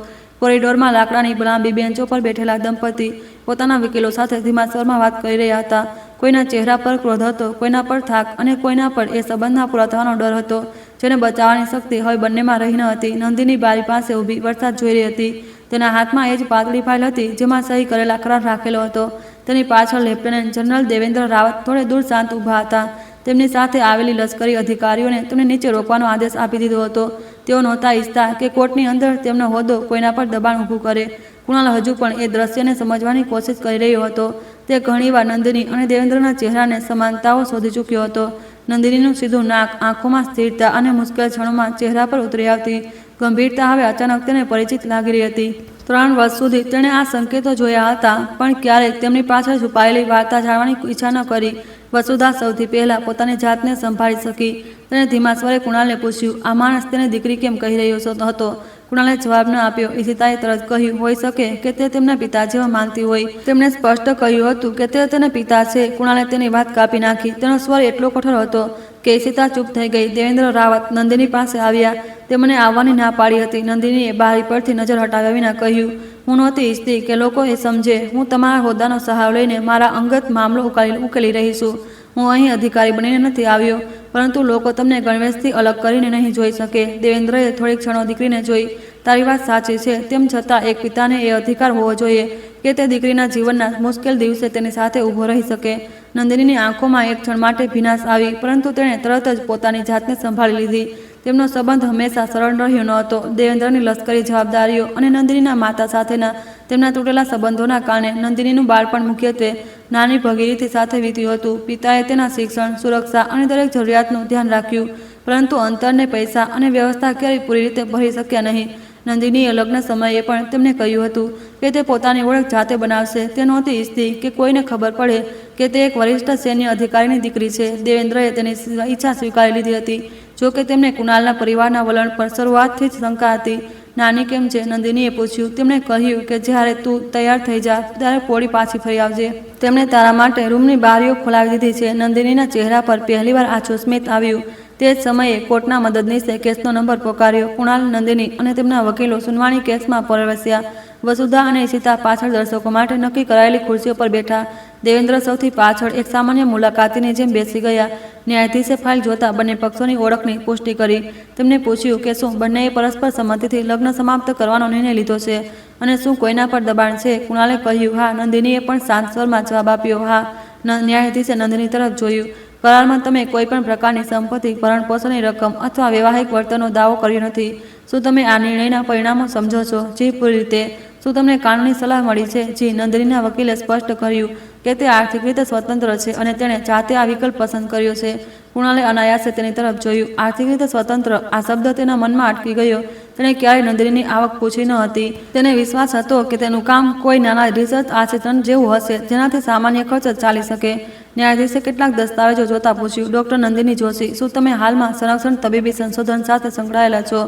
કોરિડોરમાં લાકડાની લાંબી બેન્ચો પર બેઠેલા દંપતી પોતાના વકીલો સાથે ધીમા સ્વરમાં વાત કરી રહ્યા હતા. કોઈના ચહેરા પર ક્રોધ હતો, કોઈના પર થાક અને કોઈના પર એ સંબંધના પૂરા થવાનો ડર હતો જેને બચાવવાની શક્તિ હવે બંનેમાં રહી ન હતી. નંદિની બારી પાસે ઊભી વરસાદ જોઈ રહી હતી. તેના હાથમાં એ જ પાતળી ફાઇલ હતી જેમાં સહી કરેલા કરાર રાખેલો હતો. તેની પાછળ લેફ્ટનન્ટ જનરલ દેવેન્દ્ર રાવત થોડે દૂર શાંત ઊભા હતા. તેમની સાથે આવેલી લશ્કરી અધિકારીઓને તેમને નીચે રોકવાનો આદેશ આપી દીધો હતો. તેઓ નહોતા ઈચ્છતા કે કોર્ટની અંદર તેમનો હોદ્દો કોઈના પર દબાણ ઊભું કરે. કુણાલ હજુ પણ એ દ્રશ્યને સમજવાની કોશિશ કરી રહ્યો હતો. તે ઘણીવાર નંદિની અને દેવેન્દ્રના ચહેરાને સમાનતાઓ શોધી ચૂક્યો હતો. નંદિનીનું સીધું નાક, આંખોમાં સ્થિરતા અને મુશ્કેલ ક્ષણોમાં ચહેરા પર ઉતરી આવતી ગંભીરતા હવે અચાનક તેને પરિચિત લાગી રહી હતી. 3 વર્ષ સુધી તેણે આ સંકેતો જોયા હતા, પણ ક્યારેય તેમની પાછળ છુપાયેલી વાર્તા જાણવાની ઈચ્છા ન કરી. વસુધા સૌથી પહેલાં પોતાની જાતને સંભાળી શકી. તેણે ધીમા સ્વરે કુણાલને પૂછ્યું, આ માણસ તેને દીકરી કેમ કહી રહ્યો હતો? કુણાલે જવાબ ન આપ્યો. ઈશિતાએ તરત કહ્યું, હોઈ શકે કે તે તેમના પિતા જેવા માનતી હોય. તેમણે સ્પષ્ટ કહ્યું હતું કે તે તેના પિતા છે. કુણાલે તેની વાત કાપી નાખી. તેનો સ્વર એટલો કઠોર હતો કે ઈશિતા ચૂપ થઈ ગઈ. દેવેન્દ્ર રાવત નંદિની પાસે આવ્યા. તે મને આવવાની ના પાડી હતી. નંદિનીએ બારી પરથી નજર હટાવ્યા વિના કહ્યું, હું નહોતી ઈચ્છતી કે લોકો એ સમજે. હું તમારા હોદ્દાનો સહારો લઈને મારા અંગત મામલો ઉકેલી રહી છું. હું અહીં અધિકારી બનીને નથી આવ્યો, પરંતુ લોકો તમને ગણવેશથી અલગ કરીને નહીં જોઈ શકે. દેવેન્દ્રએ થોડીક ક્ષણો દીકરીને જોઈ. તારી વાત સાચી છે. તેમ છતાં એક પિતાને એ અધિકાર હોવો જોઈએ કે તે દીકરીના જીવનના મુશ્કેલ દિવસે તેની સાથે ઊભો રહી શકે. નંદિનીની આંખોમાં એક ક્ષણ માટે ભીનાશ આવી, પરંતુ તેણે તરત જ પોતાની જાતને સંભાળી લીધી. તેમનો સંબંધ હંમેશા સરળ રહ્યો નહોતો. દેવેન્દ્રની લશ્કરી જવાબદારીઓ અને નંદિનીના માતા સાથેના તેમના તૂટેલા સંબંધોના કારણે નંદિનીનું બાળપણ મુખ્યત્વે નાની ભગીરથી સાથે વીત્યું હતું. પિતાએ તેના શિક્ષણ, સુરક્ષા અને દરેક જરૂરિયાતનું ધ્યાન રાખ્યું, પરંતુ અંતરને પૈસા અને વ્યવસ્થા ક્યારેય પૂરી રીતે ભરી શક્યા નહીં. નંદિનીએ લગ્ન સમયે પણ તેમને કહ્યું હતું કે તે પોતાની ઓળખ જાતે બનાવશે. તે નહોતી ઈચ્છતી કે કોઈને ખબર પડે કે તે એક વરિષ્ઠ સૈન્ય અધિકારીની દીકરી છે. દેવેન્દ્રએ તેની ઈચ્છા સ્વીકારી લીધી હતી. જોકે તેમને કુણાલના પરિવારના વલણ પર શરૂઆતથી જ શંકા હતી. નાની કેમ છે? નંદિનીએ પૂછ્યું. તેમણે કહ્યું કે જ્યારે તું તૈયાર થઈ જા ત્યારે પોળી પાછી ફરી આવજે. તેમણે તારા માટે રૂમની બારીઓ ખોલાવી દીધી છે. નંદિનીના ચહેરા પર પહેલીવાર આછું સ્મિત આવ્યું. તે જ સમયે કોર્ટના મદદનીશે કેસનો નંબર પોકાર્યો. કુણાલ, નંદિની અને તેમના વકીલો સુનવાણી કેસમાં પ્રવેશ્યા. વસુધા અને ઈશિતા પાછળ દર્શકો માટે નક્કી કરાયેલી ખુરશીઓ પર બેઠા. દેવેન્દ્ર સૌથી પાછળ એક સામાન્ય મુલાકાતીની જેમ બેસી ગયા. ન્યાયાધીશે ફાઇલ જોતા બંને પક્ષોની ઓળખની પુષ્ટિ કરી. તેમને પૂછ્યું કે શું બંનેએ પરસ્પર સંમતિથી લગ્ન સમાપ્ત કરવાનો નિર્ણય લીધો છે અને શું કોઈના પર દબાણ છે? કુણાલે કહ્યું, હા. નંદિનીએ પણ શાંત સ્વરમાં જવાબ આપ્યો, હા. ન્યાયાધીશે નંદિની તરફ જોયું. કરારમાં તમે કોઈ પણ પ્રકારની સંપત્તિ, ભરણપોષણની રકમ અથવા વૈવાહિક વર્તનનો દાવો કર્યો નથી. શું તમે આ નિર્ણયના પરિણામો સમજો છો? જી, પૂરી રીતે. શું તમને કાનૂની સલાહ મળી છે? જી. નંદિનીના વકીલે સ્પષ્ટ કર્યું કે તે આર્થિક રીતે સ્વતંત્ર છે અને તેણે જાતે આ વિકલ્પ પસંદ કર્યો છે. કુણાલે અનાયાસે તેની તરફ જોયું. આર્થિક રીતે સ્વતંત્ર? આ શબ્દ તેના મનમાં અટકી ગયો. તેણે ક્યારેય નંદિનીની આવક પૂછી ન હતી. તેને વિશ્વાસ હતો કે તેનું કામ કોઈ નાના રિસર્ચ આસિસ્ટન્ટ જેવું હશે, જેનાથી સામાન્ય ખર્ચ જ ચાલી શકે. ન્યાયાધીશે કેટલાક દસ્તાવેજો જોતા પૂછ્યું, ડૉક્ટર નંદિની જોશી, શું તમે હાલમાં સંરક્ષણ તબીબી સંશોધન સાથે સંકળાયેલા છો?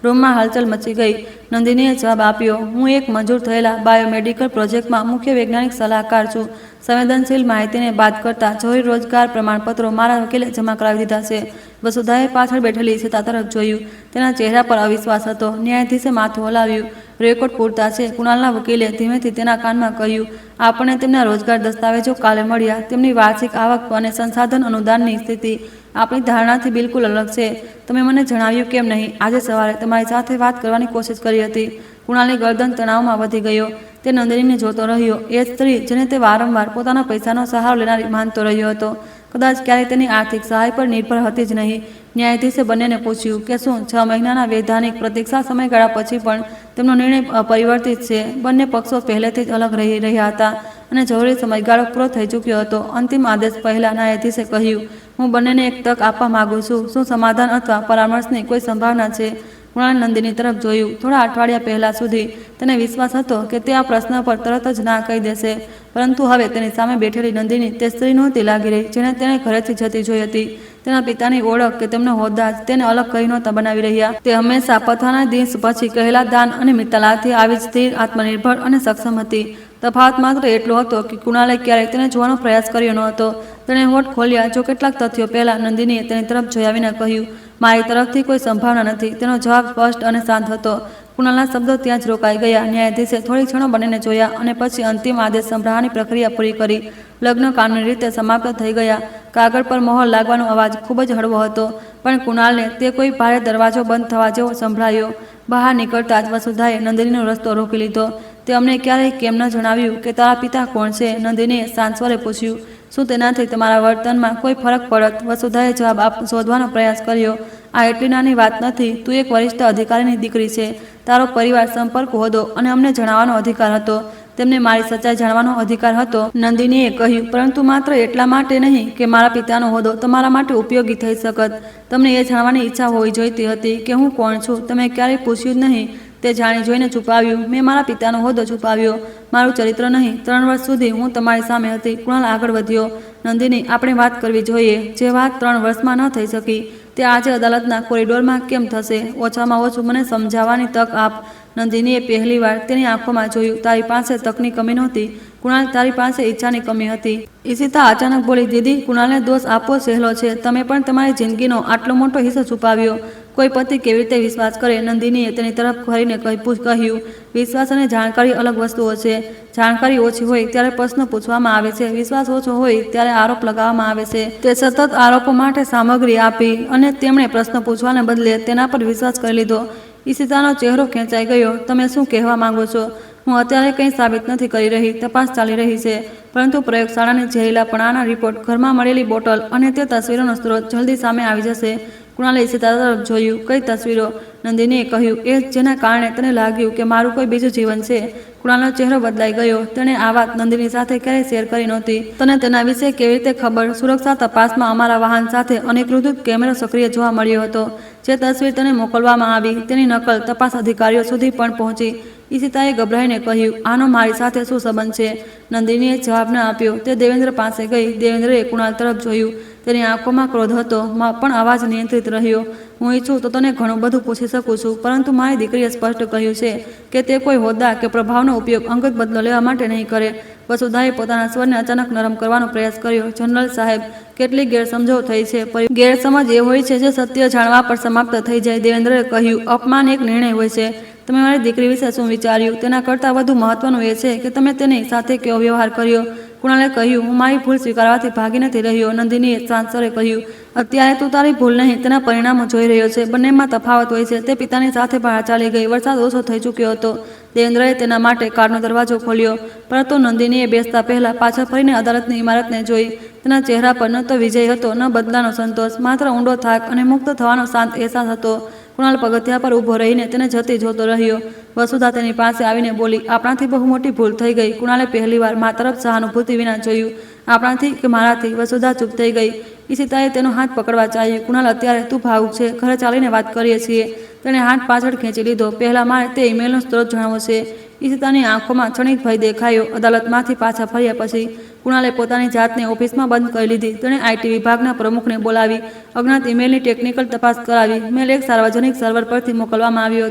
રૂમમાં હલચલ મચી ગઈ. નંદિનીએ જવાબ આપ્યો, હું એક મંજૂર થયેલા બાયોમેડિકલ પ્રોજેક્ટમાં મુખ્ય વૈજ્ઞાનિક સલાહકાર છું. સંવેદનશીલ માહિતીને બાદ કરતા જરૂરી રોજગાર પ્રમાણપત્રો મારા વકીલે જમા કરાવી દીધા છે. વસુધાએ પાછળ બેઠેલી સીતા તરફ જોયું. તેના ચહેરા પર અવિશ્વાસ હતો. ન્યાયાધીશે માથું હલાવ્યું. રેકોર્ડ પૂરતા છે, કુણાલના વકીલે ધીમેથી તેના કાનમાં કહ્યું. આપણે તેમના રોજગાર દસ્તાવેજો કાલે મળ્યા. તેમની વાર્ષિક આવક અને સંસાધન અનુદાનની સ્થિતિ આપણી ધારણાથી બિલકુલ અલગ છે. તમે મને જણાવ્યું કેમ નહીં? આજે સવારે તમારી સાથે વાત કરવાની કોશિશ કરી હતી. કુણાલની ગરદન તણાવમાં વધી ગયો. તે નંદિનીને જોતો રહ્યો. એ સ્ત્રી જેને તે વારંવાર પોતાના પૈસાનો સહારો લેનારી માનતો રહ્યો હતો, કદાચ ક્યારેય તેની આર્થિક સહાય પર નિર્ભર હતી જ નહીં. ન્યાયાધીશે બંનેને પૂછ્યું કે શું 6 મહિનાના વૈધાનિક પ્રતીક્ષા સમયગાળા પછી પણ તેમનો નિર્ણય અપરિવર્તિત છે? બંને પક્ષો પહેલેથી જ અલગ રહી રહ્યા હતા અને જરૂરી સમયગાળો પૂરો થઈ ચૂક્યો હતો. અંતિમ આદેશ પહેલા ન્યાયાધીશે કહ્યું, હું બંનેને એક તક આપવા માંગુ છું. શું સમાધાન અથવા પરામર્શની કોઈ સંભાવના છે? કુણાલે નંદિની તરફ જોયું. થોડા અઠવાડિયા પહેલા સુધી તેને વિશ્વાસ હતો કે તે આ પ્રશ્ન પર તરત જ ના કહી દેશે, પરંતુ હવે તેની સામે બેઠેલી નંદિની તે સ્ત્રી નહોતી લાગી રહી જેને તેણે ઘરેથી જતી જોઈ હતી. તેના પિતાની ઓળખ કે તેમનો હોદ્દા જ તેને અલગ કરી નહોતા બનાવી રહ્યા. તે હંમેશા પથાના દિવસ પછી કહેલા દાન અને મિત્તલાથી આવી જ સ્થિર, આત્મનિર્ભર અને સક્ષમ હતી. તફાવત માત્ર એટલો હતો કે કુણાલે ક્યારેય તેને જોવાનો પ્રયાસ કર્યો ન હતો. તેણે હોઠ ખોલ્યા. જો કેટલાક તથ્યો પહેલા નંદિનીએ તેની તરફ જોયા વિના કહ્યું, મારી તરફથી કોઈ સંભાવના નથી. તેનો જવાબ સ્પષ્ટ અને શાંત હતો. કુણાલના શબ્દો ત્યાં જ રોકાઈ ગયા. ન્યાયાધીશે થોડી ક્ષણો બંનેને જોયા અને પછી અંતિમ આદેશ સંભળાવવાની પ્રક્રિયા પૂરી કરી. લગ્ન કાનૂની રીતે સમાપ્ત થઈ ગયા. કાગળ પર મહોર લાગવાનો અવાજ ખૂબ જ હળવો હતો, પણ કુણાલને તે કોઈ ભારે દરવાજો બંધ થવા જેવો સંભળાયો. બહાર નીકળતા જ વસુધાએ નંદિનીનો રસ્તો રોકી લીધો. તે અમને ક્યારેય કેમ ન જણાવ્યું કે તારા પિતા કોણ છે? નંદિનીએ શાંત સ્વરે પૂછ્યું. શું તેનાથી તમારા વર્તનમાં કોઈ ફરક પડત? વસુધાએ જવાબ શોધવાનો પ્રયાસ કર્યો. આ એટલી નાની વાત નથી. તું એક વરિષ્ઠ અધિકારીની દીકરી છે. તારો પરિવાર, સંપર્ક, હોદ્દો અને અમને જણાવવાનો અધિકાર હતો. તેમને મારી સચ્ચાઈ જાણવાનો અધિકાર હતો. નંદિનીએ કહ્યું, પરંતુ માત્ર એટલા માટે નહીં કે મારા પિતાનો હોદ્દો તમારા માટે ઉપયોગી થઈ શકત. તમને એ જાણવાની ઈચ્છા હોવી જોઈતી હતી કે હું કોણ છું. તમે ક્યારેય પૂછ્યું જ નહીં. તે જાણી જોઈને છુપાવ્યું. મેં મારા પિતાનો હોદ્દો છુપાવ્યો, મારું ચરિત્ર નહીં. 3 વર્ષ સુધી હું તમારી સામે હતી. કુણાલ આગળ વધ્યો. નંદિની, આપણે વાત કરવી જોઈએ. જે વાત 3 વર્ષમાં ન થઈ શકી તે આજે અદાલતના કોરિડોરમાં કેમ થશે? ઓછામાં ઓછું મને સમજાવવાની તક આપ. નંદિનીએ પહેલીવાર તેની આંખોમાં જોયું. તારી પાસે તકની કમી નહોતી કુણાલ, તારી પાસે ઈચ્છાની કમી હતી. ઈશિતા અચાનક બોલી, દીદી, કુણાલને દોષ આપવો સહેલો છે. તમે પણ તમારી જિંદગીનો આટલો મોટો હિસ્સો છુપાવ્યો. કોઈ પતિ કેવી રીતે વિશ્વાસ કરે? નંદિનીએ તેની તરફ ફરીને કહ્યું. વિશ્વાસ અને જાણકારી અલગ વસ્તુઓ છે. જાણકારી ઓછી હોય ત્યારે પ્રશ્ન પૂછવામાં આવે છે. વિશ્વાસ ઓછો હોય ત્યારે આરોપ લગાવવામાં આવે છે. તે સતત આરોપો માટે સામગ્રી આપી અને તેમણે પ્રશ્ન પૂછવાને બદલે તેના પર વિશ્વાસ કરી લીધો. ઈશિતાનો ચહેરો ખેંચાઈ ગયો. તમે શું કહેવા માંગો છો? હું અત્યારે કંઈ સાબિત નથી કરી રહી. તપાસ ચાલી રહી છે, પરંતુ પ્રયોગશાળાની ઝેરીલાપણાના રિપોર્ટ, ઘરમાં મળેલી બોટલ અને તે તસવીરોનો સ્ત્રોત જલ્દી સામે આવી જશે. કુણાલે ઈશિતા તરફ જોયું. કઈ તસવીરો? નંદિનીએ કહ્યું, એ જેના કારણે તને લાગ્યું કે મારું કોઈ બીજું જીવન છે. કુણાલનો ચહેરો બદલાઈ ગયો. તેણે આ વાત નંદિની સાથે ક્યારેય શેર કરી નહોતી. તને તેના વિશે કેવી રીતે ખબર? સુરક્ષા તપાસમાં અમારા વાહન સાથે અનધિકૃત કેમેરો સક્રિય જોવા મળ્યો હતો. જે તસવીર તને મોકલવામાં આવી તેની નકલ તપાસ અધિકારીઓ સુધી પણ પહોંચી. ઈશિતાએ ગભરાઈને કહ્યું, આનો મારી સાથે શું સંબંધ છે? નંદિનીએ જવાબ ન આપ્યો. તે દેવેન્દ્ર પાસે ગઈ. દેવેન્દ્રએ કુણાલ તરફ જોયું. તેની આંખોમાં ક્રોધ હતો, પણ અવાજ નિયંત્રિત રહ્યો. હું ઈચ્છું તો તને ઘણું બધું પૂછી શકું છું, પરંતુ મારી દીકરીએ સ્પષ્ટ કહ્યું છે કે તે કોઈ હોદ્દા કે પ્રભાવનો ઉપયોગ અંગત બદલો લેવા માટે નહીં કરે. વસુધાએ પોતાના સ્વરને અચાનક નરમ કરવાનો પ્રયાસ કર્યો. જનરલ સાહેબ, કેટલીક ગેરસમજો થઈ છે. ગેરસમજ એ હોય છે જે સત્ય જાણવા પર સમાપ્ત થઈ જાય. દેવેન્દ્રએ કહ્યું, અપમાન એક નિર્ણય હોય છે. તમે મારી દીકરી વિશે શું વિચાર્યું? તેના કરતાં વધુ મહત્વનું એ છે કે તમે તેની સાથે કેવો વ્યવહાર કર્યો. કુણાલે કહ્યું, હું મારી ભૂલ સ્વીકારવાથી ભાગી નથી રહ્યો. નંદિનીએ શાંત સ્વરે કહ્યું, અત્યારે તું તારી ભૂલ નહીં, તેના પરિણામો જોઈ રહ્યો છે. બંનેમાં તફાવત હોય છે. તે પિતાની સાથે બહાર ચાલી ગઈ. વરસાદ ઓછો થઈ ચૂક્યો હતો. દેવેન્દ્રએ તેના માટે કારનો દરવાજો ખોલ્યો, પરંતુ નંદિનીએ બેસતા પહેલા પાછળ ફરીને અદાલતની ઇમારતને જોઈ. તેના ચહેરા પર ન તો વિજય હતો, ન બદલાનો સંતોષ, માત્ર ઊંડો થાક અને મુક્ત થવાનો શાંત અહેસાસ હતો. કુણાલ પગથિયા પર ઊભો રહીને તેને જતી જોતો રહ્યો. વસુધા તેની પાસે આવીને બોલી, આપણાથી બહુ મોટી ભૂલ થઈ ગઈ. કુણાલે પહેલીવાર મા તરફ સહાનુભૂતિ વિના જોયું. આપણાથી કે મારાથી? વસુધા ચૂપ થઈ ગઈ. ઈશિતાએ તેનો હાથ પકડવા ચાહ્યો. કુણાલ, અત્યારે તું ભાવુક છે. ઘરે ચાલીને વાત કરીએ છીએ. તેણે હાથ પાછળ ખેંચી લીધો. પહેલા મારે તે ઈમેલનો સ્ત્રોત જાણવો છે. ઈશિતાની આંખોમાં ક્ષણિક ભય દેખાયો. અદાલતમાંથી પાછા ફર્યા પછી કુણાલે પોતાની જાતને ઓફિસમાં બંધ કરી લીધી. તેણે આઈટી વિભાગના પ્રમુખને બોલાવી અજ્ઞાત ઈમેલની ટેકનિકલ તપાસ કરાવી. મેલ એક સાર્વજનિક સર્વર પરથી મોકલવામાં આવ્યો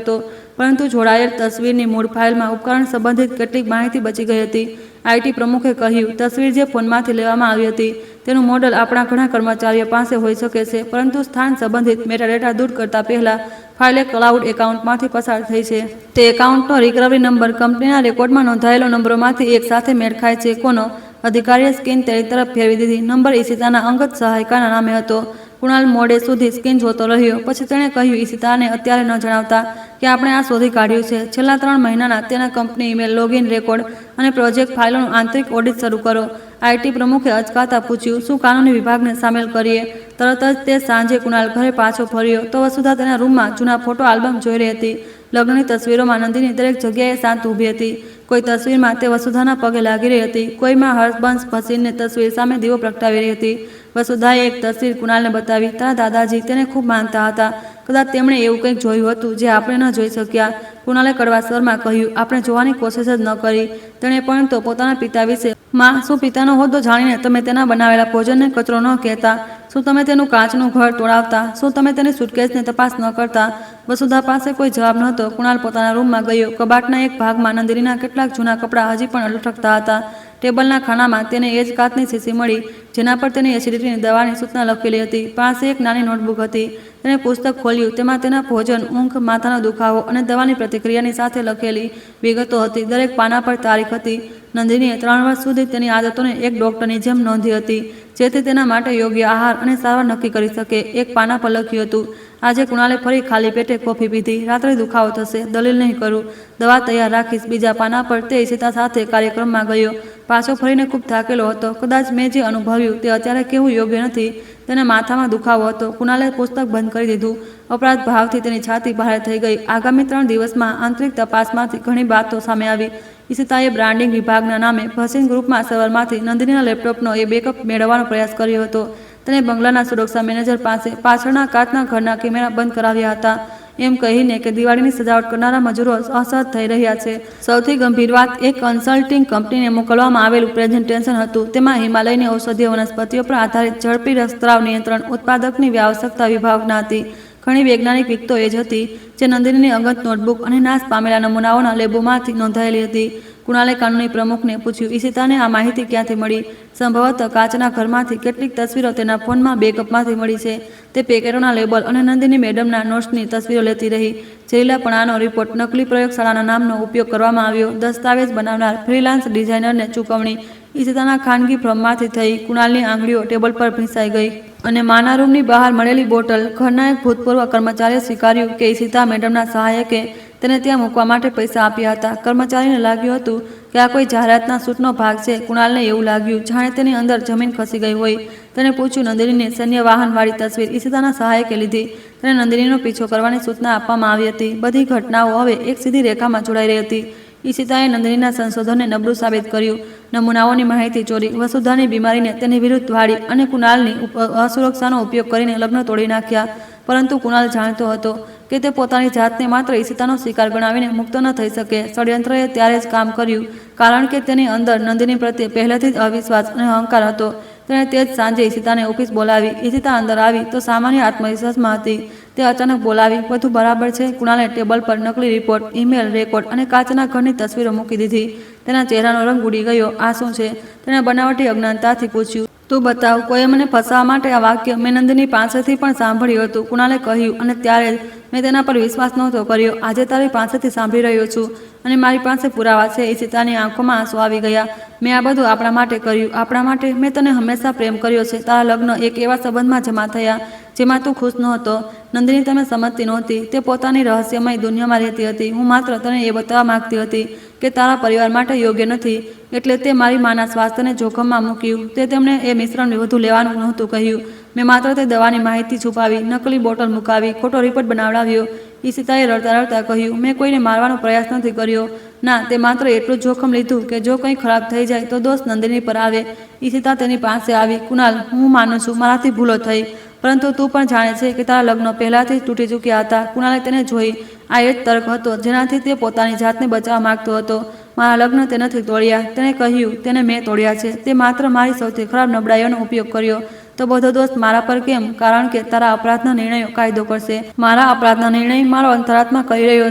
હતો, પરંતુ જોડાયેલ તસવીરની મૂળ ફાઇલમાં ઉપકરણ સંબંધિત કેટલીક માહિતી બચી ગઈ હતી. આઈટી પ્રમુખે કહ્યું, તસવીર જે ફોનમાંથી લેવામાં આવી હતી તેનું મોડલ આપણા ઘણા કર્મચારીઓ પાસે હોઈ શકે છે, પરંતુ સ્થાન સંબંધિત મેટાડેટા દૂર કરતા પહેલા ફાઇલ એક ક્લાઉડ એકાઉન્ટમાંથી પસાર થઈ છે. તે એકાઉન્ટનો રિકવરી નંબર કંપનીના રેકોર્ડમાં નોંધાયેલો નંબરોમાંથી એક સાથે મેળ ખાય છે. કોનો? અધિકારીએ સ્કીન તેની તરફ ફેરવી દીધી. નંબર ઈશિતાના અંગત સહાયિકાના નામે હતો. કુણાલ મોડે સુધી સ્કીન જોતો રહ્યો. પછી તેણે કહ્યું, ઈશિતાને અત્યારે ન જણાવતા કે આપણે આ શોધી કાઢ્યું છે. છેલ્લા 3 મહિનાના તેના કંપની ઈમેલ, લોગિન રેકોર્ડ અને પ્રોજેક્ટ ફાઇલોનું આંતરિક ઓડિટ શરૂ કરો. આઈટી પ્રમુખે અચકાતા પૂછ્યું, શું કાનૂની વિભાગને સામેલ કરીએ? તરત જ તે સાંજે કુણાલ ઘરે પાછો ફર્યો તો વસુધા તેના રૂમમાં જૂના ફોટો આલ્બમ જોઈ રહી હતી. લગ્નની તસવીરોમાં નંદિની દરેક જગ્યાએ શાંત ઊભી હતી. કોઈ તસવીરમાં તે વસુધાના પગે લાગી રહી હતી, કોઈમાં હર્ષબંશ ભસીનની તસવીર સામે દીવો પ્રગટાવી રહી હતી. વસુધાએ એક તસવીર કુણાલને બતાવી. તારા દાદાજી તેને ખૂબ માનતા હતા. કદાચ તેમણે એવું કંઈક જોયું હતું જે આપણે ન જોઈ શક્યા. કુણાલે કડવા સ્વરમાં કહ્યું, આપણે જોવાની કોશિશ જ ન કરી. તેણે પણ તો પોતાના પિતા વિશે. માં, શું પિતાનો હોદ્દો જાણીને તમે તેના બનાવેલા ભોજનને કચરો ન કહેતા? શું તમે તેનું કાચનું ઘર તોડાવતા? શું તમે તેની સુટકેસની તપાસ ન કરતા? વસુધા પાસે કોઈ જવાબ નહોતો. કુણાલ પોતાના રૂમમાં ગયો. કબાટના એક ભાગમાં નંદિનીના કેટલાક જૂના કપડાં હજી પણ લટકતા હતા. ટેબલના ખાનામાં તેને એ જ કાચની શીશી મળી જેના પર તેની એસિડિટીની દવાની સૂચના લખેલી હતી. પાસે એક નાની નોટબુક હતી. તેણે પુસ્તક ખોલ્યું. તેમાં તેના ભોજન, ઊંઘ, માથાનો દુખાવો અને દવાની પ્રતિક્રિયાની સાથે લખેલી વિગતો હતી. દરેક પાના પર તારીખ હતી. નંદિનીએ 3 વર્ષ સુધી તેની આદતોને એક ડોક્ટરની જેમ નોંધી હતી, જેથી તેના માટે યોગ્ય આહાર અને સારવાર નક્કી કરી શકે. એક પાના પર લખ્યું હતું, આજે કુણાલે ફરી ખાલી પેટે કોફી પીધી. રાત્રે દુખાવો થશે, દલીલ નહીં કરું, દવા તૈયાર રાખીશ. બીજા પાના પર તે ઈશિતા સાથે કાર્યક્રમમાં ગયો. પાછો ફરીને ખૂબ થાકેલો હતો. કદાચ મેં જે અનુભવ્યું તે અત્યારે કહેવું યોગ્ય નથી. તેને માથામાં દુખાવો હતો. કુણાલે પુસ્તક બંધ કરી દીધું. અપરાધ ભાવથી તેની છાતી ભારે થઈ ગઈ. આગામી 3 દિવસમાં આંતરિક તપાસમાંથી ઘણી વાતો સામે આવી. ઈશિતાએ બ્રાન્ડિંગ વિભાગના નામે ભસીન ગ્રુપમાં સર્વરમાંથી નંદિનીના લેપટોપનો એ બેકઅપ મેળવવાનો પ્રયાસ કર્યો હતો. તેણે બંગલાના સુરક્ષા મેનેજર પાસે પાછળના કાચના ઘરના કેમેરા બંધ કરાવ્યા હતા, એમ કહીને કે દિવાળીની સજાવટ કરનારા મજૂરો અસહજ થઈ રહ્યા છે. સૌથી ગંભીર વાત, એક કન્સલ્ટિંગ કંપનીને મોકલવામાં આવેલું પ્રેઝન્ટેશન હતું. તેમાં હિમાલયની ઔષધીય વનસ્પતિઓ પર આધારિત ઝડપી રસસ્રાવ નિયંત્રણ ઉત્પાદકની વ્યાવસાયિકતા વિભાવના હતી. ઘણી વૈજ્ઞાનિક વિગતો એ જ હતી જે નંદિનીની અંગત નોટબુક અને નાશ પામેલા નમૂનાઓના લેબોમાંથી નોંધાયેલી હતી. કુણાલે કાનૂની પ્રમુખને પૂછ્યું, ઈશિતાને આ માહિતી ક્યાંથી મળી? સંભવતઃ કાચના ઘરમાંથી કેટલીક તસવીરો તેના ફોનમાં બેકઅપમાંથી મળી છે. તે પેકેટોના લેબલ અને નંદિની મેડમના નોટ્સની તસવીરો લેતી રહી. ઝેરીલાપણાનો રિપોર્ટ, નકલી પ્રયોગશાળાના નામનો ઉપયોગ કરવામાં આવ્યો, દસ્તાવેજ બનાવનાર ફ્રીલાન્સ ડિઝાઇનરને ચૂકવણી ઈશિતાના ખાનગી ફર્મમાંથી થઈ. કુણાલની આંગળીઓ ટેબલ પર ભીંસાઈ ગઈ અને માના રૂમની બહાર મળેલી બોટલ. ઘરના એક ભૂતપૂર્વ કર્મચારીએ સ્વીકાર્યું કે ઈશિતા મેડમના સહાયકે તેને ત્યાં મૂકવા માટે પૈસા આપ્યા હતા. કર્મચારીને લાગ્યું હતું કે આ કોઈ જાહેરાતના શૂટનો ભાગ છે. કુણાલને એવું લાગ્યું જાણે તેની અંદર જમીન ખસી ગઈ હોય. તેણે પૂછ્યું, નંદિનીની સૈન્ય વાહનવાળી તસવીર ઈશિતાના સહાયકે લીધી. તેને નંદિનીનો પીછો કરવાની સૂચના આપવામાં આવી હતી. બધી ઘટનાઓ હવે એક સીધી રેખામાં જોડાઈ રહી હતી. ઈશિતાએ નંદિનીના સંશોધનને નબળું સાબિત કર્યું, નમૂનાઓની માહિતી ચોરી, વસુધાની બીમારીને તેની વિરુદ્ધ વાળી અને કુણાલની અસુરક્ષાનો ઉપયોગ કરીને લગ્ન તોડી નાખ્યા. પરંતુ કુણાલ જાણતો હતો કે તે પોતાની જાતને માત્ર ઈશિતાનો શિકાર ગણાવીને મુક્ત ન થઈ શકે. ષડયંત્રએ ત્યારે જ કામ કર્યું કારણ કે તેની અંદર નંદિની પ્રત્યે પહેલેથી જ અવિશ્વાસ અને અહંકાર હતો. તેણે તે જ સાંજે ઈશિતાને ઓફિસ બોલાવી. ઈશિતા અંદર આવી તો સામાન્ય આત્મવિશ્વાસમાં હતી. તે અચાનક બોલાવી, બધું બરાબર છે? કુણાલે ટેબલ પર નકલી રિપોર્ટ, ઈમેલ, રેકોર્ડ અને કાચના ઘરની તસવીરો મૂકી દીધી. તેના ચહેરાનો રંગ ઉડી ગયો. આ શું છે? તેણે બનાવટી અજ્ઞાનતાથી પૂછ્યું. તું બતાવ. કોઈએ મને ફસાવવા માટે આ વાક્ય મેં નંદિની પાસેથી પણ સાંભળ્યું હતું, કુણાલે કહ્યું, અને ત્યારે જ મેં તેના પર વિશ્વાસ નહોતો કર્યો. આજે તારી પાસેથી સાંભળી રહ્યો છું અને મારી પાસે પુરાવા છે. ઈશિતાની આંખોમાં આંસુ આવી ગયા. મેં આ બધું આપણા માટે કર્યું, આપણા માટે. મેં તને હંમેશા પ્રેમ કર્યો છે. તારા લગ્ન એક એવા સંબંધમાં જમા થયા જેમાં તું ખુશ નહોતો. નંદિની તમે સમજતી નહોતી. તે પોતાની રહસ્યમય દુનિયામાં રહેતી હતી. હું માત્ર તને એ બતાવવા માંગતી હતી કે તારા પરિવાર માટે યોગ્ય નથી. એટલે તે મારી માના સ્વાસ્થ્યને જોખમમાં મૂક્યું. તે તેમણે એ મિશ્રણ વધુ લેવાનું નહોતું કહ્યું. મેં માત્ર તે દવાની માહિતી છુપાવી, નકલી બોટલ મુકાવી, ખોટો રિપોર્ટ બનાવડાવ્યો. ઈશિતાએ રડતા રડતા કહ્યું, મેં કોઈને મારવાનો પ્રયાસ નથી કર્યો. ના, તે માત્ર એટલું જ જોખમ લીધું કે જો કંઈ ખરાબ થઈ જાય તો દોષ નંદિની પર આવે. ઈશિતા તેની પાસે આવી. કુણાલ, હું માનું છું મારાથી ભૂલો થઈ, પરંતુ તું પણ જાણે છે કે તારા લગ્ન પહેલાથી જ તૂટી ચૂક્યા હતા. કુણાલે તેને જોઈ આ એ જ તર્ક હતો જેનાથી તે પોતાની જાતને બચાવવા માંગતો હતો. મારા લગ્ન તે નથી તોડ્યા. તેણે કહ્યું, તેને મેં તોડ્યા છે. તે માત્ર મારી સૌથી ખરાબ નબળાઈઓનો ઉપયોગ કર્યો. તો બધો દોષ મારા પર કેમ? કારણ કે તારા અપરાધના નિર્ણયો કાયદો કરશે. મારા અપરાધના નિર્ણય મારો અંતરાત્મા કરી રહ્યો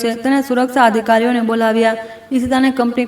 છે. તેણે સુરક્ષા અધિકારીઓને બોલાવ્યા. ઈશિતાને કંપની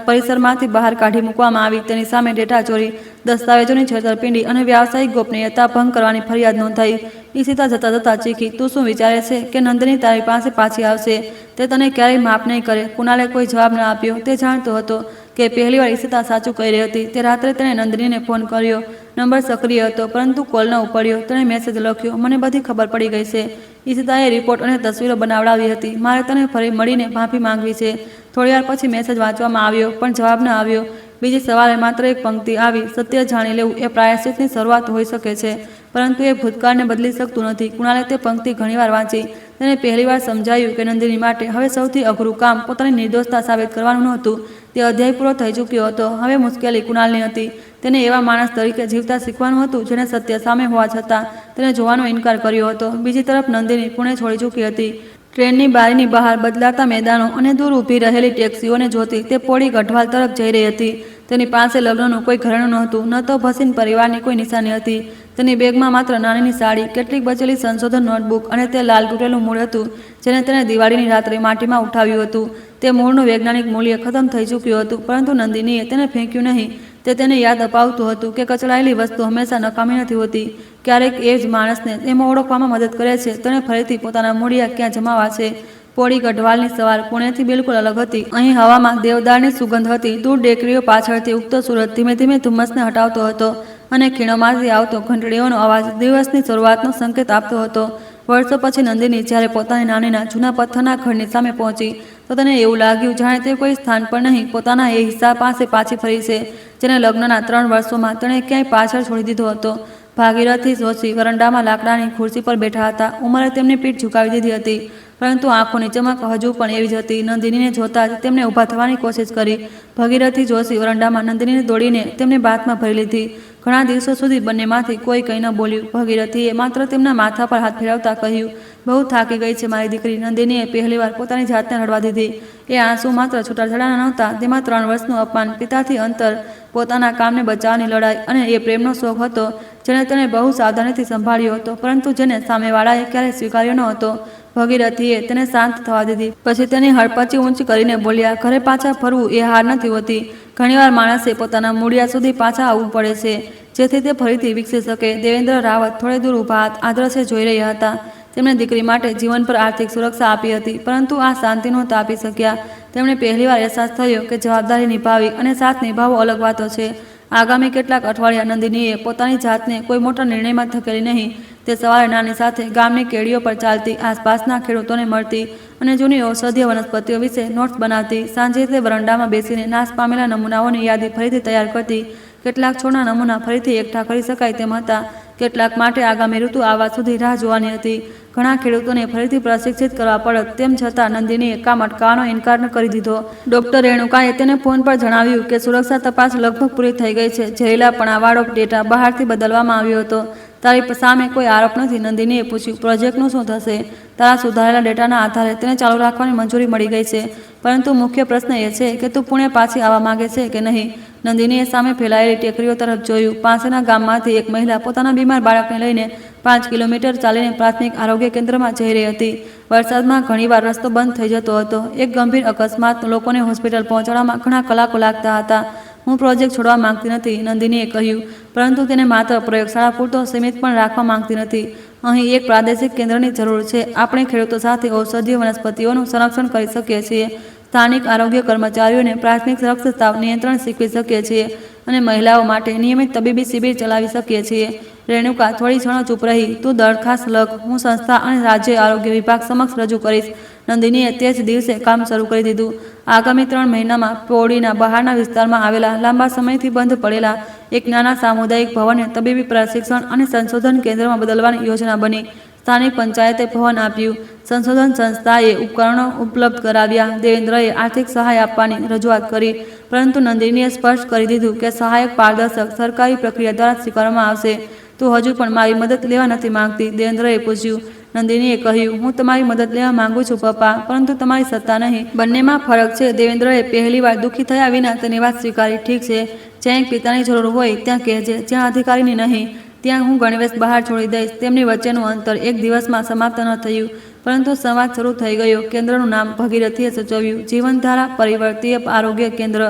પરિસરમાંથી બહાર કાઢી મૂકવામાં આવી. તેની સામે ડેટા ચોરી, દસ્તાવેજોની છેતરપિંડી અને વ્યાવસાયિક ગોપનીયતા ભંગ કરવાની ફરિયાદ નોંધાઈ. ઈશિતા જતા જતા ચીખી, તું શું વિચારે છે કે નંદિની તારી પાસે પાછી આવશે? તે તને ક્યારેય માફ નહીં કરે. કુણાલે કોઈ જવાબ ન આપ્યો. તે જાણતો હતો કે પહેલીવાર ઈશિતા સાચું કહી રહી હતી. તે રાત્રે તેણે નંદિનીને ફોન કર્યો. નંબર સક્રિય હતો પરંતુ કોલ ન ઉપડ્યો. તેણે મેસેજ લખ્યો, મને બધી ખબર પડી ગઈ છે. ઈશિતાએ રિપોર્ટ અને તસવીરો બનાવડાવી હતી. મારે તને ફરી મળીને માફી માંગવી છે. થોડીવાર પછી મેસેજ વાંચવામાં આવ્યો પણ જવાબ ન આવ્યો. બીજી સવારે માત્ર એક પંક્તિ આવી, સત્ય જાણી લેવું એ પ્રાયશ્ચિતની શરૂઆત હોઈ શકે છે પરંતુ એ ભૂતકાળને બદલી શકતું નથી. કુણાલે તે પંક્તિ ઘણીવાર વાંચી. તેને પહેલીવાર સમજાયું કે નંદિની માટે હવે સૌથી અઘરું કામ પોતાની નિર્દોષતા સાબિત કરવાનું નહોતું. તે અધ્યાય પૂરો થઈ ચૂક્યો હતો. હવે મુશ્કેલી કુણાલની હતી. તેને એવા માણસ તરીકે જીવતા શીખવાનું હતું જેને સત્ય સામે હોવા છતાં તેને જોવાનો ઇનકાર કર્યો હતો. બીજી તરફ નંદિની પુણે છોડી ચૂકી હતી. ટ્રેનની બારીની બહાર બદલાતા મેદાનો અને દૂર ઊભી રહેલી ટેક્સીઓને જોતી તે પોળી ગઢવાલ તરફ જઈ રહી હતી. તેની પાસે લગ્નનું કોઈ ઘરેણું નહોતું, ન તો ભસીન પરિવારની કોઈ નિશાની હતી. તેની બેગમાં માત્ર નાનીની સાડી, કેટલીક બચેલી સંશોધન નોટબુક અને તે લાલ તૂટેલું મૂળ હતું જેને તેણે દિવાળીની રાત્રે માટીમાં ઉઠાવ્યું હતું. તે મૂળનું વૈજ્ઞાનિક મૂલ્ય ખતમ થઈ ચૂક્યું હતું પરંતુ નંદિનીએ તેને ફેંક્યું નહીં. તે તેને યાદ અપાવતું હતું કે કચડાયેલી વસ્તુ હંમેશા નકામી નથી હોતી. ક્યારેક એ જ માણસને એમાં ઓળખવામાં મદદ કરે છે. તેણે ફરીથી પોતાના મૂળિયા ક્યાં જમાવા છે. પોળી ગઢવાલની સવાર પુણેથી બિલકુલ અલગ હતી. અહીં હવામાં દેવદારની સુગંધ હતી. દૂર ડેકરીઓ પાછળથી ઉગતો સૂરજ ધીમે ધીમે ધુમ્મસને હટાવતો હતો અને ખીણોમાંથી આવતો ઘંટડીઓનો અવાજ દિવસની શરૂઆતનો સંકેત આપતો હતો. વર્ષો પછી નંદિની જ્યારે પોતાની નાનીના જૂના પથ્થરના ઘરની સામે પહોંચી તો તેને એવું લાગ્યું જાણે તે કોઈ સ્થાન પર નહીં, પોતાના એ હિસ્સા પાસે પાછી ફરી છે જેને લગ્નના 3 વર્ષોમાં તેણે ક્યાંય પાછળ છોડી દીધો હતો. ભાગીરથી જોશી વરંડામાં લાકડાની ખુરશી પર બેઠા હતા. ઉંમરે તેમની પીઠ ઝુકાવી દીધી હતી પરંતુ આંખોની ચમક હજુ પણ એવી જ હતી. નંદિનીને જોતા જ તેમને ઊભા થવાની કોશિશ કરી. ભગીરથી જોશી વરંડામાં નંદિનીને દોડીને તેમની બાથમાં ભરી લીધી. ઘણા દિવસો સુધી બંનેમાંથી કોઈ કંઈ ન બોલ્યું. ભગીરથીએ માત્ર તેમના માથા પર હાથ ફેરવતા કહ્યું, બહુ થાકી ગઈ છે મારી દીકરી. નંદિનીએ પહેલીવાર પોતાની જાતને રડવા દીધી. એ આંસુ માત્ર છૂટાછેડાના નહોતા, તેમાં 3 વર્ષનું અપમાન, પિતાથી અંતર, પોતાના કામને બચાવવાની લડાઈ અને એ પ્રેમનો શોખ હતો જેને તેણે બહુ સાવધાનીથી સંભાળ્યો હતો પરંતુ જેને સામેવાળાએ ક્યારેય સ્વીકાર્યો ન હતો. ભગીરથીએ તેને શાંત થવા દીધી. પછી તેની હડપચી ઊંચી કરીને બોલ્યા, ઘરે પાછા ફરવું એ હાર નથી હોતી. ઘણીવાર માણસે પોતાના મૂળિયા સુધી પાછા આવવું પડે છે જેથી તે ફરીથી વિકસી શકે. દેવેન્દ્ર રાવત થોડે દૂર ઊભા આદર્શે જોઈ રહ્યા હતા. તેમણે દીકરી માટે જીવન પર આર્થિક સુરક્ષા આપી હતી પરંતુ આ શાંતિ નહોતા આપી શક્યા. તેમણે પહેલીવાર અહેસાસ થયો કે જવાબદારી નિભાવી અને સાથ નિભાવવો અલગ વાતો છે. આગામી કેટલાક અઠવાડિયા નંદિનીએ પોતાની જાતને કોઈ મોટા નિર્ણયમાં ધકેલી નહીં. તે સવારે નાની સાથે ગામની કેડીઓ પર ચાલતી, આસપાસના ખેડૂતોને મળતી અને જૂની ઔષધીય વનસ્પતિઓ વિશે નોટ્સ બનાવતી. સાંજે તે વરંડામાં બેસીને નાશ પામેલા નમૂનાઓની યાદી ફરીથી તૈયાર કરતી. કેટલાક છોડના નમૂના ફરીથી એકઠા કરી શકાય તેમ હતા, કેટલાક માટે આગામી ઋતુ આવવા સુધી રાહ જોવાની હતી. ઘણા ખેડૂતોને ફરીથી પ્રશિક્ષિત કરવા પડત. તેમ છતાં નંદિનીએ કામ અટકાવવાનો ઇનકાર ન કરી દીધો. ડોક્ટર રેણુકાએ તેને ફોન પર જણાવ્યું કે સુરક્ષા તપાસ લગભગ પૂરી થઈ ગઈ છે. ઝેરીલાપણાવાળો ડેટા બહારથી બદલવામાં આવ્યો હતો. તારી સામે કોઈ આરોપ નથી. નંદિનીએ પૂછ્યું, પ્રોજેક્ટનું શું થશે? તારા સુધારેલા ડેટાના આધારે તેને ચાલુ રાખવાની મંજૂરી મળી ગઈ છે પરંતુ મુખ્ય પ્રશ્ન એ છે કે તું પુણે પાછી આવવા માંગે છે કે નહીં. નંદિનીએ સામે ફેલાયેલી ટેકરીઓ તરફ જોયું. પાસેના ગામમાંથી એક મહિલા પોતાના બીમાર બાળકને લઈને 5 કિલોમીટર ચાલીને પ્રાથમિક આરોગ્ય કેન્દ્રમાં જઈ રહી હતી. વરસાદમાં ઘણીવાર રસ્તો બંધ થઈ જતો હતો. એક ગંભીર અકસ્માત લોકોને હોસ્પિટલ પહોંચાડવામાં ઘણા કલાકો લાગતા હતા. હું પ્રોજેક્ટ છોડવા માંગતી નથી, નંદિનીએ કહ્યું, પરંતુ તેને માત્ર પ્રયોગશાળા પૂરતો સીમિત પણ રાખવા માંગતી નથી. અહીં એક પ્રાદેશિક કેન્દ્રની જરૂર છે. આપણે ખેડૂતો સાથે ઔષધીય વનસ્પતિઓનું સંરક્ષણ કરી શકીએ છીએ, સ્થાનિક આરોગ્ય કર્મચારીઓને પ્રાથમિક રક્તસ્રાવ નિયંત્રણ શીખવી શકીએ છીએ અને મહિલાઓ માટે નિયમિત તબીબી શિબિર ચલાવી શકીએ છીએ. રેણુકા થોડી ક્ષણો ચૂપ રહી. તું દરખાસ્ત લખ, હું સંસ્થા અને રાજ્ય આરોગ્ય વિભાગ સમક્ષ રજૂ કરીશ. નંદિનીએ તે જ દિવસે કામ શરૂ કરી દીધું. આગામી 3 મહિનામાં પોડીના બહારના વિસ્તારમાં આવેલા લાંબા સમયથી બંધ પડેલા એક નાના સામુદાયિક ભવનને તબીબી પ્રશિક્ષણ અને સંશોધન કેન્દ્રમાં બદલવાની યોજના બની. સ્થાનિક પંચાયતે ભવન આપ્યું. સંશોધન સંસ્થાએ ઉપકરણો ઉપલબ્ધ કરાવ્યા. દેવેન્દ્રએ આર્થિક સહાય આપવાની રજૂઆત કરી પરંતુ નંદિનીએ સ્પષ્ટ કરી દીધું કે સહાયક પારદર્શક સરકારી પ્રક્રિયા દ્વારા સ્વીકારવામાં આવશે. તું હજુ પણ મારી મદદ લેવા નથી માંગતી? દેવેન્દ્રએ પૂછ્યું. નંદિનીએ કહ્યું, હું તમારી મદદ લેવા માંગુ છું પપ્પા, પરંતુ તમારી સત્તા નહીં. બંનેમાં ફરક છે. દેવેન્દ્રએ પહેલીવાર દુઃખી થયા વિના તેની વાત સ્વીકારી. ઠીક છે, જ્યાં એક પિતાની જરૂર હોય ત્યાં કહેજે, જ્યાં અધિકારીની નહીં ત્યાં હું ગણવેશ બહાર છોડી દઈશ. તેમની વચ્ચેનું અંતર એક દિવસમાં સમાપ્ત ન થયું, પરંતુ સંવાદ શરૂ થઈ ગયો. કેન્દ્રનું નામ ભગીરથીએ સૂચવ્યું. જીવનધારા પરિવર્તીય આરોગ્ય કેન્દ્ર.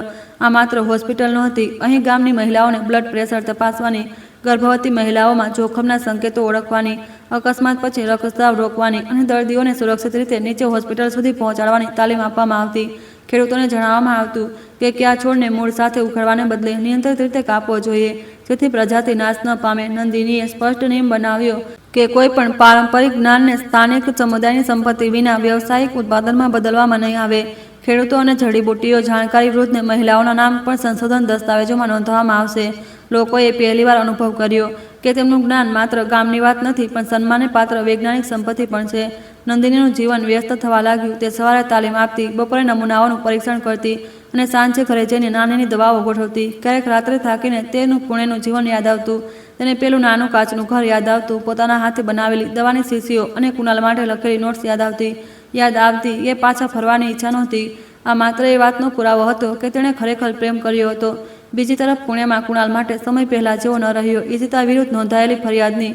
આ માત્ર હોસ્પિટલ નહોતી. અહીં ગામની મહિલાઓને બ્લડ પ્રેશર તપાસવાની, ગર્ભવતી મહિલાઓમાં જોખમના સંકેતો ઓળખવાની, અકસ્માત પછી રક્તસ્રાવ રોકવાની અને દર્દીઓને સુરક્ષિત રીતે નીચે હોસ્પિટલ સુધી પહોંચાડવાની તાલીમ આપવામાં આવતી. ખેડૂતોને જણાવવામાં આવતું કે કયા છોડને મૂળ સાથે ઉખાડવાને બદલે નિયંત્રિત રીતે કાપવો જોઈએ, જેથી પ્રજાતિ નાશ ન પામે. નંદિનીએ સ્પષ્ટ નિયમ બનાવ્યો કે કોઈ પણ પારંપરિક જ્ઞાનને સ્થાનિક સમુદાયની સંપત્તિ વિના વ્યવસાયિક ઉત્પાદનમાં બદલવામાં નહીં આવે. ખેડૂતો અને જડીબુટ્ટીઓ જાણકારી વૃદ્ધ મહિલાઓના નામ પણ સંશોધન દસ્તાવેજોમાં નોંધવામાં આવશે. લોકોએ પહેલીવાર અનુભવ કર્યો કે તેમનું જ્ઞાન માત્ર ગામની વાત નથી, પણ સન્માનને પાત્ર વૈજ્ઞાનિક સંપત્તિ પણ છે. નંદિનીનું જીવન વ્યસ્ત થવા લાગ્યું. તે સવારે તાલીમ આપતી, બપોરે નમૂનાઓનું પરીક્ષણ કરતી અને સાંજે ઘરે જઈને નાની દવાઓ ગોઠવતી. ક્યારેક રાત્રે થાકીને તેનું પુણેનું જીવન યાદ આવતું. તેને પેલું નાનું કાચનું ઘર યાદ આવતું, પોતાના હાથે બનાવેલી દવાની શીશીઓ અને કુનાલ માટે લખેલી નોટ્સ યાદ આવતી. એ પાછા ફરવાની ઈચ્છા નહોતી. આ માત્ર એ વાતનો પુરાવો હતો કે તેણે ખરેખર પ્રેમ કર્યો હતો. બીજી તરફ પુણેમાં કુણાલ માટે સમય પહેલા જેવો ન રહ્યો. ઈશિતા વિરુદ્ધ નોંધાયેલી ફરિયાદની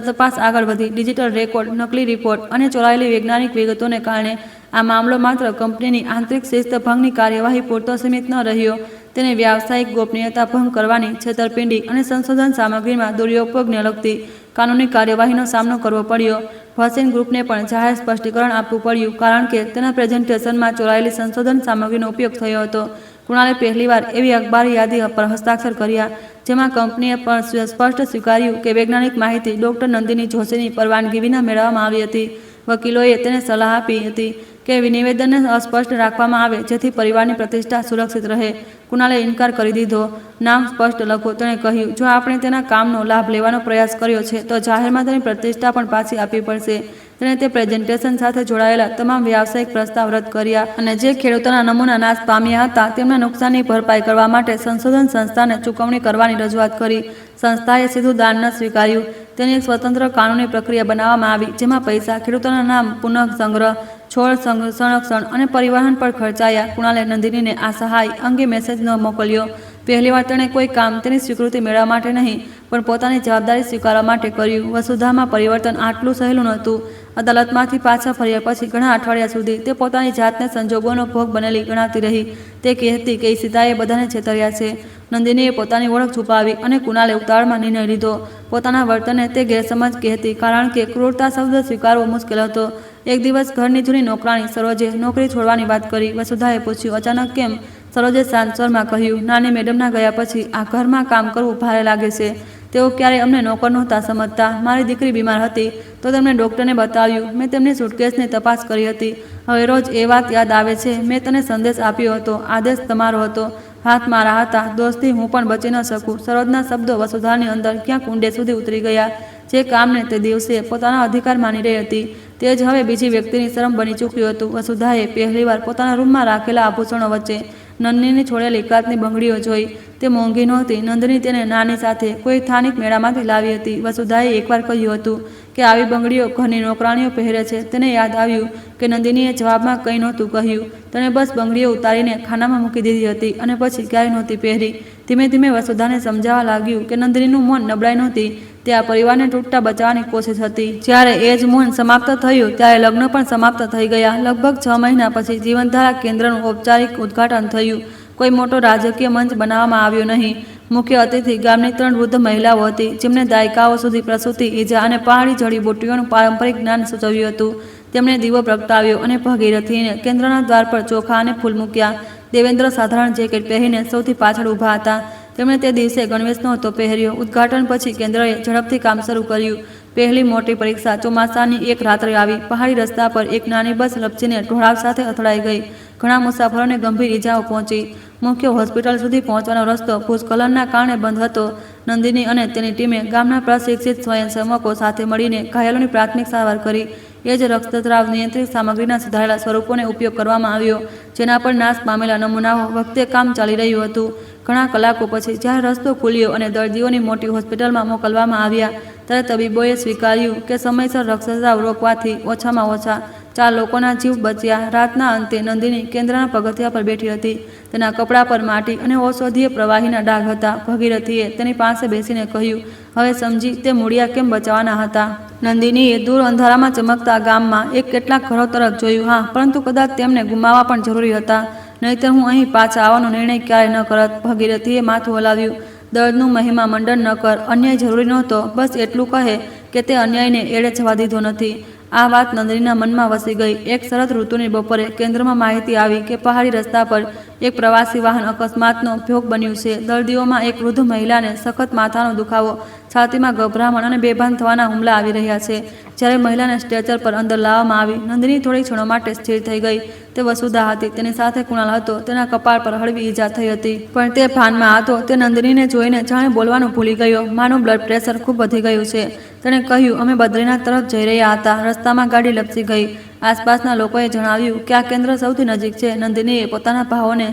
તપાસ આગળ વધી. ડિજિટલ રેકોર્ડ, નકલી રિપોર્ટ અને ચોરાયેલી વૈજ્ઞાનિક વિગતોને કારણે આ મામલો માત્ર કંપનીની આંતરિક શિસ્ત ભંગની કાર્યવાહી પૂરતો સીમિત ન રહ્યો. તેને વ્યાવસાયિક ગોપનીયતા ભંગ કરવાની, છેતરપિંડી અને સંશોધન સામગ્રીમાં દુરુપયોગને લગતી કાનૂની કાર્યવાહીનો સામનો કરવો પડ્યો. ભસીન ગ્રુપને પણ જાહેર સ્પષ્ટીકરણ આપવું પડ્યું, કારણ કે તેના પ્રેઝન્ટેશનમાં ચોરાયેલી સંશોધન સામગ્રીનો ઉપયોગ થયો હતો. કુણાલે પહેલીવાર એવી અખબારી યાદી પર હસ્તાક્ષર કર્યા જેમાં કંપનીએ પણ સ્પષ્ટ સ્વીકાર્યું કે વૈજ્ઞાનિક માહિતી ડૉક્ટર નંદિની જોશીની પરવાનગી વિના મેળવવામાં આવી હતી. વકીલોએ તેને સલાહ આપી હતી કે નિવેદનને અસ્પષ્ટ રાખવામાં આવે જેથી પરિવારની પ્રતિષ્ઠા સુરક્ષિત રહે. કુણાલે ઇનકાર કરી દીધો. નામ સ્પષ્ટ લખો, તેણે કહ્યું. જો આપણે તેના કામનો લાભ લેવાનો પ્રયાસ કર્યો છે તો જાહેરમાં તેની પ્રતિષ્ઠા પણ પાછી આપવી પડશે. તેણે તે પ્રેઝન્ટેશન સાથે જોડાયેલા તમામ વ્યાવસાયિક પ્રસ્તાવ રદ કર્યા અને જે ખેડૂતોના નમૂના નાશ પામ્યા હતા તેમના નુકસાનની ભરપાઈ કરવા માટે સંશોધન સંસ્થાને ચૂકવણી કરવાની રજૂઆત કરી. સંસ્થાએ સીધું દાન ન સ્વીકાર્યું. તેની એક સ્વતંત્ર કાનૂની પ્રક્રિયા બનાવવામાં આવી જેમાં પૈસા ખેડૂતોના નામ પુનઃસંગ્રહ, છોડ સંરક્ષણ અને પરિવહન પર ખર્ચાયા. કુણાલે નંદિનીને આ સહાય અંગે મેસેજ ન મોકલ્યો. પહેલીવાર તેણે કોઈ કામ તેની સ્વીકૃતિ મેળવવા માટે નહીં, પણ પોતાની જવાબદારી સ્વીકારવા માટે કર્યું. વસુધામાં પરિવર્તન આટલું સહેલું નહોતું. અદાલતમાંથી પાછા ફર્યા પછી ઘણા અઠવાડિયા સુધી તે પોતાની જાતને સંજોગોનો ભોગ બનેલી ગણાતી રહી. તે કહેતી કે ઈશિતાએ બધાને છેતર્યા છે. નંદિનીએ પોતાની ઓળખ છુપાવી અને કુણાલે ઉતાવળમાં નિર્ણય લીધો. પોતાના વર્તનને તે ગેરસમજ કહેતી, કારણ કે ક્રૂરતા શબ્દ સ્વીકારવો મુશ્કેલ હતો. એક દિવસ ઘરની જૂની નોકરાણી સરોજે નોકરી છોડવાની વાત કરી. વસુધાએ પૂછ્યું, અચાનક કેમ? સરોજે શાંત સ્વરમાં કહ્યું, નાની મેડમના ગયા પછી આ ઘરમાં કામ કરવું ભારે લાગે છે. તેઓ ક્યારેય અમને નોકર નહોતા સમજતા. મારી દીકરી બીમાર હતી તો તેમણે ડૉક્ટરને બતાવ્યું. મેં તેમની સુટકેસની તપાસ કરી હતી. હવે રોજ એ વાત યાદ આવે છે. મેં તને સંદેશ આપ્યો હતો. આદેશ તમારો હતો, હાથ મારા હતા. દોસ્તી હું પણ બચી ન શકું. સરોજના શબ્દો વસુધાની અંદર ક્યાંક ઊંડે સુધી ઉતરી ગયા. જે કામને તે દિવસે પોતાના અધિકાર માની રહી હતી તે જ હવે બીજી વ્યક્તિની શરમ બની ચૂક્યું હતું. વસુધાએ પહેલીવાર પોતાના રૂમમાં રાખેલા આભૂષણો વચ્ચે નંદિનીની છોડેલી કાચની બંગડીઓ જોઈ. તે મોંઘી નહોતી. નંદિની તેને નાની સાથે કોઈ સ્થાનિક મેળામાંથી લાવી હતી. વસુધાએ એકવાર કહ્યું હતું કે આવી બંગડીઓ ઘરની નોકરાણીઓ પહેરે છે. તેને યાદ આવ્યું કે નંદિનીએ જવાબમાં કંઈ નહોતું કહ્યું. તેણે બસ બંગડીઓ ઉતારીને ખાનામાં મૂકી દીધી હતી અને પછી ક્યાંય નહોતી પહેરી. ધીમે ધીમે વસુધાને સમજાવવા લાગ્યું કે નંદિનીનું મૌન નબળાઈ નહોતી, તે આ પરિવારને તૂટતા બચાવવાની કોશિશ હતી. જ્યારે એ જ મૌન સમાપ્ત થયું ત્યારે લગ્ન પણ સમાપ્ત થઈ ગયા. લગભગ 6 મહિના પછી જીવનધારા કેન્દ્રનું ઔપચારિક ઉદ્ઘાટન થયું. કોઈ મોટો રાજકીય મંચ બનાવવામાં આવ્યો નહીં. મુખ્ય અતિથિ ગામની 3 વૃદ્ધ મહિલાઓ હતી જેમણે દાયકાઓ સુધી પ્રસૂતિ, ઈજા અને પહાડી જડીબુટ્ટીઓનું પારંપરિક જ્ઞાન સૂચવ્યું હતું. તેમણે દીવો પ્રગટાવ્યો અને ભગીરથીને કેન્દ્રના દ્વાર પર ચોખા અને ફૂલ મૂક્યા. દેવેન્દ્ર સાધારણ જેકેટ પહેરીને સૌથી પાછળ ઊભા હતા. તેમણે તે દિવસે ગણવેશ નહોતો પહેર્યો. ઉદ્ઘાટન પછી કેન્દ્રએ ઝડપથી કામ શરૂ કર્યું. પહેલી મોટી પરીક્ષા ચોમાસાની એક રાત્રે આવી. પહાડી રસ્તા પર એક નાની બસ લપસીને ઢોળાવ સાથે અથડાઈ ગઈ. ઘણા મુસાફરોને ગંભીર ઈજાઓ પહોંચી. મુખ્ય હોસ્પિટલ સુધી પહોંચવાનો રસ્તો ભૂસ્ખલનના કારણે બંધ હતો. નંદિની અને તેની ટીમે ગામના પ્રશિક્ષિત સ્વયંસેવકો સાથે મળીને ઘાયલોની પ્રાથમિક સારવાર કરી. એ જ રક્તસ્રાવ નિયંત્રિત સામગ્રીના સુધારેલા સ્વરૂપોને ઉપયોગ કરવામાં આવ્યો, જેના પર નાશ પામેલા નમૂનાઓ વખતે કામ ચાલી રહ્યું હતું. ઘણા કલાકો પછી જ્યારે રસ્તો ખુલ્યો અને દર્દીઓની મોટી હોસ્પિટલમાં મોકલવામાં આવ્યા, ત્યારે તબીબોએ સ્વીકાર્યું કે સમયસર રક્તસ્રાવ રોકવાથી ઓછામાં ઓછા 4 લોકોના જીવ બચ્યા. રાતના અંતે નંદિની કેન્દ્રના પગથિયા પર બેઠી હતી. તેના કપડા પર માટી અને ઔષધીય પ્રવાહીના ડાઘ હતા. ભગીરથીએ તેની પાસે બેસીને કહ્યું, હવે સમજી તે મૂળિયા કેમ બચાવવાના હતા. નંદિનીએ દૂર અંધારામાં ચમકતા ગામમાં એક કેટલાક ઘરો તરફ જોયું. હા, પરંતુ કદાચ તેમને ગુમાવવા પણ જરૂરી હતા, નહીંતર હું અહીં પાછા આવવાનો નિર્ણય ક્યારે ન કરત. ભગીરથીએ માથું હલાવ્યું. દર્દનું મહિમા મંડન ન કર. અન્યાય જરૂરી નહોતો. બસ એટલું કહે કે તે અન્યાયને એળે જવા દીધો નથી. આ વાત નંદિનીના મનમાં વસી ગઈ. એક શરદ ઋતુની બપોરે કેન્દ્રમાં માહિતી આવી કે પહાડી રસ્તા પર એક પ્રવાસી વાહન અકસ્માતનો ભોગ બન્યું છે. દર્દીઓમાં એક વૃદ્ધ મહિલાને સખત માથાનો દુખાવો, છાતીમાં ગભરામણ અને બેભાન થવાના હુમલા આવી રહ્યા છે. જ્યારે મહિલાને સ્ટ્રેચર પર અંદર લાવવામાં આવી, નંદિની થોડી ક્ષણો માટે સ્થિર થઈ ગઈ. તે વસુધા હતી. તેની સાથે કુણાલ હતો. તેના કપાળ પર હળવી ઈજા થઈ હતી, પણ તે ભાનમાં હતો. તે નંદિનીને જોઈને જાણે બોલવાનું ભૂલી ગયો. માનું બ્લડ પ્રેશર ખૂબ વધી ગયું છે, તેણે કહ્યું. અમે બદ્રીનાથ તરફ જઈ રહ્યા હતા. રસ્તામાં ગાડી લપસી ગઈ. આસપાસના લોકોએ જણાવ્યું કે આ કેન્દ્ર સૌથી નજીક છે. નંદિનીએ પોતાના ભાવોને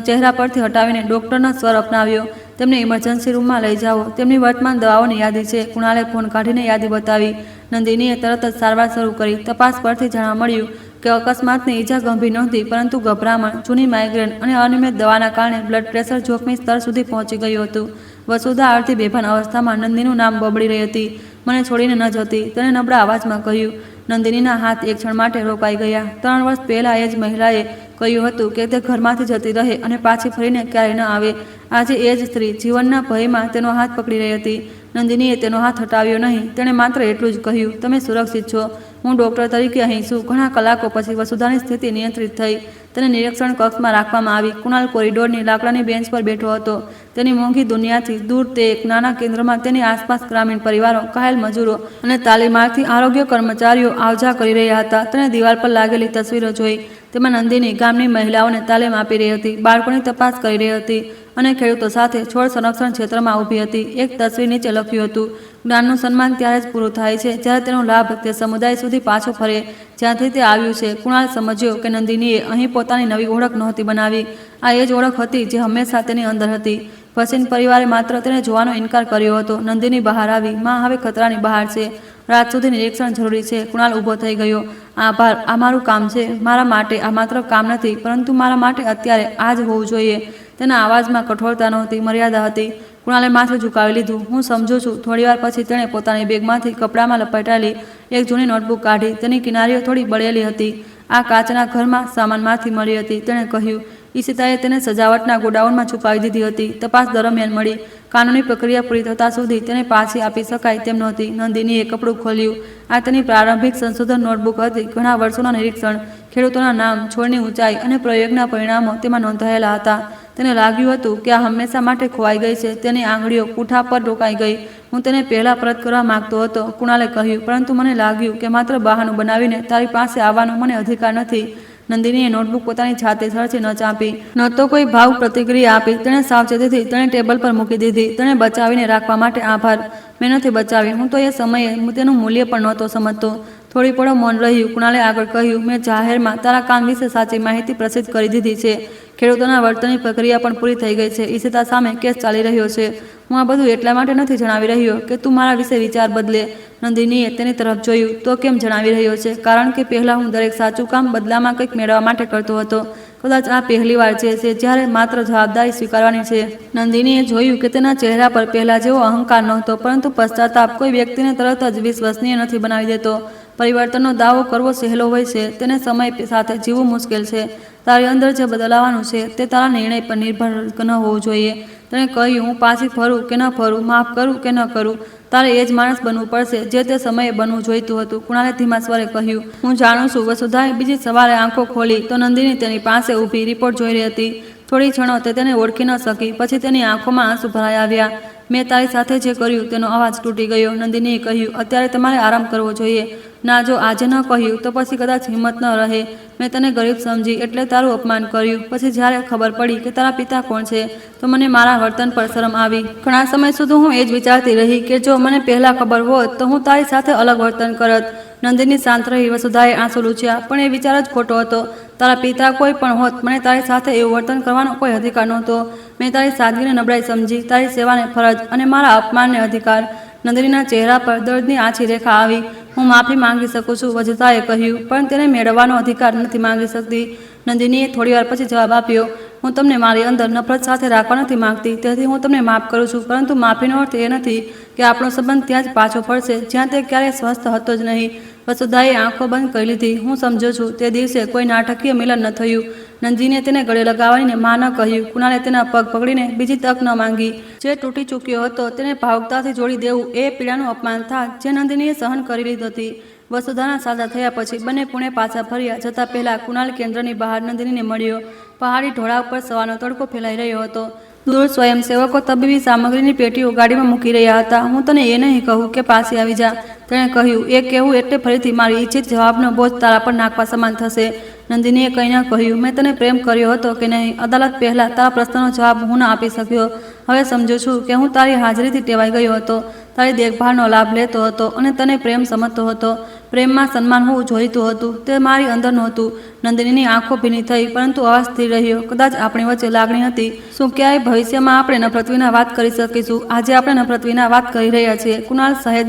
ચહેરા પરથી હટાવીને ડૉક્ટરનો સ્વર અપનાવ્યો. તેમને ઇમરજન્સી રૂમમાં લઈ જાઓ. તેમની વર્તમાન દવાઓની યાદી છે. કુણાલે ફોન કાઢીને યાદી બતાવી. નંદિનીએ તરત જ સારવાર શરૂ કરી. તપાસ પરથી જાણવા મળ્યું કે અકસ્માતની ઈજા ગંભીર નહોતી, પરંતુ ગભરામણ, જૂની માઇગ્રેન અને અનિયમિત દવાના કારણે બ્લડ પ્રેશર જોખમી સ્તર સુધી પહોંચી ગયું હતું. વસુધા અડધી બેભાન અવસ્થામાં નંદિનીનું નામ બબડી રહી હતી. મને છોડીને ન જતી, તેણે નબળા અવાજમાં કહ્યું. નંદિનીના હાથ એક ક્ષણ માટે રોકાઈ ગયા. 3 વર્ષ પહેલાં એ જ મહિલાએ કહ્યું હતું કે તે ઘરમાંથી જતી રહે અને પાછી ફરીને ક્યારેય ન આવે. આજે એ જ સ્ત્રી જીવનના ભયમાં તેનો હાથ પકડી રહી હતી. નંદિનીએ તેનો હાથ હટાવ્યો નહીં. તેણે માત્ર એટલું જ કહ્યું, તમે સુરક્ષિત છો. હું ડૉક્ટર તરીકે અહીં છું. ઘણા કલાકો પછી વસુધાની સ્થિતિ નિયંત્રિત થઈ. તેને નિરીક્ષણ કક્ષમાં રાખવામાં આવી. કુણાલ કોરિડોરની લાકડાની બેન્ચ પર બેઠો હતો. તેની મોંઘી દુનિયાથી દૂર તે એક નાના કેન્દ્રમાં તેની આસપાસ ગ્રામીણ પરિવારો, ઘાયલ મજૂરો અને તાલીમાર્થી આરોગ્ય કર્મચારીઓ આવજા કરી રહ્યા હતા. તેણે દિવાલ પર લાગેલી તસવીરો જોઈ. તેમાં નંદિની ગામની મહિલાઓને તાલીમ આપી રહી હતી, બાળકોની તપાસ કરી રહી હતી અને ખેડૂતો સાથે છોડ સંરક્ષણ ક્ષેત્રમાં ઊભી હતી. એક તસવીર નીચે લખ્યું હતું, જ્ઞાનનું સન્માન ત્યારે જ પૂરું થાય છે જ્યારે તેનો લાભ તે સમુદાય સુધી પાછો ફરે જ્યાંથી તે આવ્યું છે. કુણાલ સમજ્યો કે નંદિનીએ અહીં પોતાની નવી ઓળખ નહોતી બનાવી. આ એ જ ઓળખ હતી જે હંમેશા તેની અંદર હતી. ભસીન પરિવારે માત્ર તેને જોવાનો ઇનકાર કર્યો હતો. નંદિની બહાર આવી. માં હવે ખતરાની બહાર છે. રાત સુધી નિરીક્ષણ જરૂરી છે. કુણાલ ઊભો થઈ ગયો. આભાર. આ મારું કામ છે. મારા માટે આ માત્ર કામ નથી, પરંતુ મારા માટે અત્યારે આ જ હોવું જોઈએ. તેના અવાજમાં કઠોરતા નહોતી, મર્યાદા હતી. કુણાલે માથું ઝુકાવી લીધું. હું સમજુ છું. થોડીવાર પછી તેણે પોતાની બેગમાંથી કપડામાં લપેટાયેલી એક જૂની નોટબુક કાઢી. તેની કિનારીઓ થોડી બળેલી હતી. આ કાચના ઘરમાં સામાનમાંથી મળી હતી, તેણે કહ્યું. ઈશિતાએ તેને સજાવટના ગોડાઉનમાં છુપાવી દીધી હતી. તપાસ દરમિયાન મળી. કાનૂની પ્રક્રિયા પૂરી થતાં સુધી તેને પાછી આપી શકાય તેમ નહોતી. નંદિનીએ કપડું ખોલ્યું. આ તેની પ્રારંભિક સંશોધન નોટબુક હતી. ઘણા વર્ષોના નિરીક્ષણ, ખેડૂતોના નામ, છોડની ઊંચાઈ અને પ્રયોગના પરિણામો તેમાં નોંધાયેલા હતા. તેને લાગ્યું હતું કે આ હંમેશા માટે ખોવાઈ ગઈ છે. તેની આંગળીઓ પૂઠા પર રોકાઈ ગઈ. હું તેને પહેલાં પરત કરવા માંગતો હતો, કુણાલે કહ્યું, પરંતુ મને લાગ્યું કે માત્ર બહાનું બનાવીને તારી પાસે આવવાનો મને અધિકાર નથી. નંદિનીએ નોટબુક પોતાની છાતી સરથી ન ચાંપી, ન તો કોઈ ભાવ પ્રતિક્રિયા આપી. તેણે સાવચેતીથી તેણે ટેબલ પર મૂકી દીધી. તેણે બચાવીને રાખવા માટે આભાર. મેં નથી બચાવી. હું તો એ સમયે તેનું મૂલ્ય પણ નહોતો સમજતો. થોડી પળો મૌન રહ્યું. કુણાલે આગળ કહ્યું, મેં જાહેરમાં તારા કામ વિશે સાચી માહિતી પ્રસિદ્ધ કરી દીધી છે. ખેડૂતોના વળતરની પ્રક્રિયા પણ પૂરી થઈ ગઈ છે. ઈશિતા સામે કેસ ચાલી રહ્યો છે. હું આ બધું એટલા માટે નથી જણાવી રહ્યો કે તું મારા વિશે વિચાર બદલે. નંદિનીએ તેની તરફ જોયું. તો કેમ જણાવી રહ્યો છે? કારણ કે પહેલાં હું દરેક સાચું કામ બદલામાં કંઈક મેળવવા માટે કરતો હતો. કદાચ આ પહેલીવાર છે જ્યારે માત્ર જવાબદારી સ્વીકારવાની છે. નંદિનીએ જોયું કે તેના ચહેરા પર પહેલા જેવો અહંકાર નહોતો, પરંતુ પશ્ચાતાપ કોઈ વ્યક્તિને તરત જ વિશ્વસનીય નથી બનાવી દેતો. પરિવર્તનનો દાવો કરવો સહેલો હોય છે, તેને સમય સાથે જીવવું મુશ્કેલ છે. તારી અંદર જે બદલાવાનું છે તે તારા નિર્ણય પર નિર્ભર ન હોવું જોઈએ. તેણે કહ્યું, હું પાછી ફરું કે ન ફરું, માફ કરું કે ન કરું, તારે એ જ માણસ બનવું પડશે જે તે સમયે બનવું જોઈતું હતું. કુણાલે ધીમા સ્વરે કહ્યું, હું જાણું છું. વસુધાએ બીજી સવારે આંખો ખોલી તો નંદિની તેની પાસે ઊભી રિપોર્ટ જોઈ રહી હતી. થોડી ક્ષણો તે તેને ઓળખી ન શકી. પછી તેની આંખોમાં આંસુ ભરાઈ આવ્યા. મેં તારી સાથે જે કર્યું તેનો અવાજ તૂટી ગયો. નંદિનીએ કહ્યું, અત્યારે તમારે આરામ કરવો જોઈએ. ના, જો આજે ન કહ્યું તો પછી કદાચ હિંમત ન રહે. મેં તને ગરીબ સમજી એટલે તારું અપમાન કર્યું. પછી જ્યારે ખબર પડી કે તારા પિતા કોણ છે તો મને મારા વર્તન પર શરમ આવી. ઘણા સમય સુધી હું એ જ વિચારતી રહી કે જો મને પહેલાં ખબર હોત તો હું તારી સાથે અલગ વર્તન કરત. નંદિની શાંત રહી. વસુધાએ આંસુ લૂછ્યા. પણ એ વિચાર જ ખોટો હતો. તારા પિતા કોઈ પણ હોત, મને તારી સાથે એવું વર્તન કરવાનો કોઈ અધિકાર નહોતો. મેં તારી સાદગીને નબળાઈ સમજી, તારી સેવાને ફરજ અને મારા અપમાનને અધિકાર. નંદિનીના ચહેરા પર દર્દની આછી રેખા આવી. હું માફી માંગી શકું છું, વસુધાએ કહ્યું, પણ તેને મેળવવાનો અધિકાર નથી માંગી શકતી. નંદિનીએ થોડીવાર પછી જવાબ આપ્યો, હું તમને મારી અંદર નફરત સાથે રાખવા નથી માંગતી, તેથી હું તમને માફ કરું છું, પરંતુ માફીનો અર્થ એ નથી કે આપણો સંબંધ ત્યાં જ પાછો ફરશે જ્યાં તે ક્યારેય સ્વસ્થ હતો જ નહીં. વસુધાએ આંખો બંધ કરી લીધી. હું સમજુ છું, તે દિવસે કોઈ નાટકીય મિલન ન થયું. નંદિનીએ તેને ગળે લગાવીને માં ન કહ્યું. કુણાલે તેના પગ પકડીને બીજી તક ન માંગી. જે તૂટી ચૂક્યો હતો તેને ભાવુકતાથી જોડી દેવું એ પીડાનું અપમાન થાય જે નંદિનીએ સહન કરી લીધી હતી. વસુધાના સાજા થયા પછી બંને પુણે પાછા ફર્યા. જતાં પહેલાં કુણાલ કેન્દ્રની બહાર નંદિનીને મળ્યો. પહાડી ઢોળા ઉપર સવારનો તડકો ફેલાઈ રહ્યો હતો. દૂર સ્વયંસેવકો તબીબી સામગ્રીની પેટીઓ ગાડીમાં મૂકી રહ્યા હતા. હું તને એ નહીં કહું કે પાછી આવી જા, તેણે કહ્યું. એ કહેવું એટલે ફરીથી મારી ઈચ્છિત જવાબનો બોજ તારા પર નાખવા સમાન થશે. નંદિનીએ કંઈ ન કહ્યું. મેં તને પ્રેમ કર્યો હતો કે નહીં, અદાલત પહેલાં તારા પ્રશ્નનો જવાબ હું ન આપી શક્યો. હવે સમજુ છું કે હું તારી હાજરીથી ટેવાઈ ગયો હતો, તારી દેખભાળનો લાભ લેતો હતો અને તને પ્રેમ સમજતો હતો. પ્રેમમાં સન્માન હોવું જોઈતું હતું, તે મારી અંદર નહોતું. નંદિનીની આંખો ભીની થઈ, પરંતુ અવાજ સ્થિર રહ્યો. કદાચ આપણી વચ્ચે લાગણી હતી. શું ક્યાંય ભવિષ્યમાં આપણે નફરત વિના વાત કરી શકીશું? આજે આપણે નફરત વિના વાત કરી રહ્યા છીએ. કુણાલ સહેજ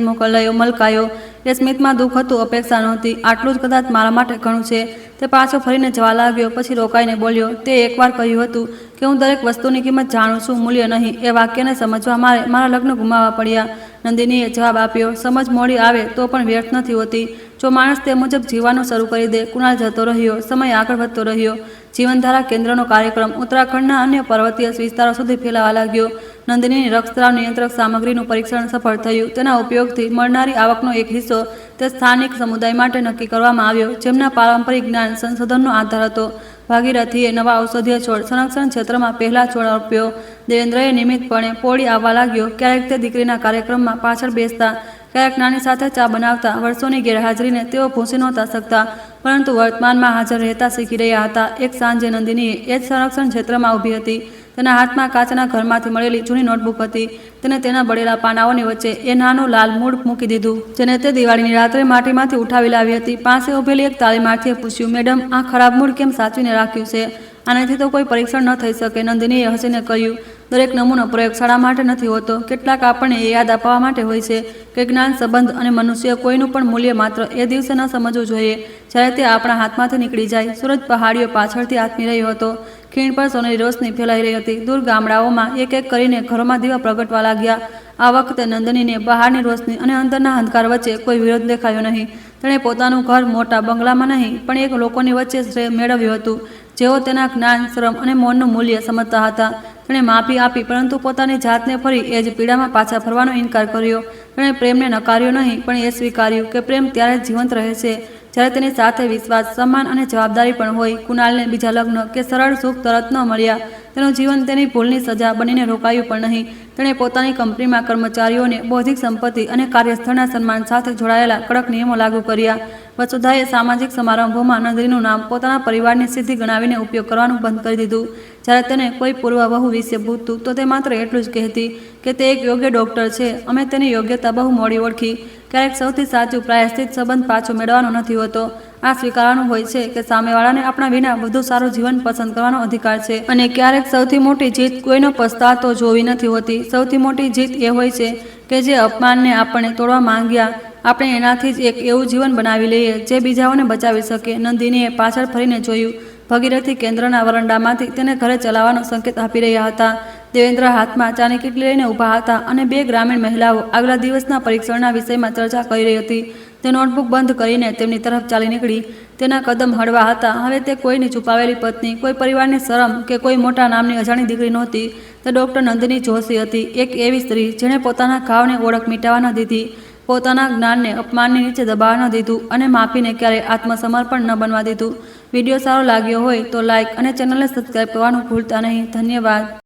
મલકાયો. એ સ્મિતમાં દુઃખ હતું, અપેક્ષા નહોતી. આટલું જ કદાચ મારા માટે ઘણું છે. તે પાછો ફરીને જવા લાગ્યો. પછી રોકાઈને બોલ્યો, તે એકવાર કહ્યું હતું કે હું દરેક વસ્તુની કિંમત જાણું છું, મૂલ્ય નહીં. એ વાક્યને સમજવા મારા લગ્ન ગુમાવવા પડ્યા. નંદિનીએ જવાબ આપ્યો, સમજ મોડી આવે તો પણ વ્યર્થ નથી હોતી. જો માણસ તે મુજબ જીવવાનું શરૂ કરી દે. કુણાલ જતો રહ્યો. સમય આગળ વધતો રહ્યો. જીવનધારા કેન્દ્રનો કાર્યક્રમ ઉત્તરાખંડના અન્ય પર્વતીય વિસ્તારો સુધી ફેલાવા લાગ્યો. નંદિનીની રક્તસ્રાવ નિયંત્રક સામગ્રીનું પરીક્ષણ સફળ થયું. તેના ઉપયોગથી મળનારી આવકનો એક હિસ્સો તે સ્થાનિક સમુદાય માટે નક્કી કરવામાં આવ્યો, જેમના પારંપરિક જ્ઞાન સંશોધનનો આધાર હતો. ભાગીરથીએ નવા ઔષધીય છોડ સંરક્ષણ ક્ષેત્રમાં પહેલા છોડ આપ્યો. દેવેન્દ્રએ નિયમિતપણે પોળી આવવા લાગ્યો. ક્યારેક તે દીકરીના કાર્યક્રમમાં પાછળ બેસતા, ક્યારેક નાની સાથે ચા બનાવતા. વર્ષોની ગેરહાજરીને તેઓ ભૂંસી નહોતા શકતા, પરંતુ વર્તમાનમાં હાજર રહેતા શીખી રહ્યા હતા. એક સાંજે નંદિનીએ એ જ સંરક્ષણ ક્ષેત્રમાં ઊભી હતી. તેના હાથમાં કાચના ઘરમાંથી મળેલી જૂની નોટબુક હતી. તેને તેના બળેલા પાનાઓની વચ્ચે એ નાનું લાલ મૂળ મૂકી દીધું, જેને તે દિવાળીની રાત્રે માટીમાંથી ઉઠાવી લાવી હતી. પાસે ઊભેલી એક તાલીમાર્થીએ પૂછ્યું, મેડમ, આ ખરાબ મૂળ કેમ સાચવીને રાખ્યું છે? આનાથી તો કોઈ પરીક્ષણ ન થઈ શકે. નંદિનીએ હસીને કહ્યું, દરેક નમૂનો પ્રયોગશાળા માટે નથી હોતો. કેટલાક આપણને એ યાદ અપાવવા માટે હોય છે કે જ્ઞાન, સંબંધ અને મનુષ્ય કોઈનું પણ મૂલ્ય માત્ર એ દિવસે ન સમજવું જોઈએ જ્યારે તે આપણા હાથમાંથી નીકળી જાય. સૂરજ પહાડીઓ પાછળથી આથમી રહ્યો હતો. ખીણ પર સોનેરી રોશની ફેલાઈ રહી હતી. દૂર ગામડાઓમાં એક એક કરીને ઘરોમાં દીવા પ્રગટવા લાગ્યા. આ વખતે નંદિનીને બહારની રોશની અને અંદરના અંધકાર વચ્ચે કોઈ વિરોધ દેખાયો નહીં. તેણે પોતાનું ઘર મોટા બંગલામાં નહીં, પણ એક લોકોની વચ્ચે મેળવ્યું હતું, જેઓ તેના જ્ઞાન, શ્રમ અને મૌનનું મૂલ્ય સમજતા હતા. તેણે માફી આપી, પરંતુ પોતાની જાતને ફરી એ જ પીડામાં પાછા ફરવાનો ઇનકાર કર્યો. તેણે પ્રેમને નકાર્યો નહીં, પણ એ સ્વીકાર્યું કે પ્રેમ ત્યારે જ જીવંત રહે છે જ્યારે તેની સાથે વિશ્વાસ, સન્માન અને જવાબદારી પણ હોય. કુણાલને બીજા લગ્ન કે સરળ સુખ તરત ન મળ્યા. તેનું જીવન તેની ભૂલની સજા બનીને રોકાયું પણ નહીં. તેણે પોતાની કંપનીમાં કર્મચારીઓને બૌદ્ધિક સંપત્તિ અને કાર્યસ્થળના સન્માન સાથે જોડાયેલા કડક નિયમો લાગુ કર્યા. વસુધાએ સામાજિક સમારંભોમાં નંદિનીનું નામ પોતાના પરિવારની સિદ્ધિ ગણાવીને ઉપયોગ કરવાનું બંધ કરી દીધું. જ્યારે તેને કોઈ પૂર્વ વહુ વિશે પૂછતું તો તે માત્ર એટલું જ કહેતી કે તે એક યોગ્ય ડૉક્ટર છે. અમે તેની યોગ્યતા બહુ મોડી ઓળખી. ક્યારેક સૌથી સાચું પ્રાયશ્ચિત સંબંધ પાછો મેળવવાનો નથી હોતો. આ સ્વીકારવાનું હોય છે કે સામેવાળાને આપણા વિના વધુ સારું જીવન પસંદ કરવાનો અધિકાર છે. અને ક્યારેક સૌથી મોટી જીત કોઈનો પસ્તાતો જોવી નથી હોતી. સૌથી મોટી જીત એ હોય છે કે જે અપમાનને આપણે તોડવા માંગ્યા, આપણે એનાથી જ એક એવું જીવન બનાવી લઈએ જે બીજાઓને બચાવી શકે. નંદિનીએ પાછળ ફરીને જોયું. ભગીરથી કેન્દ્રના વરંડામાંથી તેને ઘરે ચલાવવાનો સંકેત આપી રહ્યા હતા. દેવેન્દ્ર હાથમાં ચાની કીટલી લઈને ઊભા હતા અને બે ગ્રામીણ મહિલાઓ આગલા દિવસના પરીક્ષણના વિષયમાં ચર્ચા કરી રહી હતી. તે નોટબુક બંધ કરીને તેમની તરફ ચાલી નીકળી. તેના કદમ હળવા હતા. હવે તે કોઈની છુપાવેલી પત્ની, કોઈ પરિવારની શરમ કે કોઈ મોટા નામની અજાણી દીકરી નહોતી. તે ડૉક્ટર નંદિની જોશી હતી, એક એવી સ્ત્રી જેણે પોતાના ઘાવને ઓળખ મિટાવા ન દીધી, પોતાના જ્ઞાનને અપમાનની નીચે દબાવવા ન દીધું અને માફીને ક્યારેય આત્મસમર્પણ ન બનવા દીધું. વિડીયો સારો લાગ્યો હોય તો લાઇક અને ચેનલને સબસ્ક્રાઈબ કરવાનું ભૂલતા નહીં. ધન્યવાદ.